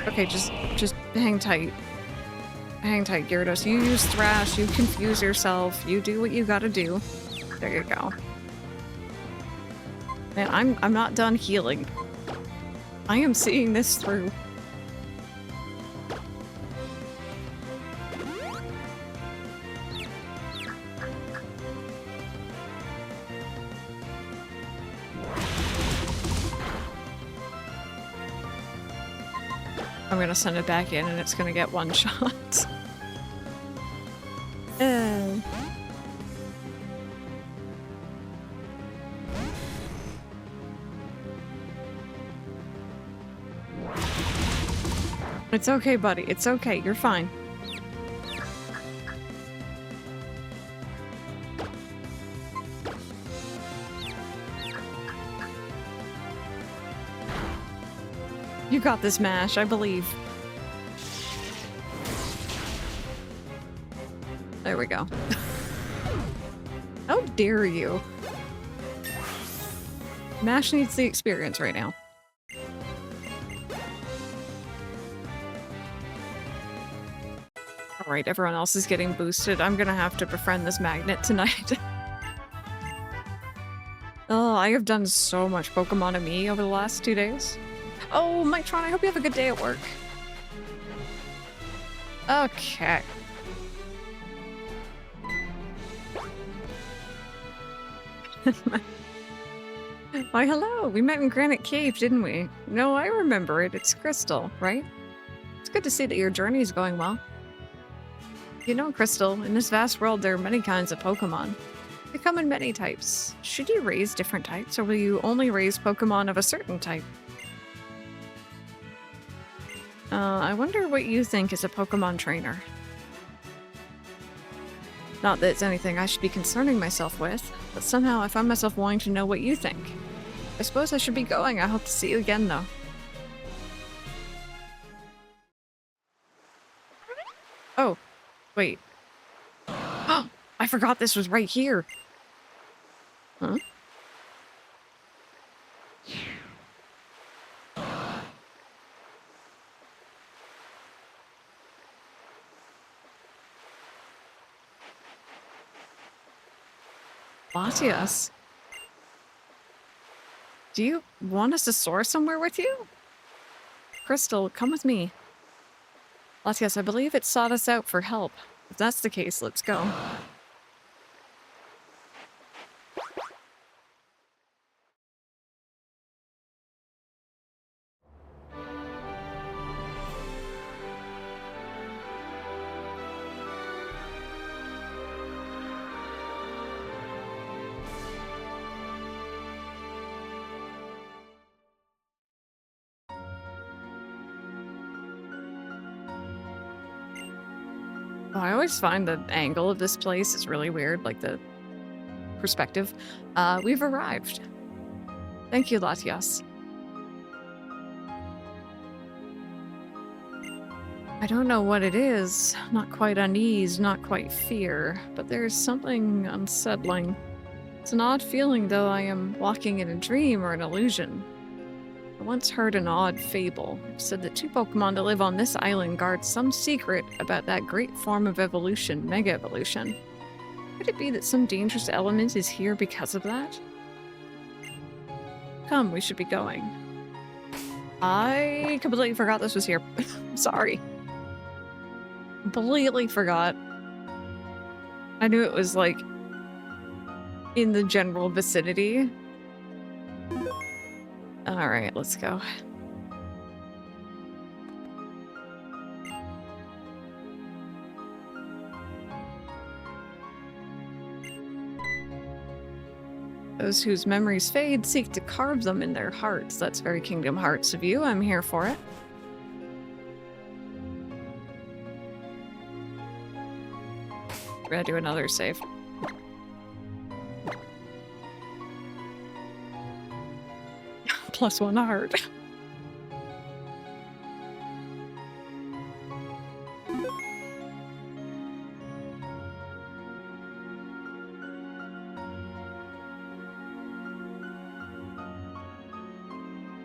Okay, just hang tight. Hang tight, Gyarados. You use Thrash, you confuse yourself, you do what you gotta do. There you go. Man, I'm not done healing. I am seeing this through. I'm gonna send it back in and it's gonna get one shot. It's okay, buddy. It's okay. You're fine. You got this, Mash. I believe. There we go. How dare you? Mash needs the experience right now. Alright, everyone else is getting boosted. I'm gonna have to befriend this magnet tonight. Oh, I have done so much Pokemon of me over the last 2 days. Oh, Mitron, I hope you have a good day at work. Okay. Why, hello. We met in Granite Cave, didn't we? No, I remember it. It's Crystal, right? It's good to see that your journey is going well. You know, Crystal, in this vast world there are many kinds of Pokemon. They come in many types. Should you raise different types, or will you only raise Pokemon of a certain type? I wonder what you think as a Pokemon trainer. Not that it's anything I should be concerning myself with, but somehow I find myself wanting to know what you think. I suppose I should be going. I hope to see you again, though. Oh, wait. Oh, I forgot this was right here. Huh? Latias? Do you want us to soar somewhere with you? Crystal, come with me. Latias, I believe it sought us out for help. If that's the case, let's go. Oh, I always find the angle of this place is really weird, like the perspective. We've arrived. Thank you, Latias. I don't know what it is. Not quite unease, not quite fear, but there's something unsettling. It's an odd feeling, though I am walking in a dream or an illusion. I once heard an odd fable. It said that 2 Pokemon that live on this island guard some secret about that great form of evolution, Mega Evolution. Could it be that some dangerous element is here because of that? Come, we should be going. I completely forgot this was here. Sorry. Completely forgot. I knew it was, like, in the general vicinity. Alright, let's go. Those whose memories fade seek to carve them in their hearts. That's very Kingdom Hearts of you. I'm here for it. We're gonna do another save. +1 heart.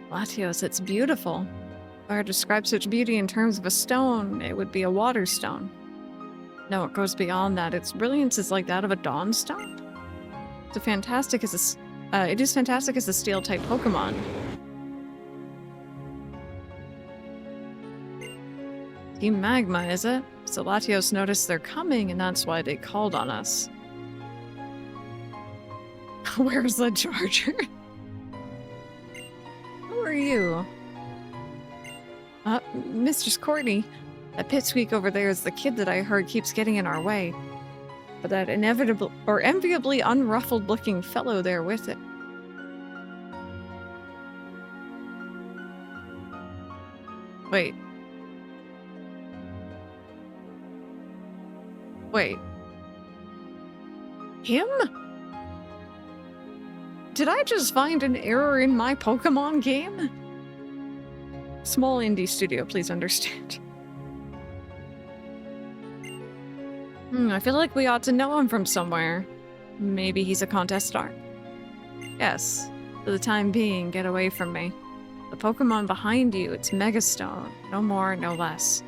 Latios, it's beautiful. If I were to describe such beauty in terms of a stone, it would be a water stone. No, it goes beyond that. Its brilliance is like that of a dawn stone. It is fantastic as a steel-type Pokemon. Team Magma, is it? So Latios noticed they're coming, and that's why they called on us. Where's the charger? Who are you? Mistress Courtney. That pipsqueak over there is the kid that I heard keeps getting in our way. But that inevitable or enviably unruffled-looking fellow there with it. Wait. Wait. Him? Did I just find an error in my Pokemon game? Small indie studio, please understand. I feel like we ought to know him from somewhere. Maybe he's a contest star? Yes. For the time being, get away from me. The Pokemon behind you, it's Megastone. No more, no less.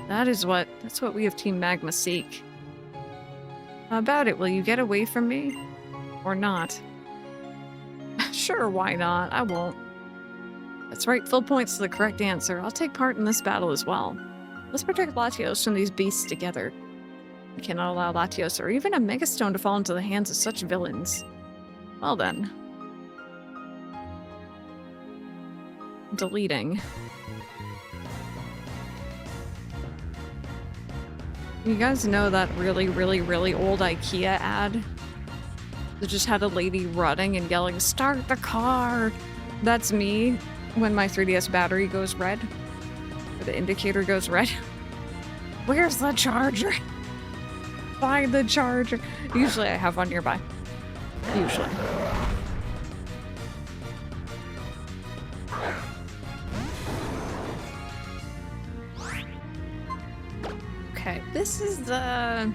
That's what we of Team Magma seek. How about it? Will you get away from me? Or not? Sure, why not? I won't. That's right, full points to the correct answer. I'll take part in this battle as well. Let's protect Latios from these beasts together. We cannot allow Latios or even a Megastone to fall into the hands of such villains. Well then. Deleting. You guys know that really, really, really old IKEA ad? That just had a lady running and yelling, "Start the car!" That's me when my 3DS battery goes red. Or the indicator goes red. Where's the charger? Find the charger. Usually I have one nearby. Usually. Okay, this is the...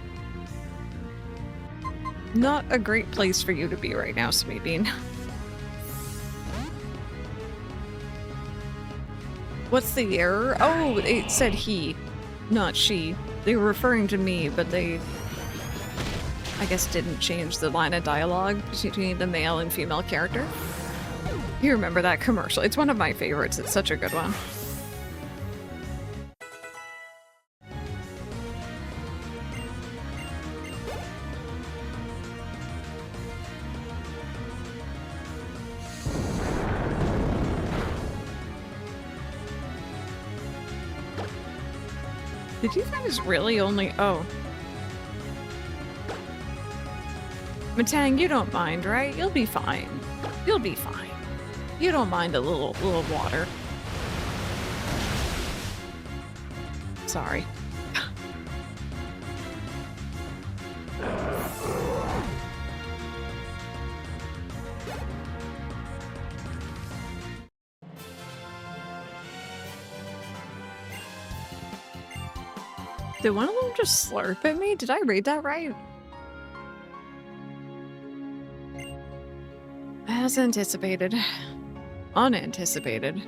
not a great place for you to be right now, Sweetbean. What's the error? Oh, it said he, not she. They were referring to me, but they, I guess, didn't change the line of dialogue between the male and female character. You remember that commercial? It's one of my favorites. It's such a good one. Did you guys really only... Oh. Matang, you don't mind, right? You'll be fine. You'll be fine. You don't mind a little water. Sorry. Did one of them just slurp at me? Did I read that right? As anticipated. Unanticipated.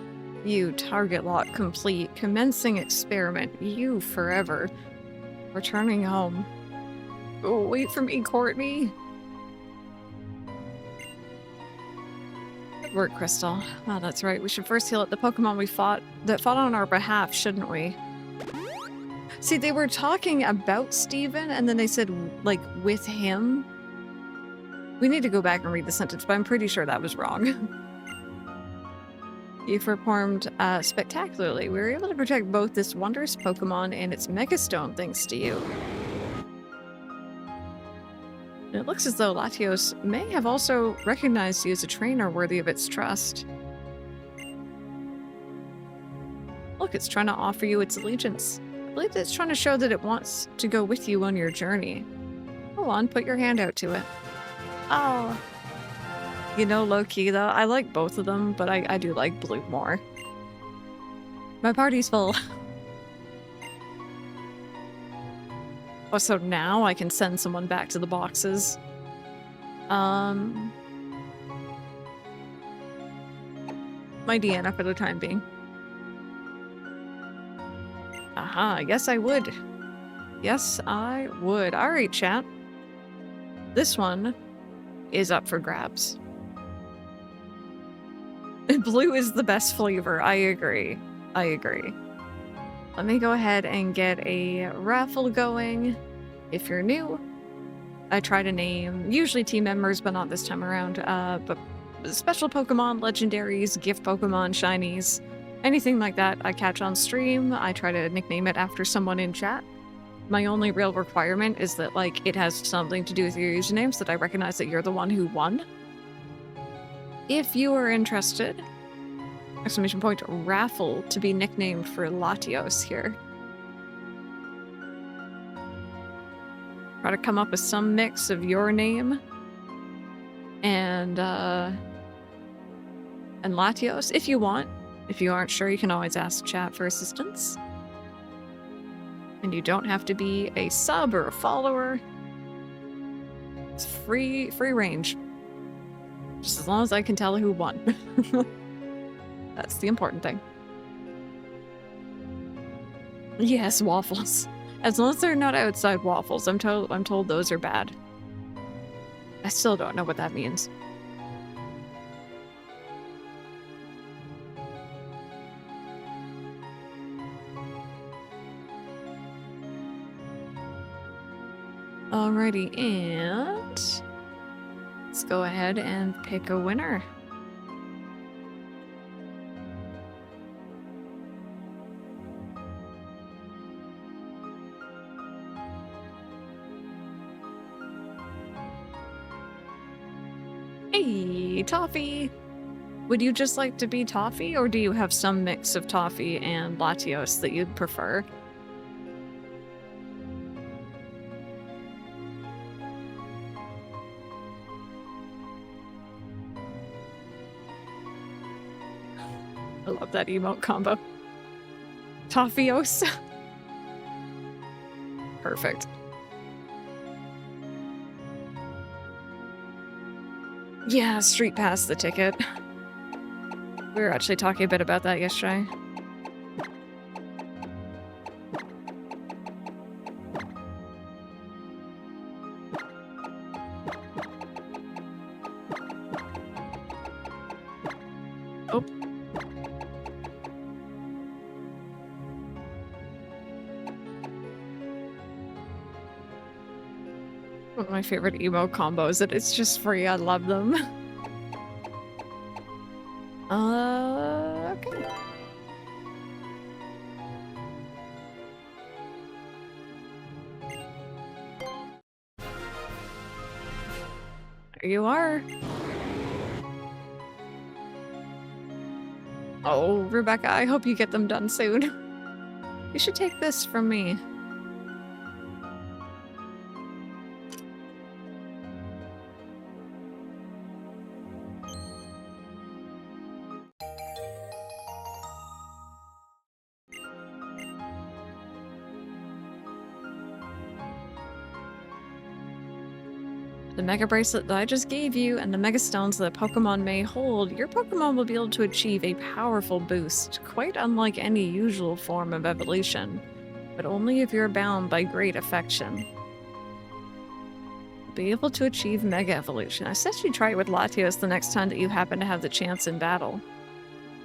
You target lock complete. Commencing experiment. You forever. Returning home. Oh, wait for me, Courtney. Good work, Crystal. Oh, that's right. We should first heal up the Pokemon that fought on our behalf, shouldn't we? See, they were talking about Steven, and then they said, like, with him. We need to go back and read the sentence, but I'm pretty sure that was wrong. You performed spectacularly. We were able to protect both this wondrous Pokemon and its Megastone thanks to you. And it looks as though Latios may have also recognized you as a trainer worthy of its trust. Look, it's trying to offer you its allegiance. I believe it's trying to show that it wants to go with you on your journey. Go on, put your hand out to it. Oh. You know, low-key though, I like both of them, but I do like Blue more. My party's full. Oh, so now I can send someone back to the boxes. My Deanna for the time being. Aha, yes I would. Yes, I would. Alright, chat. This one is up for grabs. Blue is the best flavor. I agree. I agree. Let me go ahead and get a raffle going. If you're new, I try to name usually team members, but not this time around. But special Pokemon, Legendaries, gift Pokemon, Shinies, anything like that I catch on stream, I try to nickname it after someone in chat. My only real requirement is that, like, it has something to do with your username so that I recognize that you're the one who won. If you are interested, exclamation point, raffle to be nicknamed for Latios here. Try to come up with some mix of your name and Latios if you want. If you aren't sure, you can always ask chat for assistance. And you don't have to be a sub or a follower. It's free range. Just as long as I can tell who won. That's the important thing. Yes, waffles. As long as they're not outside waffles, I'm told those are bad. I still don't know what that means. Alrighty, and let's go ahead and pick a winner. Hey, Toffee! Would you just like to be Toffee, or do you have some mix of Toffee and Latios that you'd prefer? I love that emote combo. Toffios. Perfect. Yeah, Street Pass the ticket. We were actually talking a bit about that yesterday. Oh. One of my favorite emo combos, and it's just free. I love them. Okay. There you are. Oh, Rebecca, I hope you get them done soon. You should take this from me. The Mega Bracelet that I just gave you and the Mega Stones that Pokemon may hold, your Pokemon will be able to achieve a powerful boost, quite unlike any usual form of evolution, but only if you're bound by great affection. Be able to achieve Mega Evolution. I suggest you try it with Latios the next time that you happen to have the chance in battle.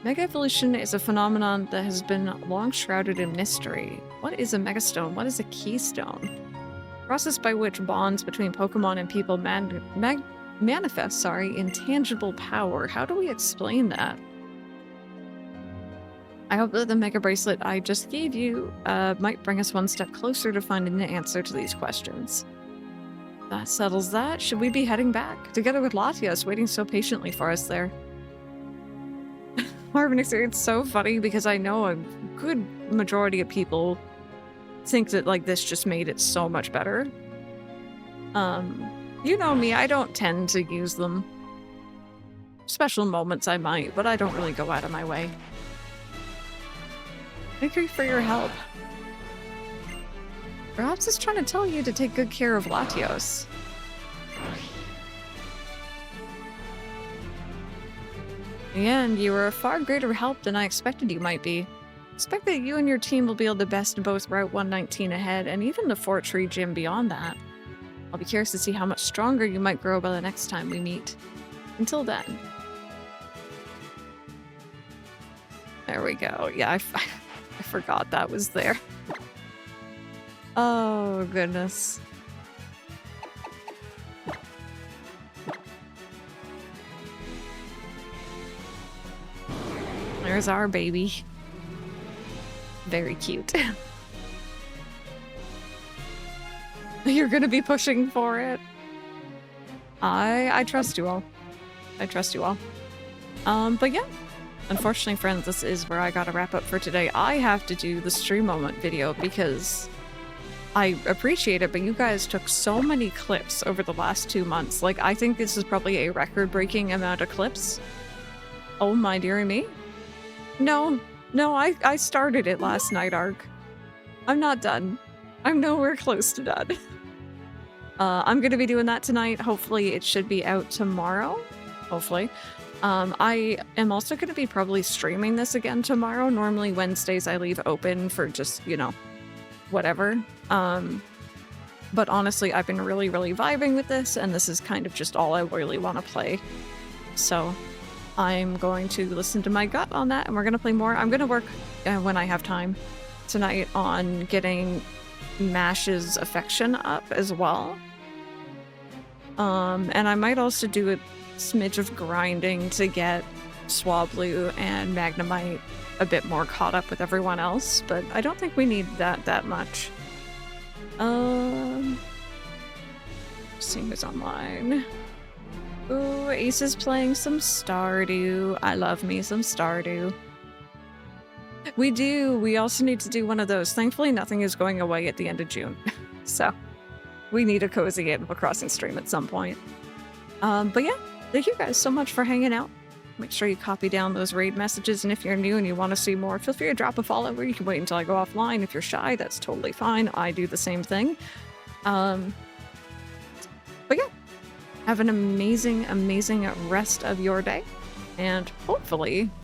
Mega Evolution is a phenomenon that has been long shrouded in mystery. What is a Megastone? What is a Keystone? Process by which bonds between Pokemon and people manifest, intangible power. How do we explain that? I hope that the Mega Bracelet I just gave you might bring us one step closer to finding the answer to these questions. That settles that. Should we be heading back? Together with Latios waiting so patiently for us there. Marvin, it's so funny because I know a good majority of people think that like this just made it so much better. You know me, I don't tend to use them. Special moments I might, but I don't really go out of my way. Thank you for your help. Perhaps it's trying to tell you to take good care of Latios. In the end, you were a far greater help than I expected you might be. Expect that you and your team will be able to best both Route 119 ahead and even the Fort Region beyond that. I'll be curious to see how much stronger you might grow by the next time we meet. Until then. There we go. Yeah, I forgot that was there. Oh, goodness. There's our baby. Very cute. You're gonna be pushing for it. I trust you all. I trust you all. But yeah. Unfortunately, friends, this is where I gotta wrap up for today. I have to do the stream moment video because I appreciate it, but you guys took so many clips over the last 2 months. Like, I think this is probably a record-breaking amount of clips. Oh my dearie me. No, I started it last night, Ark. I'm not done. I'm nowhere close to done. I'm gonna be doing that tonight. Hopefully it should be out tomorrow. Hopefully. I am also gonna be probably streaming this again tomorrow. Normally Wednesdays I leave open for just, you know, whatever. But honestly, I've been really, really vibing with this, and this is kind of just all I really want to play. So I'm going to listen to my gut on that, and we're going to play more. I'm going to work, when I have time tonight, on getting Mash's affection up as well. And I might also do a smidge of grinding to get Swablu and Magnemite a bit more caught up with everyone else, but I don't think we need that much. See who's online. Ooh, Ace is playing some Stardew. I love me some Stardew. We do. We also need to do one of those. Thankfully, nothing is going away at the end of June. So, we need a cozy Animal Crossing stream at some point. But yeah, thank you guys so much for hanging out. Make sure you copy down those raid messages, and if you're new and you want to see more, feel free to drop a follow, or you can wait until I go offline. If you're shy, that's totally fine. I do the same thing. But yeah, have an amazing, amazing rest of your day, and hopefully